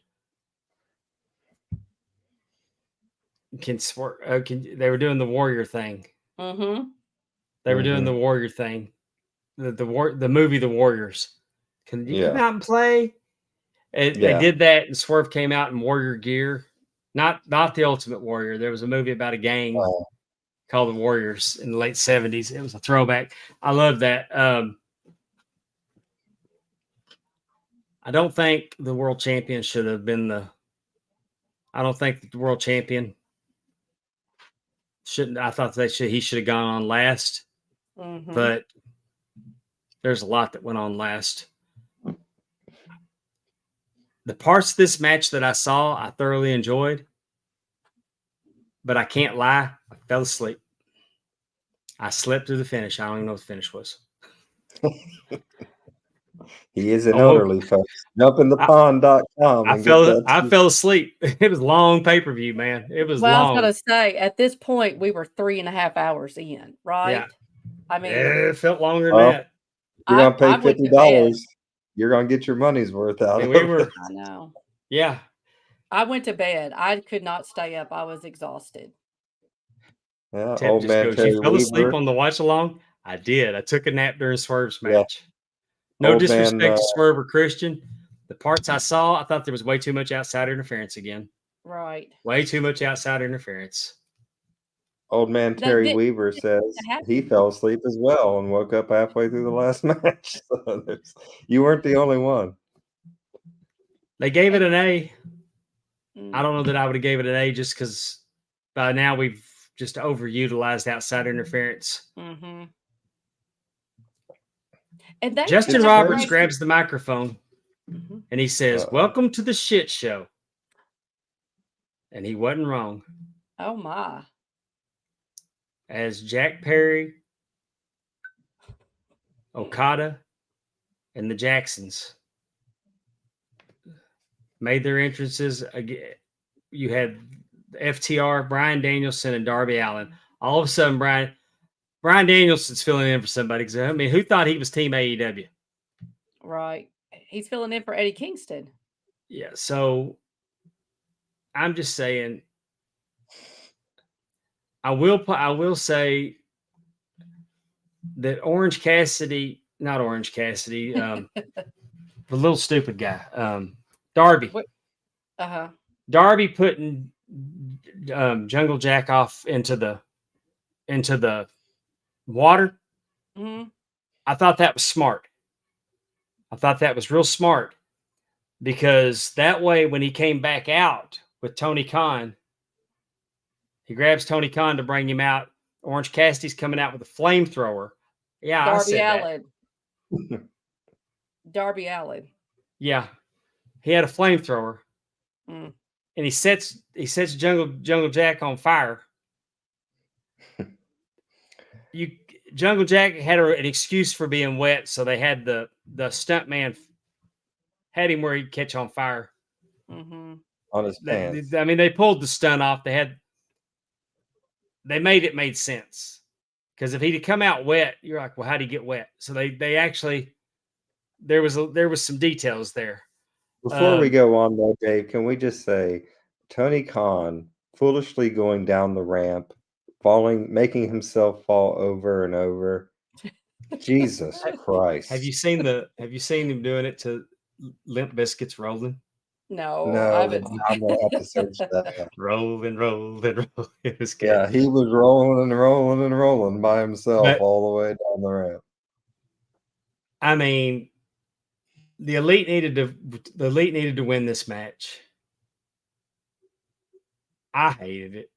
Speaker 3: they were doing the warrior thing.
Speaker 5: Mm-hmm.
Speaker 3: They were doing the warrior thing. The movie The Warriors. Can you come out and play? They did that, and Swerve came out in warrior gear. Not the Ultimate Warrior. There was a movie about a gang called The Warriors in the late 70s. It was a throwback. I love that. I don't think the world champion should have been I don't think the world champion shouldn't. I thought he should have gone on last. Mm-hmm. But there's a lot that went on last. The parts of this match that I saw, I thoroughly enjoyed. But I can't lie, I fell asleep. I slept through the finish. I don't even know what the finish was.
Speaker 2: He is an elderly, folks. Jumpinthepond.com.
Speaker 3: I fell asleep. It was long pay-per-view, man. It was long.
Speaker 5: I was going to say, at this point, we were 3.5 hours in, right?
Speaker 3: Yeah.
Speaker 5: I mean,
Speaker 3: it felt longer than that.
Speaker 2: You're going to pay $50. You're going to get your money's worth out of it.
Speaker 5: I know.
Speaker 3: Yeah.
Speaker 5: I went to bed. I could not stay up. I was exhausted.
Speaker 2: Yeah, old man Terry
Speaker 3: you fell asleep
Speaker 2: Weaver.
Speaker 3: on the watch along? I did. I took a nap during Swerve's match. No disrespect to Swerve or Christian. The parts I saw, I thought there was way too much outside interference again.
Speaker 5: Right.
Speaker 3: Way too much outside interference.
Speaker 2: Old man
Speaker 5: They
Speaker 2: Terry
Speaker 5: didn't
Speaker 2: Weaver says
Speaker 5: happen.
Speaker 2: he fell asleep as well and woke up halfway through the last match. So you weren't the only one.
Speaker 3: They gave it an A.
Speaker 5: Mm.
Speaker 3: I don't know that I would have gave it an A just because by now we've just overutilized outside interference.
Speaker 5: Mm-hmm. And they
Speaker 3: Justin
Speaker 2: It's
Speaker 3: Roberts
Speaker 2: crazy.
Speaker 3: grabs the microphone
Speaker 5: Mhm.
Speaker 3: and he says,
Speaker 2: Uh-oh.
Speaker 3: "Welcome to the shit show." And he wasn't wrong.
Speaker 5: Oh my.
Speaker 3: As Jack Perry, Okada, and the Jacksons made their entrances again, you had FTR, Bryan Danielson, and Darby Allin. All of a sudden, Bryan Danielson's filling in for somebody. 'Cause, I mean, who thought he was Team AEW?
Speaker 5: Right. He's filling in for Eddie Kingston.
Speaker 3: Yeah, so I'm just saying, I will say that not Orange Cassidy, the little stupid guy, Darby.
Speaker 5: Uh-huh.
Speaker 3: Darby putting Jungle Jack off into the water.
Speaker 5: Mm-hmm.
Speaker 3: I thought that was smart. I thought that was real smart because that way, when he came back out with Tony Khan, he grabs Tony Khan to bring him out. Orange Cassidy's coming out with a flamethrower. Yeah, I
Speaker 5: Darby
Speaker 3: said
Speaker 5: Allin.
Speaker 3: that.
Speaker 5: Darby Allin.
Speaker 3: Yeah, he had a flamethrower,
Speaker 5: Mm.
Speaker 3: and he sets Jungle Jack on fire. Jungle Jack had an excuse for being wet, so they had the stunt man had him where he'd catch on fire.
Speaker 5: Mm-hmm.
Speaker 2: On his pants.
Speaker 3: I mean, they pulled the stunt off. They made sense because if he'd come out wet, you're like, well, how'd he get wet? So they actually there was some details there.
Speaker 2: Before we go on, though, Dave, can we just say Tony Khan foolishly going down the ramp, making himself fall over and over. Jesus Christ!
Speaker 3: Have you seen him doing it to Limp Bizkit's Rolling?
Speaker 5: No, I
Speaker 2: No,
Speaker 5: haven't.
Speaker 2: I'm gonna have to search that.
Speaker 3: Rolling. It was good.
Speaker 2: Yeah, he was rolling and rolling and rolling by himself all the way down the ramp.
Speaker 3: I mean, the Elite needed to win this match. I hated it.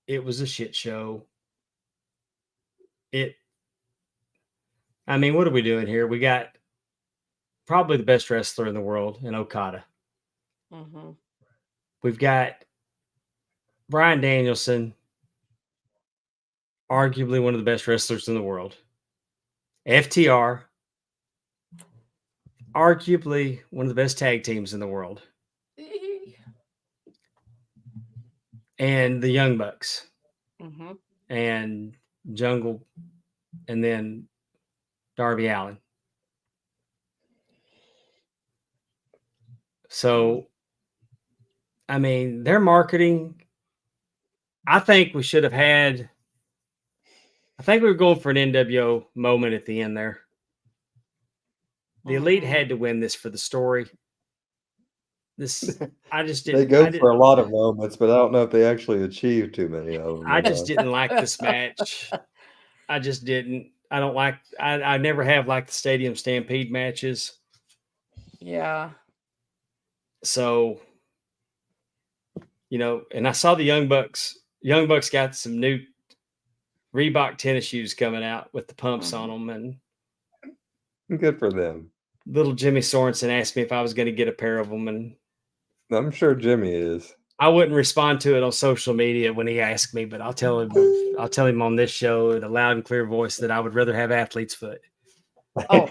Speaker 3: It was a shit show. I mean, what are we doing here? We got probably the best wrestler in the world in Okada.
Speaker 5: Mm-hmm.
Speaker 3: We've got Bryan Danielson, arguably one of the best wrestlers in the world. FTR, arguably one of the best tag teams in the world. And the Young Bucks.
Speaker 5: Mm-hmm.
Speaker 3: And Jungle, and then Darby Allin. So, I mean, their marketing, I think we should have had, I think we were going for an NWO moment at the end there. The Elite had to win this for the story. I just didn't.
Speaker 2: They go for a lot of moments, but I don't know if they actually achieved too many of them.
Speaker 3: I just didn't like this match. I just didn't. I don't like. I never have liked the Stadium Stampede matches.
Speaker 5: Yeah.
Speaker 3: So, and I saw the Young Bucks. Young Bucks got some new Reebok tennis shoes coming out with the pumps on them, and
Speaker 2: good for them.
Speaker 3: Little Jimmy Sorensen asked me if I was going to get a pair of them, and
Speaker 2: I'm sure Jimmy is.
Speaker 3: I wouldn't respond to it on social media when he asked me, but I'll tell him on this show in a loud and clear voice that I would rather have athlete's foot.
Speaker 5: Oh,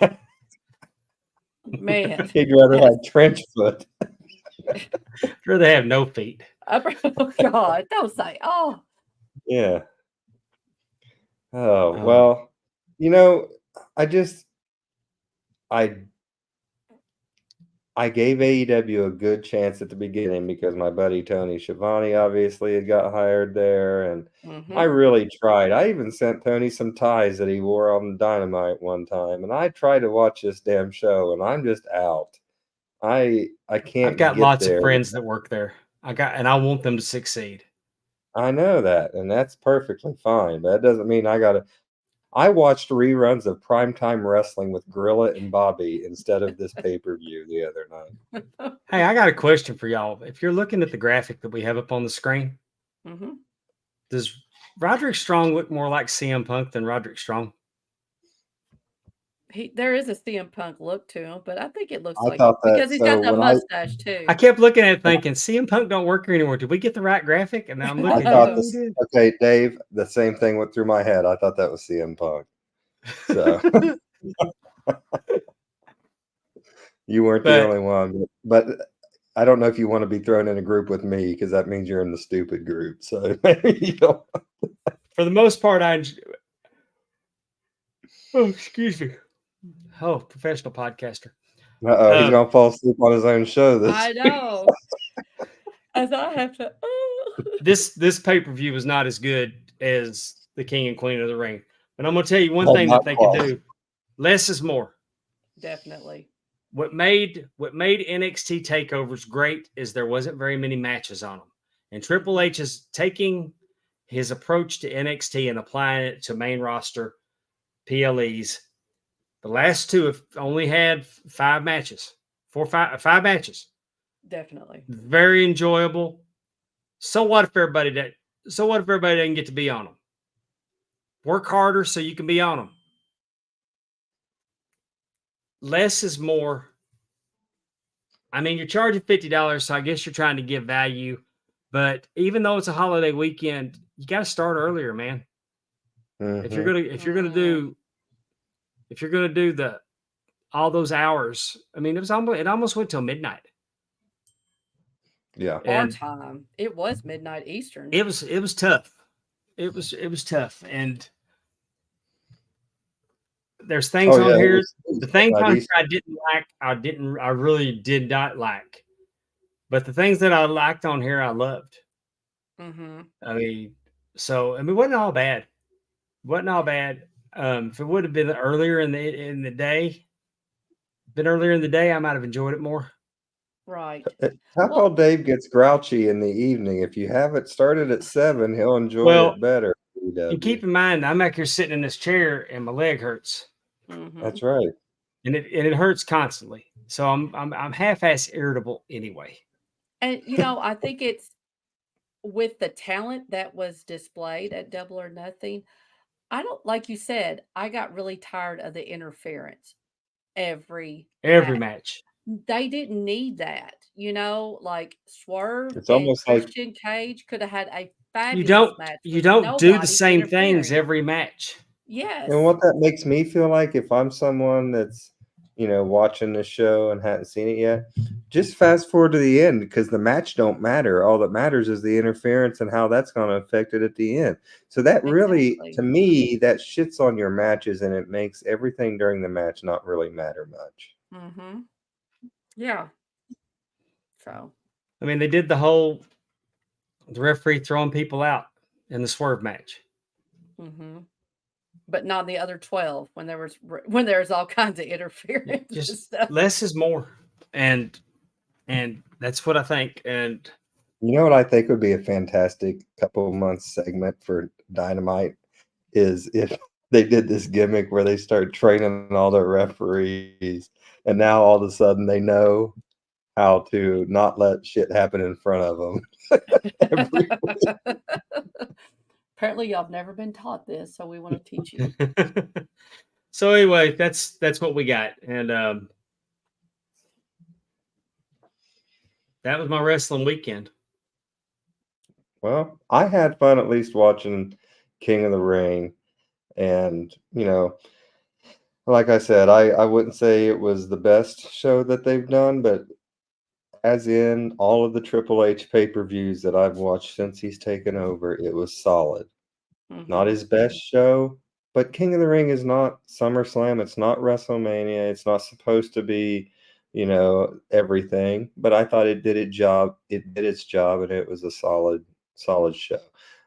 Speaker 5: man.
Speaker 2: He'd rather have trench foot.
Speaker 3: I'd rather have no feet.
Speaker 5: Oh, God. Don't say, oh.
Speaker 2: Yeah. Oh, well, I gave AEW a good chance at the beginning because my buddy Tony Schiavone obviously had got hired there, and I really tried. I even sent Tony some ties that he wore on Dynamite one time, and I tried to watch this damn show, and I'm just out. I can't.
Speaker 3: I've got
Speaker 2: get
Speaker 3: lots
Speaker 2: there.
Speaker 3: of friends that work there. I want them to succeed.
Speaker 2: I know that, and that's perfectly fine. But that doesn't mean I gotta. I watched reruns of primetime wrestling with Gorilla and Bobby instead of this pay-per-view the other night.
Speaker 3: Hey, I got a question for y'all. If you're looking at the graphic that we have up on the screen,
Speaker 5: Mhm.
Speaker 3: does Roderick Strong look more like CM Punk than Roderick Strong?
Speaker 5: There is a CM Punk look to him, but I think it looks
Speaker 2: I
Speaker 5: like
Speaker 2: thought that.
Speaker 5: because he's got
Speaker 2: So
Speaker 5: the
Speaker 2: when I
Speaker 5: mustache too.
Speaker 3: I kept looking at it thinking, CM Punk don't work here anymore. Did we get the right graphic? And I'm
Speaker 2: I
Speaker 3: looking,
Speaker 2: thought
Speaker 3: yeah, we
Speaker 2: this.
Speaker 3: did.
Speaker 2: Okay, Dave, the same thing went through my head. I thought that was CM Punk. So you weren't the
Speaker 3: But
Speaker 2: only one. But I don't know if you want to be thrown in a group with me because that means you're in the stupid group. So maybe you don't.
Speaker 3: for the most part, oh, excuse me. Oh, professional podcaster.
Speaker 2: Uh-oh, he's
Speaker 3: Um,
Speaker 2: gonna fall asleep on his own show. This.
Speaker 5: I know. As I have to.
Speaker 3: this pay-per-view was not as good as the King and Queen of the Ring. But I'm gonna tell you one
Speaker 2: Oh,
Speaker 3: thing that
Speaker 2: not
Speaker 3: they can
Speaker 2: quite.
Speaker 3: do. Less is more.
Speaker 5: Definitely.
Speaker 3: What made NXT takeovers great is there wasn't very many matches on them. And Triple H is taking his approach to NXT and applying it to main roster PLEs. The last two have only had 5 matches. 5 matches.
Speaker 5: Definitely.
Speaker 3: Very enjoyable. So what if everybody doesn't get to be on them? Work harder so you can be on them. Less is more. I mean, you're charging $50, so I guess you're trying to give value. But even though it's a holiday weekend, you got to start earlier, man. If you're gonna do the all those hours, I mean, it almost went till midnight.
Speaker 2: Yeah.
Speaker 5: Our
Speaker 3: And
Speaker 5: time. It was midnight Eastern.
Speaker 3: it was tough. It was tough. And there's things
Speaker 2: Oh,
Speaker 3: on
Speaker 2: yeah,
Speaker 3: here.
Speaker 2: it was
Speaker 3: The things on here
Speaker 2: Eastern.
Speaker 3: I really did not like. But the things that I liked on here, I loved.
Speaker 5: Mm-hmm.
Speaker 3: I mean, it wasn't all bad. If it would have been earlier in the day, I might have enjoyed it more.
Speaker 5: Right.
Speaker 2: How
Speaker 5: Well,
Speaker 2: about Dave gets grouchy in the evening? If you have it started at 7, he'll enjoy
Speaker 3: Well,
Speaker 2: it better.
Speaker 3: and keep in mind, I'm back here sitting in this chair and my leg hurts,
Speaker 5: mhm.
Speaker 2: That's right.
Speaker 3: and it hurts constantly. So I'm half-ass irritable anyway.
Speaker 5: And I think it's with the talent that was displayed at Double or Nothing. I don't like you said, I got really tired of the interference every
Speaker 3: Every
Speaker 5: match.
Speaker 3: match.
Speaker 5: They didn't need that. Like Swerve
Speaker 2: It's
Speaker 5: and
Speaker 2: almost like
Speaker 5: Christian Cage could have had a
Speaker 3: You
Speaker 5: fabulous match
Speaker 3: you
Speaker 5: with
Speaker 3: don't do the
Speaker 5: nobody
Speaker 3: same things
Speaker 5: interfering.
Speaker 3: every match.
Speaker 5: Yes.
Speaker 2: and what that makes me feel like if I'm someone that's, watching the show and hadn't seen it yet, just fast forward to the end because the match don't matter. All that matters is the interference and how that's going to affect it at the end. So that really,
Speaker 5: Exactly.
Speaker 2: to me, that shits on your matches and it makes everything during the match not really matter much.
Speaker 5: Mm-hmm. Yeah. So
Speaker 3: I mean, they did the referee throwing people out in the Swerve match.
Speaker 5: mm-hmm. But not the other 12 when there's all kinds of interference and
Speaker 3: Just
Speaker 5: stuff.
Speaker 3: less is more, and that's what I think. And
Speaker 2: You know what I think would be a fantastic couple months segment for Dynamite is if they did this gimmick where they start training all their referees, and now all of a sudden they know how to not let shit happen in front of them.
Speaker 5: Apparently, y'all have never been taught this, so we want to teach you.
Speaker 3: so anyway, that's what we got, and that was my wrestling weekend.
Speaker 2: Well, I had fun at least watching King of the Ring, and like I said, I wouldn't say it was the best show that they've done, but as in all of the Triple H pay-per-views that I've watched since he's taken over, it was solid. Not
Speaker 5: Mhm.
Speaker 2: his best show, but King of the Ring is not SummerSlam. It's not WrestleMania. It's not supposed to be, everything. But I thought it did its job. It did its job, and it was a solid show.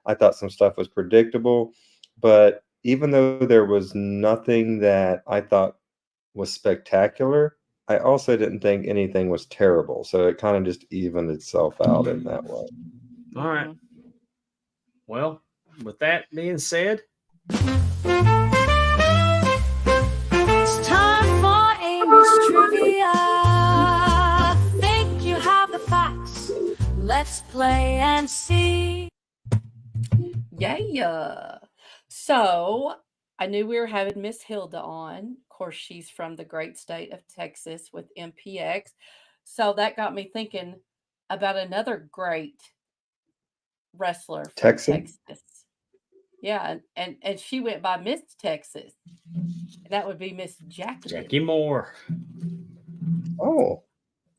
Speaker 2: I thought some stuff was predictable, but even though there was nothing that I thought was spectacular, I also didn't think anything was terrible. So it kind of just evened itself out in that way.
Speaker 3: All right.
Speaker 5: Mhm.
Speaker 3: Well, with that being said,
Speaker 7: It's time for Amy's trivia. Think you have the facts? Let's play and see.
Speaker 5: Yeah. So I knew we were having Miss Hilda on. Of course, she's from the great state of Texas with MPX. So that got me thinking about another great wrestler from
Speaker 2: Texan?
Speaker 5: Texas. Yeah, and she went by Miss Texas. That would be Miss Jackie.
Speaker 3: Jackie Moore.
Speaker 2: Oh,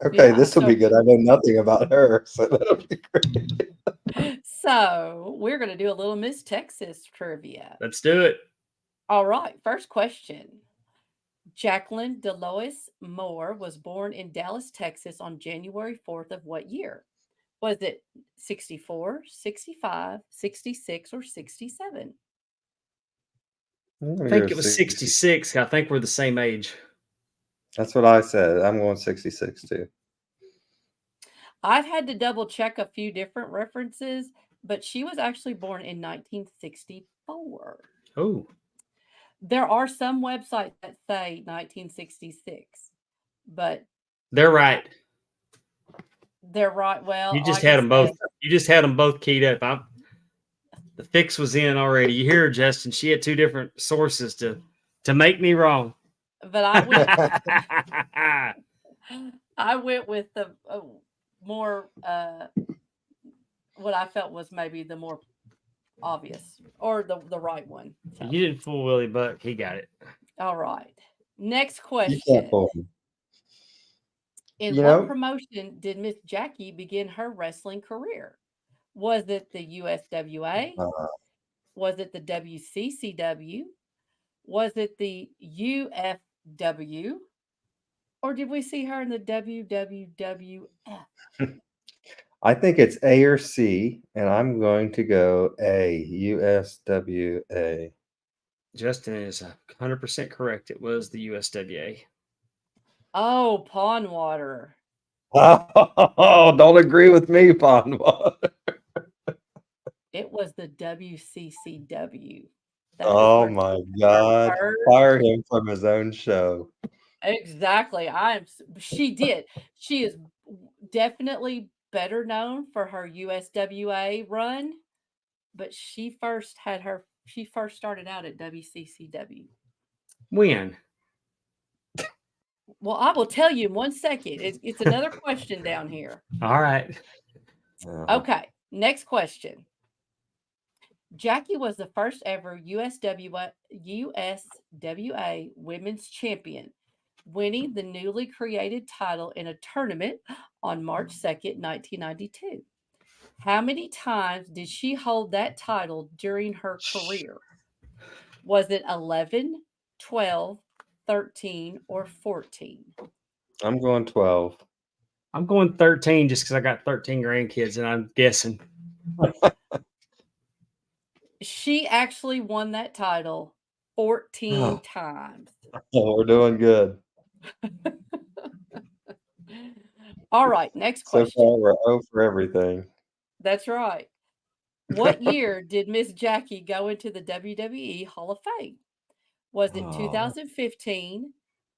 Speaker 2: okay.
Speaker 5: Yeah,
Speaker 2: This will
Speaker 5: so
Speaker 2: be good. I know nothing about her, so that'll be great.
Speaker 5: so we're gonna do a little Miss Texas trivia.
Speaker 3: Let's do it.
Speaker 5: All right, first question. Jacqueline Delois Moore was born in Dallas, Texas on January 4th of what year? Was it 64, 65, 66, or 67?
Speaker 2: I'm
Speaker 3: I
Speaker 2: gonna
Speaker 3: think
Speaker 2: go
Speaker 3: it was
Speaker 2: 66.
Speaker 3: 66. I think we're the same age.
Speaker 2: That's what I said. I'm going 66 too.
Speaker 5: I've had to double check a few different references, but she was actually born in 1964.
Speaker 3: Oh,
Speaker 5: There are some websites that say 1966, but
Speaker 3: they're right.
Speaker 5: they're right. Well,
Speaker 3: You just
Speaker 5: like I
Speaker 3: had them both.
Speaker 5: said,
Speaker 3: You just had them both keyed up. The fix was in already. You hear her, Justin? She had two different sources to make me wrong.
Speaker 5: but I went with the more what I felt was maybe the more obvious or the right one. So,
Speaker 3: You didn't fool Willie Buck. He got it.
Speaker 5: all right. Next
Speaker 2: You
Speaker 5: question.
Speaker 2: can't fool me.
Speaker 5: In
Speaker 2: You
Speaker 5: what
Speaker 2: know,
Speaker 5: promotion did Miss Jackie begin her wrestling career? Was it the USWA?
Speaker 2: uh,
Speaker 5: Was it the WCCW? Was it the UFW? Or did we see her in the WWWF?
Speaker 2: I think it's A or C, and I'm going to go A, USWA.
Speaker 3: Justin is 100% correct. It was the USWA.
Speaker 5: Oh, Pond Water.
Speaker 2: Oh, don't agree with me, Pondwa.
Speaker 5: It was the WCCW. That is
Speaker 2: Oh
Speaker 5: where
Speaker 2: my
Speaker 5: her
Speaker 2: God.
Speaker 5: first.
Speaker 2: Fire him from his own show.
Speaker 5: Exactly. She did. She is definitely better known for her USWA run, but she first started out at WCCW.
Speaker 3: When?
Speaker 5: Well, I will tell you in 1 second. It's another question down here.
Speaker 3: All right.
Speaker 5: Okay, next question. Jackie was the first ever USWA Women's Champion, winning the newly created title in a tournament on March 2nd, 1992. How many times did she hold that title during her career? Was it 11, 12, 13, or 14?
Speaker 2: I'm going 12.
Speaker 3: I'm going 13 just because I got 13 grandkids and I'm guessing.
Speaker 5: She actually won that title 14
Speaker 2: Oh,
Speaker 5: times.
Speaker 2: we're doing good.
Speaker 5: All right, next
Speaker 2: So
Speaker 5: question.
Speaker 2: far, we're 0 for everything.
Speaker 5: That's right. What year did Miss Jackie go into the WWE Hall of Fame? Was it
Speaker 2: Oh,
Speaker 5: 2015,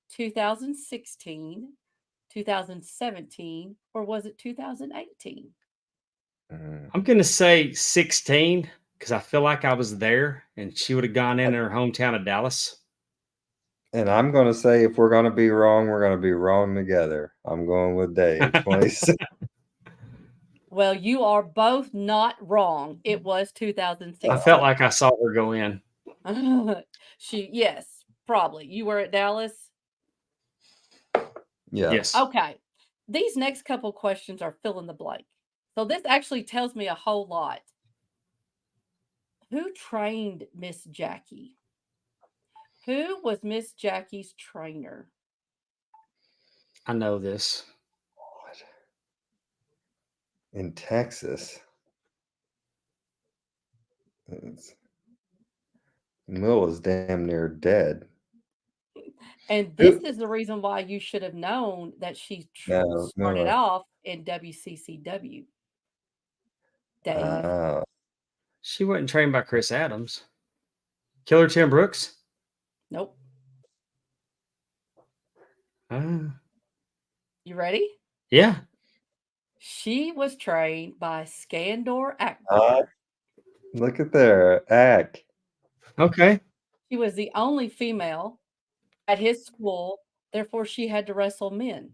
Speaker 5: 2016, 2017, or was it 2018?
Speaker 2: mm.
Speaker 3: I'm going to say 16 because I feel like I was there and she would have gone in her hometown of Dallas.
Speaker 2: And I'm going to say if we're going to be wrong, we're going to be wrong together. I'm going with Dave. 26.
Speaker 5: Well, you are both not wrong. It was
Speaker 3: I
Speaker 5: 2016.
Speaker 3: felt like I saw her go in.
Speaker 5: Yes, probably. You were at Dallas?
Speaker 2: Yeah.
Speaker 3: Yes.
Speaker 5: Okay. These next couple questions are fill in the blank. So this actually tells me a whole lot. Who trained Miss Jackie? Who was Miss Jackie's trainer?
Speaker 3: I know this.
Speaker 2: In Texas. Mill is damn near dead.
Speaker 5: And this is the reason why you should have known that she started
Speaker 2: No.
Speaker 5: off in WCCW. Dave.
Speaker 3: She wasn't trained by Chris Adams. Killer Tim Brooks?
Speaker 5: Nope.
Speaker 3: Uh,
Speaker 5: You ready?
Speaker 3: yeah.
Speaker 5: She was trained by Skandor Akbar.
Speaker 2: Look at there. Ack.
Speaker 3: Okay.
Speaker 5: She was the only female at his school, therefore she had to wrestle men.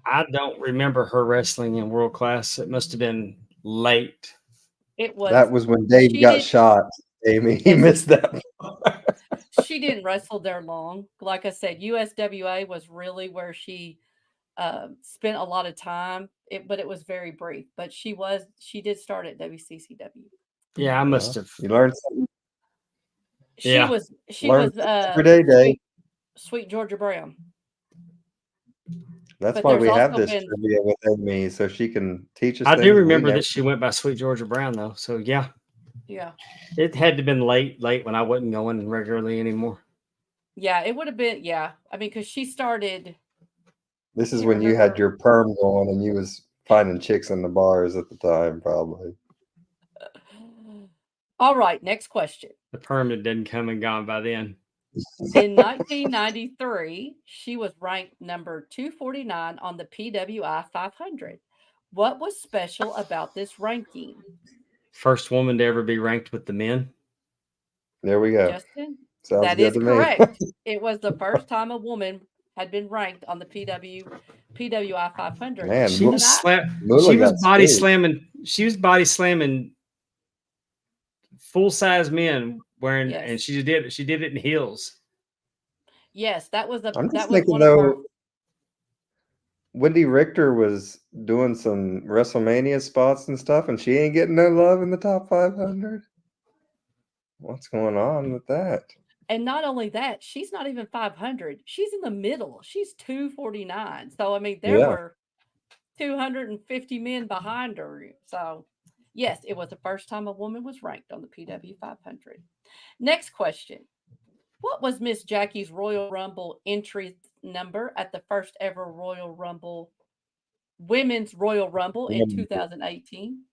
Speaker 3: I don't remember her wrestling in world class. It must have been late.
Speaker 5: It was
Speaker 2: That was when Dave
Speaker 5: she
Speaker 2: got
Speaker 5: did-
Speaker 2: shot. Amy, he
Speaker 5: Yes.
Speaker 2: missed that.
Speaker 5: She didn't wrestle there long. Like I said, USWA was really where she spent a lot of time. But it was very brief. But she did start at WCCW.
Speaker 3: Yeah, I must have.
Speaker 2: You learned something
Speaker 5: She
Speaker 3: Yeah.
Speaker 5: was
Speaker 2: Learn every day, Dave.
Speaker 5: Sweet Georgia Brown.
Speaker 2: That's
Speaker 5: But
Speaker 2: why
Speaker 5: there's
Speaker 2: we have
Speaker 5: also
Speaker 2: this
Speaker 5: been-
Speaker 2: trivia with Amy, so she can teach us.
Speaker 3: I
Speaker 2: things
Speaker 3: do
Speaker 2: we
Speaker 3: remember
Speaker 2: never-
Speaker 3: that she went by Sweet Georgia Brown, though. So, yeah,
Speaker 5: Yeah.
Speaker 3: it had to have been late when I wasn't going regularly anymore.
Speaker 5: Yeah, it would have been. Yeah. I mean, because she started.
Speaker 2: This is
Speaker 5: can't
Speaker 2: when you had
Speaker 5: remember.
Speaker 2: your perm going and you was finding chicks in the bars at the time, probably.
Speaker 5: All right. Next question.
Speaker 3: The permit didn't come and gone by then.
Speaker 5: In 1993, she was ranked number 249 on the PWI 500. What was special about this ranking?
Speaker 3: First woman to ever be ranked with the men.
Speaker 2: There we go.
Speaker 5: Justin?
Speaker 2: Sounds
Speaker 5: That
Speaker 2: good
Speaker 5: is
Speaker 2: to me.
Speaker 5: correct. It was the first time a woman had been ranked on the PWI 500.
Speaker 2: Man,
Speaker 3: She
Speaker 2: Mo-
Speaker 3: was
Speaker 2: Moolah
Speaker 3: she was
Speaker 2: got
Speaker 3: body
Speaker 2: screwed.
Speaker 3: slamming. She was body slamming full size men wearing,
Speaker 5: Yes.
Speaker 3: and she did it in heels.
Speaker 5: Yes, that was
Speaker 2: I'm just
Speaker 5: that was
Speaker 2: thinking
Speaker 5: one of her.
Speaker 2: though, Wendy Richter was doing some WrestleMania spots and stuff, and she ain't getting no love in the top 500. What's going on with that?
Speaker 5: And not only that, she's not even 500. She's in the middle. She's 249. So I mean, there
Speaker 2: Yeah.
Speaker 5: were 250 men behind her. So yes, it was the first time a woman was ranked on the PW 500. Next question. What was Miss Jackie's Royal Rumble entry number at the first ever Women's Royal Rumble in 2018?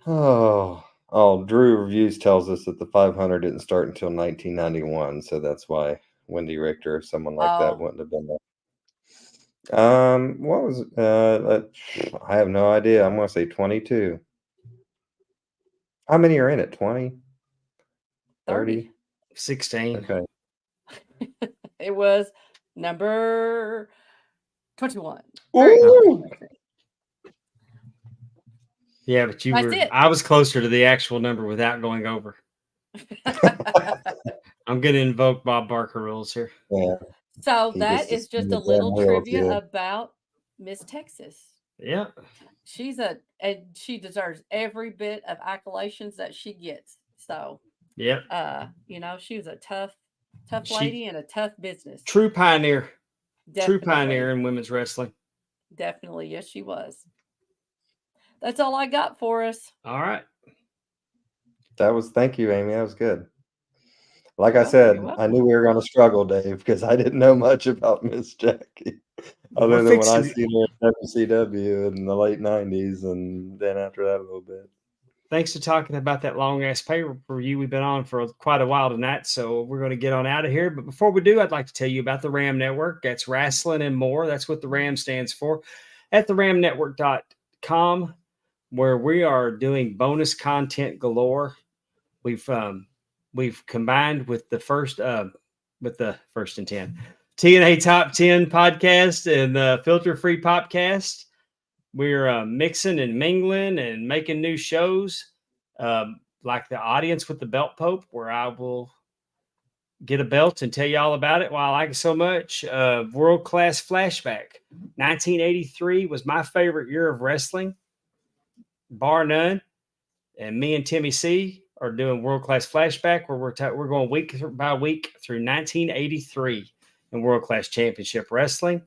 Speaker 2: Drew Reviews tells us that the 500 didn't start until 1991, so that's why Wendy Richter or someone like that
Speaker 5: Oh.
Speaker 2: wouldn't have been there. What was I have no idea. I'm gonna say 22. How many are in it? 20? 30?
Speaker 3: 16.
Speaker 2: Okay.
Speaker 5: It was number 21. Very
Speaker 2: Ooh!
Speaker 5: good.
Speaker 3: Yeah, but
Speaker 5: That's it.
Speaker 3: I was closer to the actual number without going over. I'm going to invoke Bob Barker rules here.
Speaker 2: Yeah.
Speaker 5: So
Speaker 2: He
Speaker 5: that
Speaker 2: gets to
Speaker 5: is just
Speaker 2: spin
Speaker 5: a
Speaker 2: the
Speaker 5: little
Speaker 2: damn wheel,
Speaker 5: trivia
Speaker 2: too.
Speaker 5: about Miss Texas.
Speaker 3: Yeah.
Speaker 5: And she deserves every bit of accolations that she gets. So,
Speaker 3: Yep.
Speaker 5: she was a tough
Speaker 3: She-
Speaker 5: lady and a tough business.
Speaker 3: True pioneer.
Speaker 5: Definitely.
Speaker 3: True pioneer in women's wrestling.
Speaker 5: Definitely. Yes, she was. That's all I got for us.
Speaker 3: All right.
Speaker 2: Thank you, Amy. That was good. Like I
Speaker 5: You're
Speaker 2: said,
Speaker 5: welcome.
Speaker 2: I knew we were going to struggle, Dave, because I didn't know much about Miss Jackie. Other
Speaker 3: We're
Speaker 2: than when I
Speaker 3: fixing-
Speaker 2: seen her at WCW in the late 90s, and then after that a little bit.
Speaker 3: Thanks for talking about that long ass pay review we've been on for quite a while tonight. So we're going to get on out of here. But before we do, I'd like to tell you about the RAM Network. That's wrestling and more. That's what the RAM stands for. At the ramnetwork.com, where we are doing bonus content galore. We've combined with the first and 10 TNA Top 10 podcast and the Filter Free Podcast. We're mixing and mingling and making new shows, like the Audience with the Belt Pope, where I will get a belt and tell you all about it why I like it so much. World Class Flashback. 1983 was my favorite year of wrestling, bar none. And me and Timmy C are doing World Class Flashback, where we're going week by week through 1983 in World Class Championship Wrestling.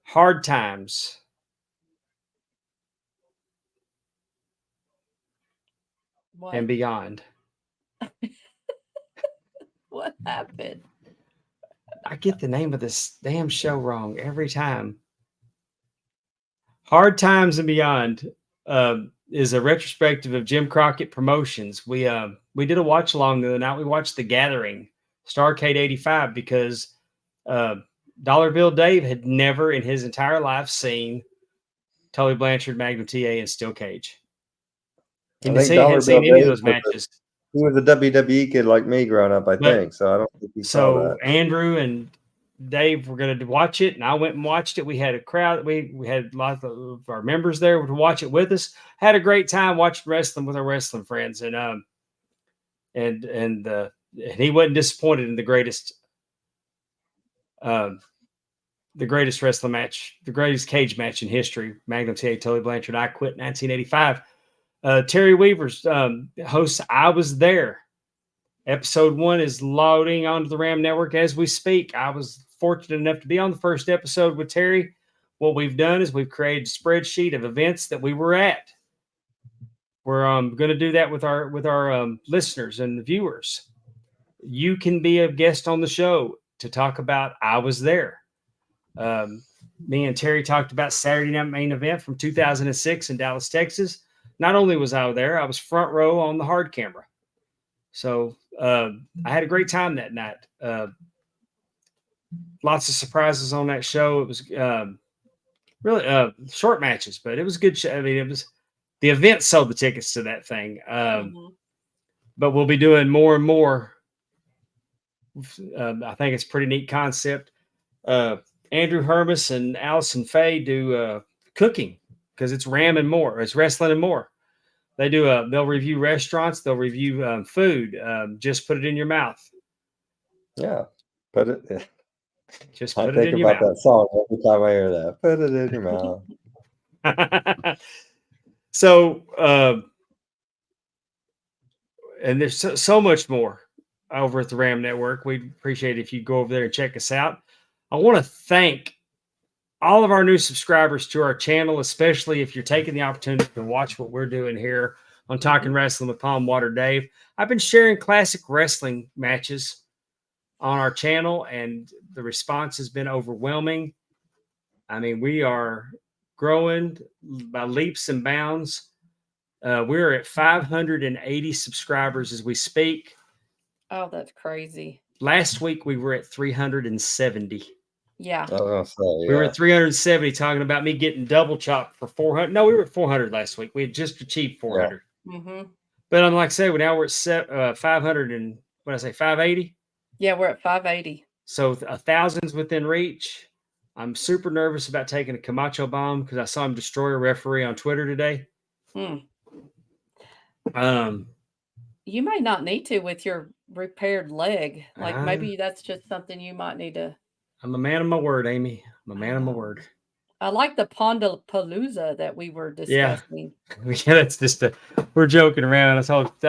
Speaker 3: Hard Times.
Speaker 5: What?
Speaker 3: And beyond.
Speaker 5: What happened?
Speaker 3: I get the name of this damn show wrong every time. Hard Times and Beyond. is a retrospective of Jim Crockett Promotions. We did a watch along the other night. We watched The Gathering, Starrcade '85, because Dollar Bill Dave had never in his entire life seen Tully Blanchard, Magnum TA, and Steel Cage. He
Speaker 2: I
Speaker 3: hadn't
Speaker 2: think Dollar
Speaker 3: seen
Speaker 2: Bill
Speaker 3: any of
Speaker 2: Dave
Speaker 3: those matches.
Speaker 2: He was a WWE kid like me growing up, I
Speaker 3: But-
Speaker 2: think. So I don't think he saw
Speaker 3: So
Speaker 2: that.
Speaker 3: Andrew and Dave were going to watch it, and I went and watched it. We had a crowd. We had lots of our members there to watch it with us. Had a great time watching wrestling with our wrestling friends, and he wasn't disappointed in the greatest wrestling match, the greatest cage match in history. Magnum TA, Tully Blanchard, I Quit, 1985. Terry Weaver's hosts I Was There. Episode 1 is loading onto the RAM network as we speak. I was fortunate enough to be on the first episode with Terry. What we've done is we've created a spreadsheet of events that we were at. We're going to do that with our listeners and viewers. You can be a guest on the show to talk about I Was There. Me and Terry talked about Saturday Night Main Event from 2006 in Dallas, Texas. Not only was I there, I was front row on the hard camera. So I had a great time that night. Lots of surprises on that show. It was really short matches, but it was a good show. I mean, it was the event sold the tickets to that thing. But we'll be doing more and more. I think it's a pretty neat concept. Andrew Hermes and Allison Faye do cooking because it's RAM and more. It's wrestling and more. They do they'll review restaurants. They'll review food. Just put it in your mouth.
Speaker 2: Yeah. Put it.
Speaker 3: Just
Speaker 2: I
Speaker 3: put it
Speaker 2: think
Speaker 3: in your
Speaker 2: about
Speaker 3: mouth.
Speaker 2: that song every time I hear that. Put it in your mouth.
Speaker 3: So, and there's so much more over at the RAM Network. We'd appreciate it if you go over there and check us out. I want to thank all of our new subscribers to our channel, especially if you're taking the opportunity to watch what we're doing here on Talking Wrestling with Palm Water Dave. I've been sharing classic wrestling matches on our channel, and the response has been overwhelming. I mean, we are growing by leaps and bounds. We're at 580 subscribers as we speak.
Speaker 5: Oh, that's crazy.
Speaker 3: Last week, we were at 370.
Speaker 5: Yeah.
Speaker 2: I was gonna say,
Speaker 3: We were at 370 talking about me getting double chopped for 400. No, we were at 400 last week. We had just achieved 400. But I'm like I say, now we're at 500 and what did I say, 580?
Speaker 5: Yeah, we're at 580.
Speaker 3: So 1,000's within reach. I'm super nervous about taking a Camacho bomb because I saw him destroy a referee on Twitter today.
Speaker 5: You may not need to with your repaired leg. Like maybe that's just something you might need to.
Speaker 3: I'm a man of my word, Amy. I'm a man of my word.
Speaker 5: I like the Pondapalooza that we were discussing.
Speaker 3: Yeah, that's just we're joking around. I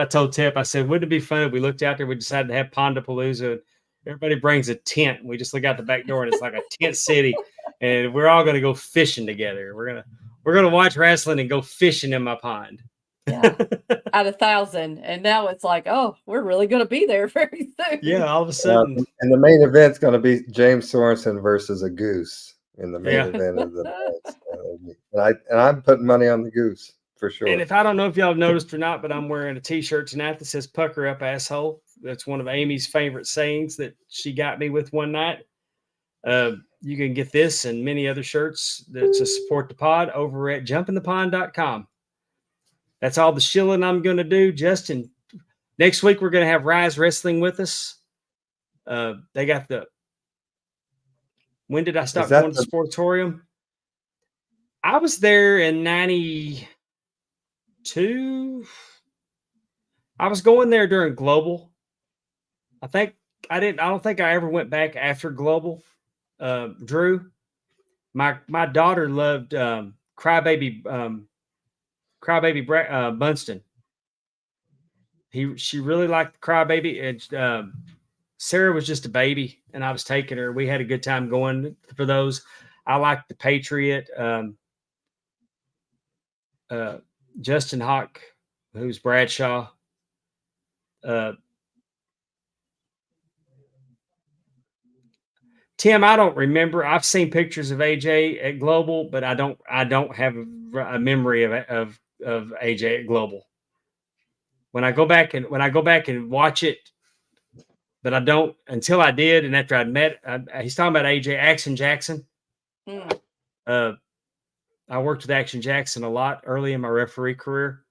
Speaker 3: told Tip, I said, wouldn't it be fun if we looked out there, we decided to have Pondapalooza. Everybody brings a tent. And we just look out the back door and it's like a tent city. And we're all going to go fishing together. We're going to watch wrestling and go fishing in my pond.
Speaker 5: Yeah. Out of 1,000. And now it's like, oh, we're really going to be there very soon.
Speaker 3: Yeah, all of a sudden.
Speaker 2: And the main event's going to be James Sorensen versus a goose in the main event of the night. And I'm putting money on the goose for sure.
Speaker 3: And if I don't know if y'all have noticed or not, but I'm wearing a t-shirt tonight that says "Pucker Up, Asshole." That's one of Amy's favorite sayings that she got me with one night. You can get this and many other shirts that to support the pod over at jumpinthepond.com. That's all the shilling I'm going to do. Justin, next week we're going to have Rise Wrestling with us. They got when did I stop going to the Sportatorium? I was there in 92. I was going there during Global. I don't think I ever went back after Global. Drew, my daughter loved Crybaby Bunston. She really liked Crybaby, and Sarah was just a baby, and I was taking her. We had a good time going for those. I liked the Patriot, Justin Hawk, who's Bradshaw. Tim, I don't remember. I've seen pictures of AJ at Global, but I don't have a memory of of AJ at Global. When I go back and watch it, but I don't until I did, and after I'd met, he's talking about AJ Action Jackson.
Speaker 5: Mm.
Speaker 3: I worked with Action Jackson a lot early in my referee career.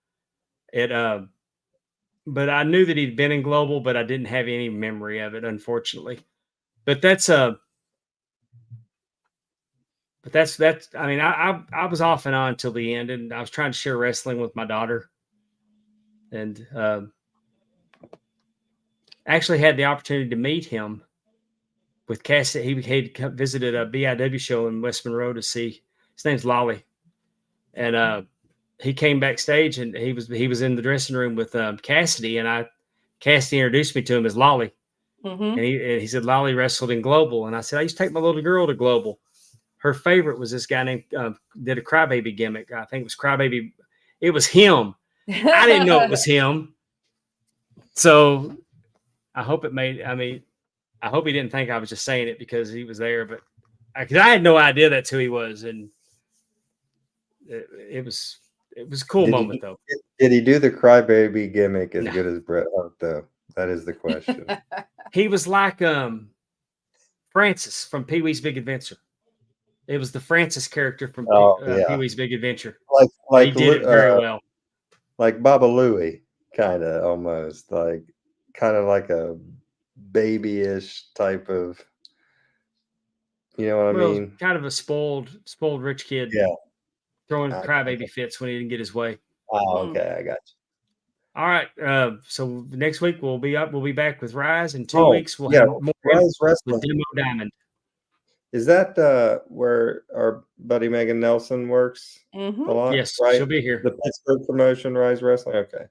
Speaker 3: But I knew that he'd been in Global, but I didn't have any memory of it, unfortunately. But that's I mean, I was off and on till the end, and I was trying to share wrestling with my daughter, and actually had the opportunity to meet him with Cassidy. He visited a BIW show in West Monroe to see. His name's Lolly, and he came backstage, and he was in the dressing room with Cassidy, and Cassidy introduced me to him as Lolly,
Speaker 5: Mm-hmm.
Speaker 3: and he said Lolly wrestled in Global, and I said I used to take my little girl to Global. Her favorite was this guy named did a Crybaby gimmick. I think it was Crybaby. It was him. I didn't know it was him. So I hope it made. I mean, I hope he didn't think I was just saying it because he was there, but because I had no idea that's who he was, and it was a cool moment though.
Speaker 2: Did he do the crybaby gimmick as
Speaker 3: No.
Speaker 2: good as Bret Hart though? That is the question.
Speaker 3: He was like Francis from Pee Wee's Big Adventure. It was the Francis character from Pee Wee's Big Adventure.
Speaker 2: Like
Speaker 3: He did it very well.
Speaker 2: Like Baba Louie, kind of almost like a babyish type of, you know what I mean?
Speaker 3: Kind of a spoiled rich kid.
Speaker 2: Yeah.
Speaker 3: Throwing crybaby fits when he didn't get his way.
Speaker 2: Oh, okay, I got you.
Speaker 3: All right. So next week we'll be back with Rise. In 2 weeks we'll have more
Speaker 2: Rise Wrestling
Speaker 3: with Demo Diamond.
Speaker 2: Is that where our buddy Megan Nelson works a lot?
Speaker 3: Yes,
Speaker 2: right?
Speaker 3: she'll be here.
Speaker 2: The Pittsburgh promotion, Rise Wrestling. Okay,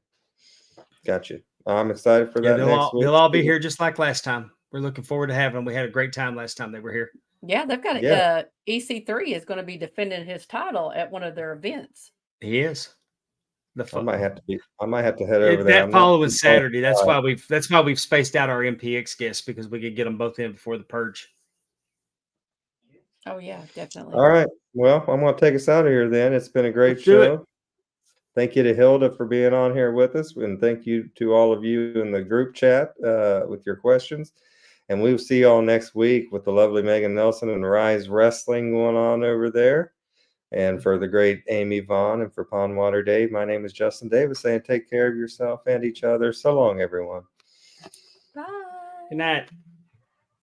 Speaker 2: got you. I'm excited for that.
Speaker 3: They'll all be here just like last time. We're looking forward to having them. We had a great time last time they were here.
Speaker 5: Yeah, they've got EC3 is going to be defending his title at one of their events.
Speaker 3: He is.
Speaker 2: I might have to head over there.
Speaker 3: That following Saturday. That's why we've spaced out our MPX guests because we could get them both in before the Purge.
Speaker 5: Oh yeah, definitely.
Speaker 2: All right. Well, I'm going to take us out of here then. It's been a great show. Thank you to Hilda for being on here with us, and thank you to all of you in the group chat with your questions. And we will see you all next week with the lovely Megan Nelson and Rise Wrestling going on over there. And for the great Amy Vaughn and for Pondwater Dave, my name is Justin Davis saying take care of yourself and each other. So long, everyone.
Speaker 5: Bye.
Speaker 3: Good night.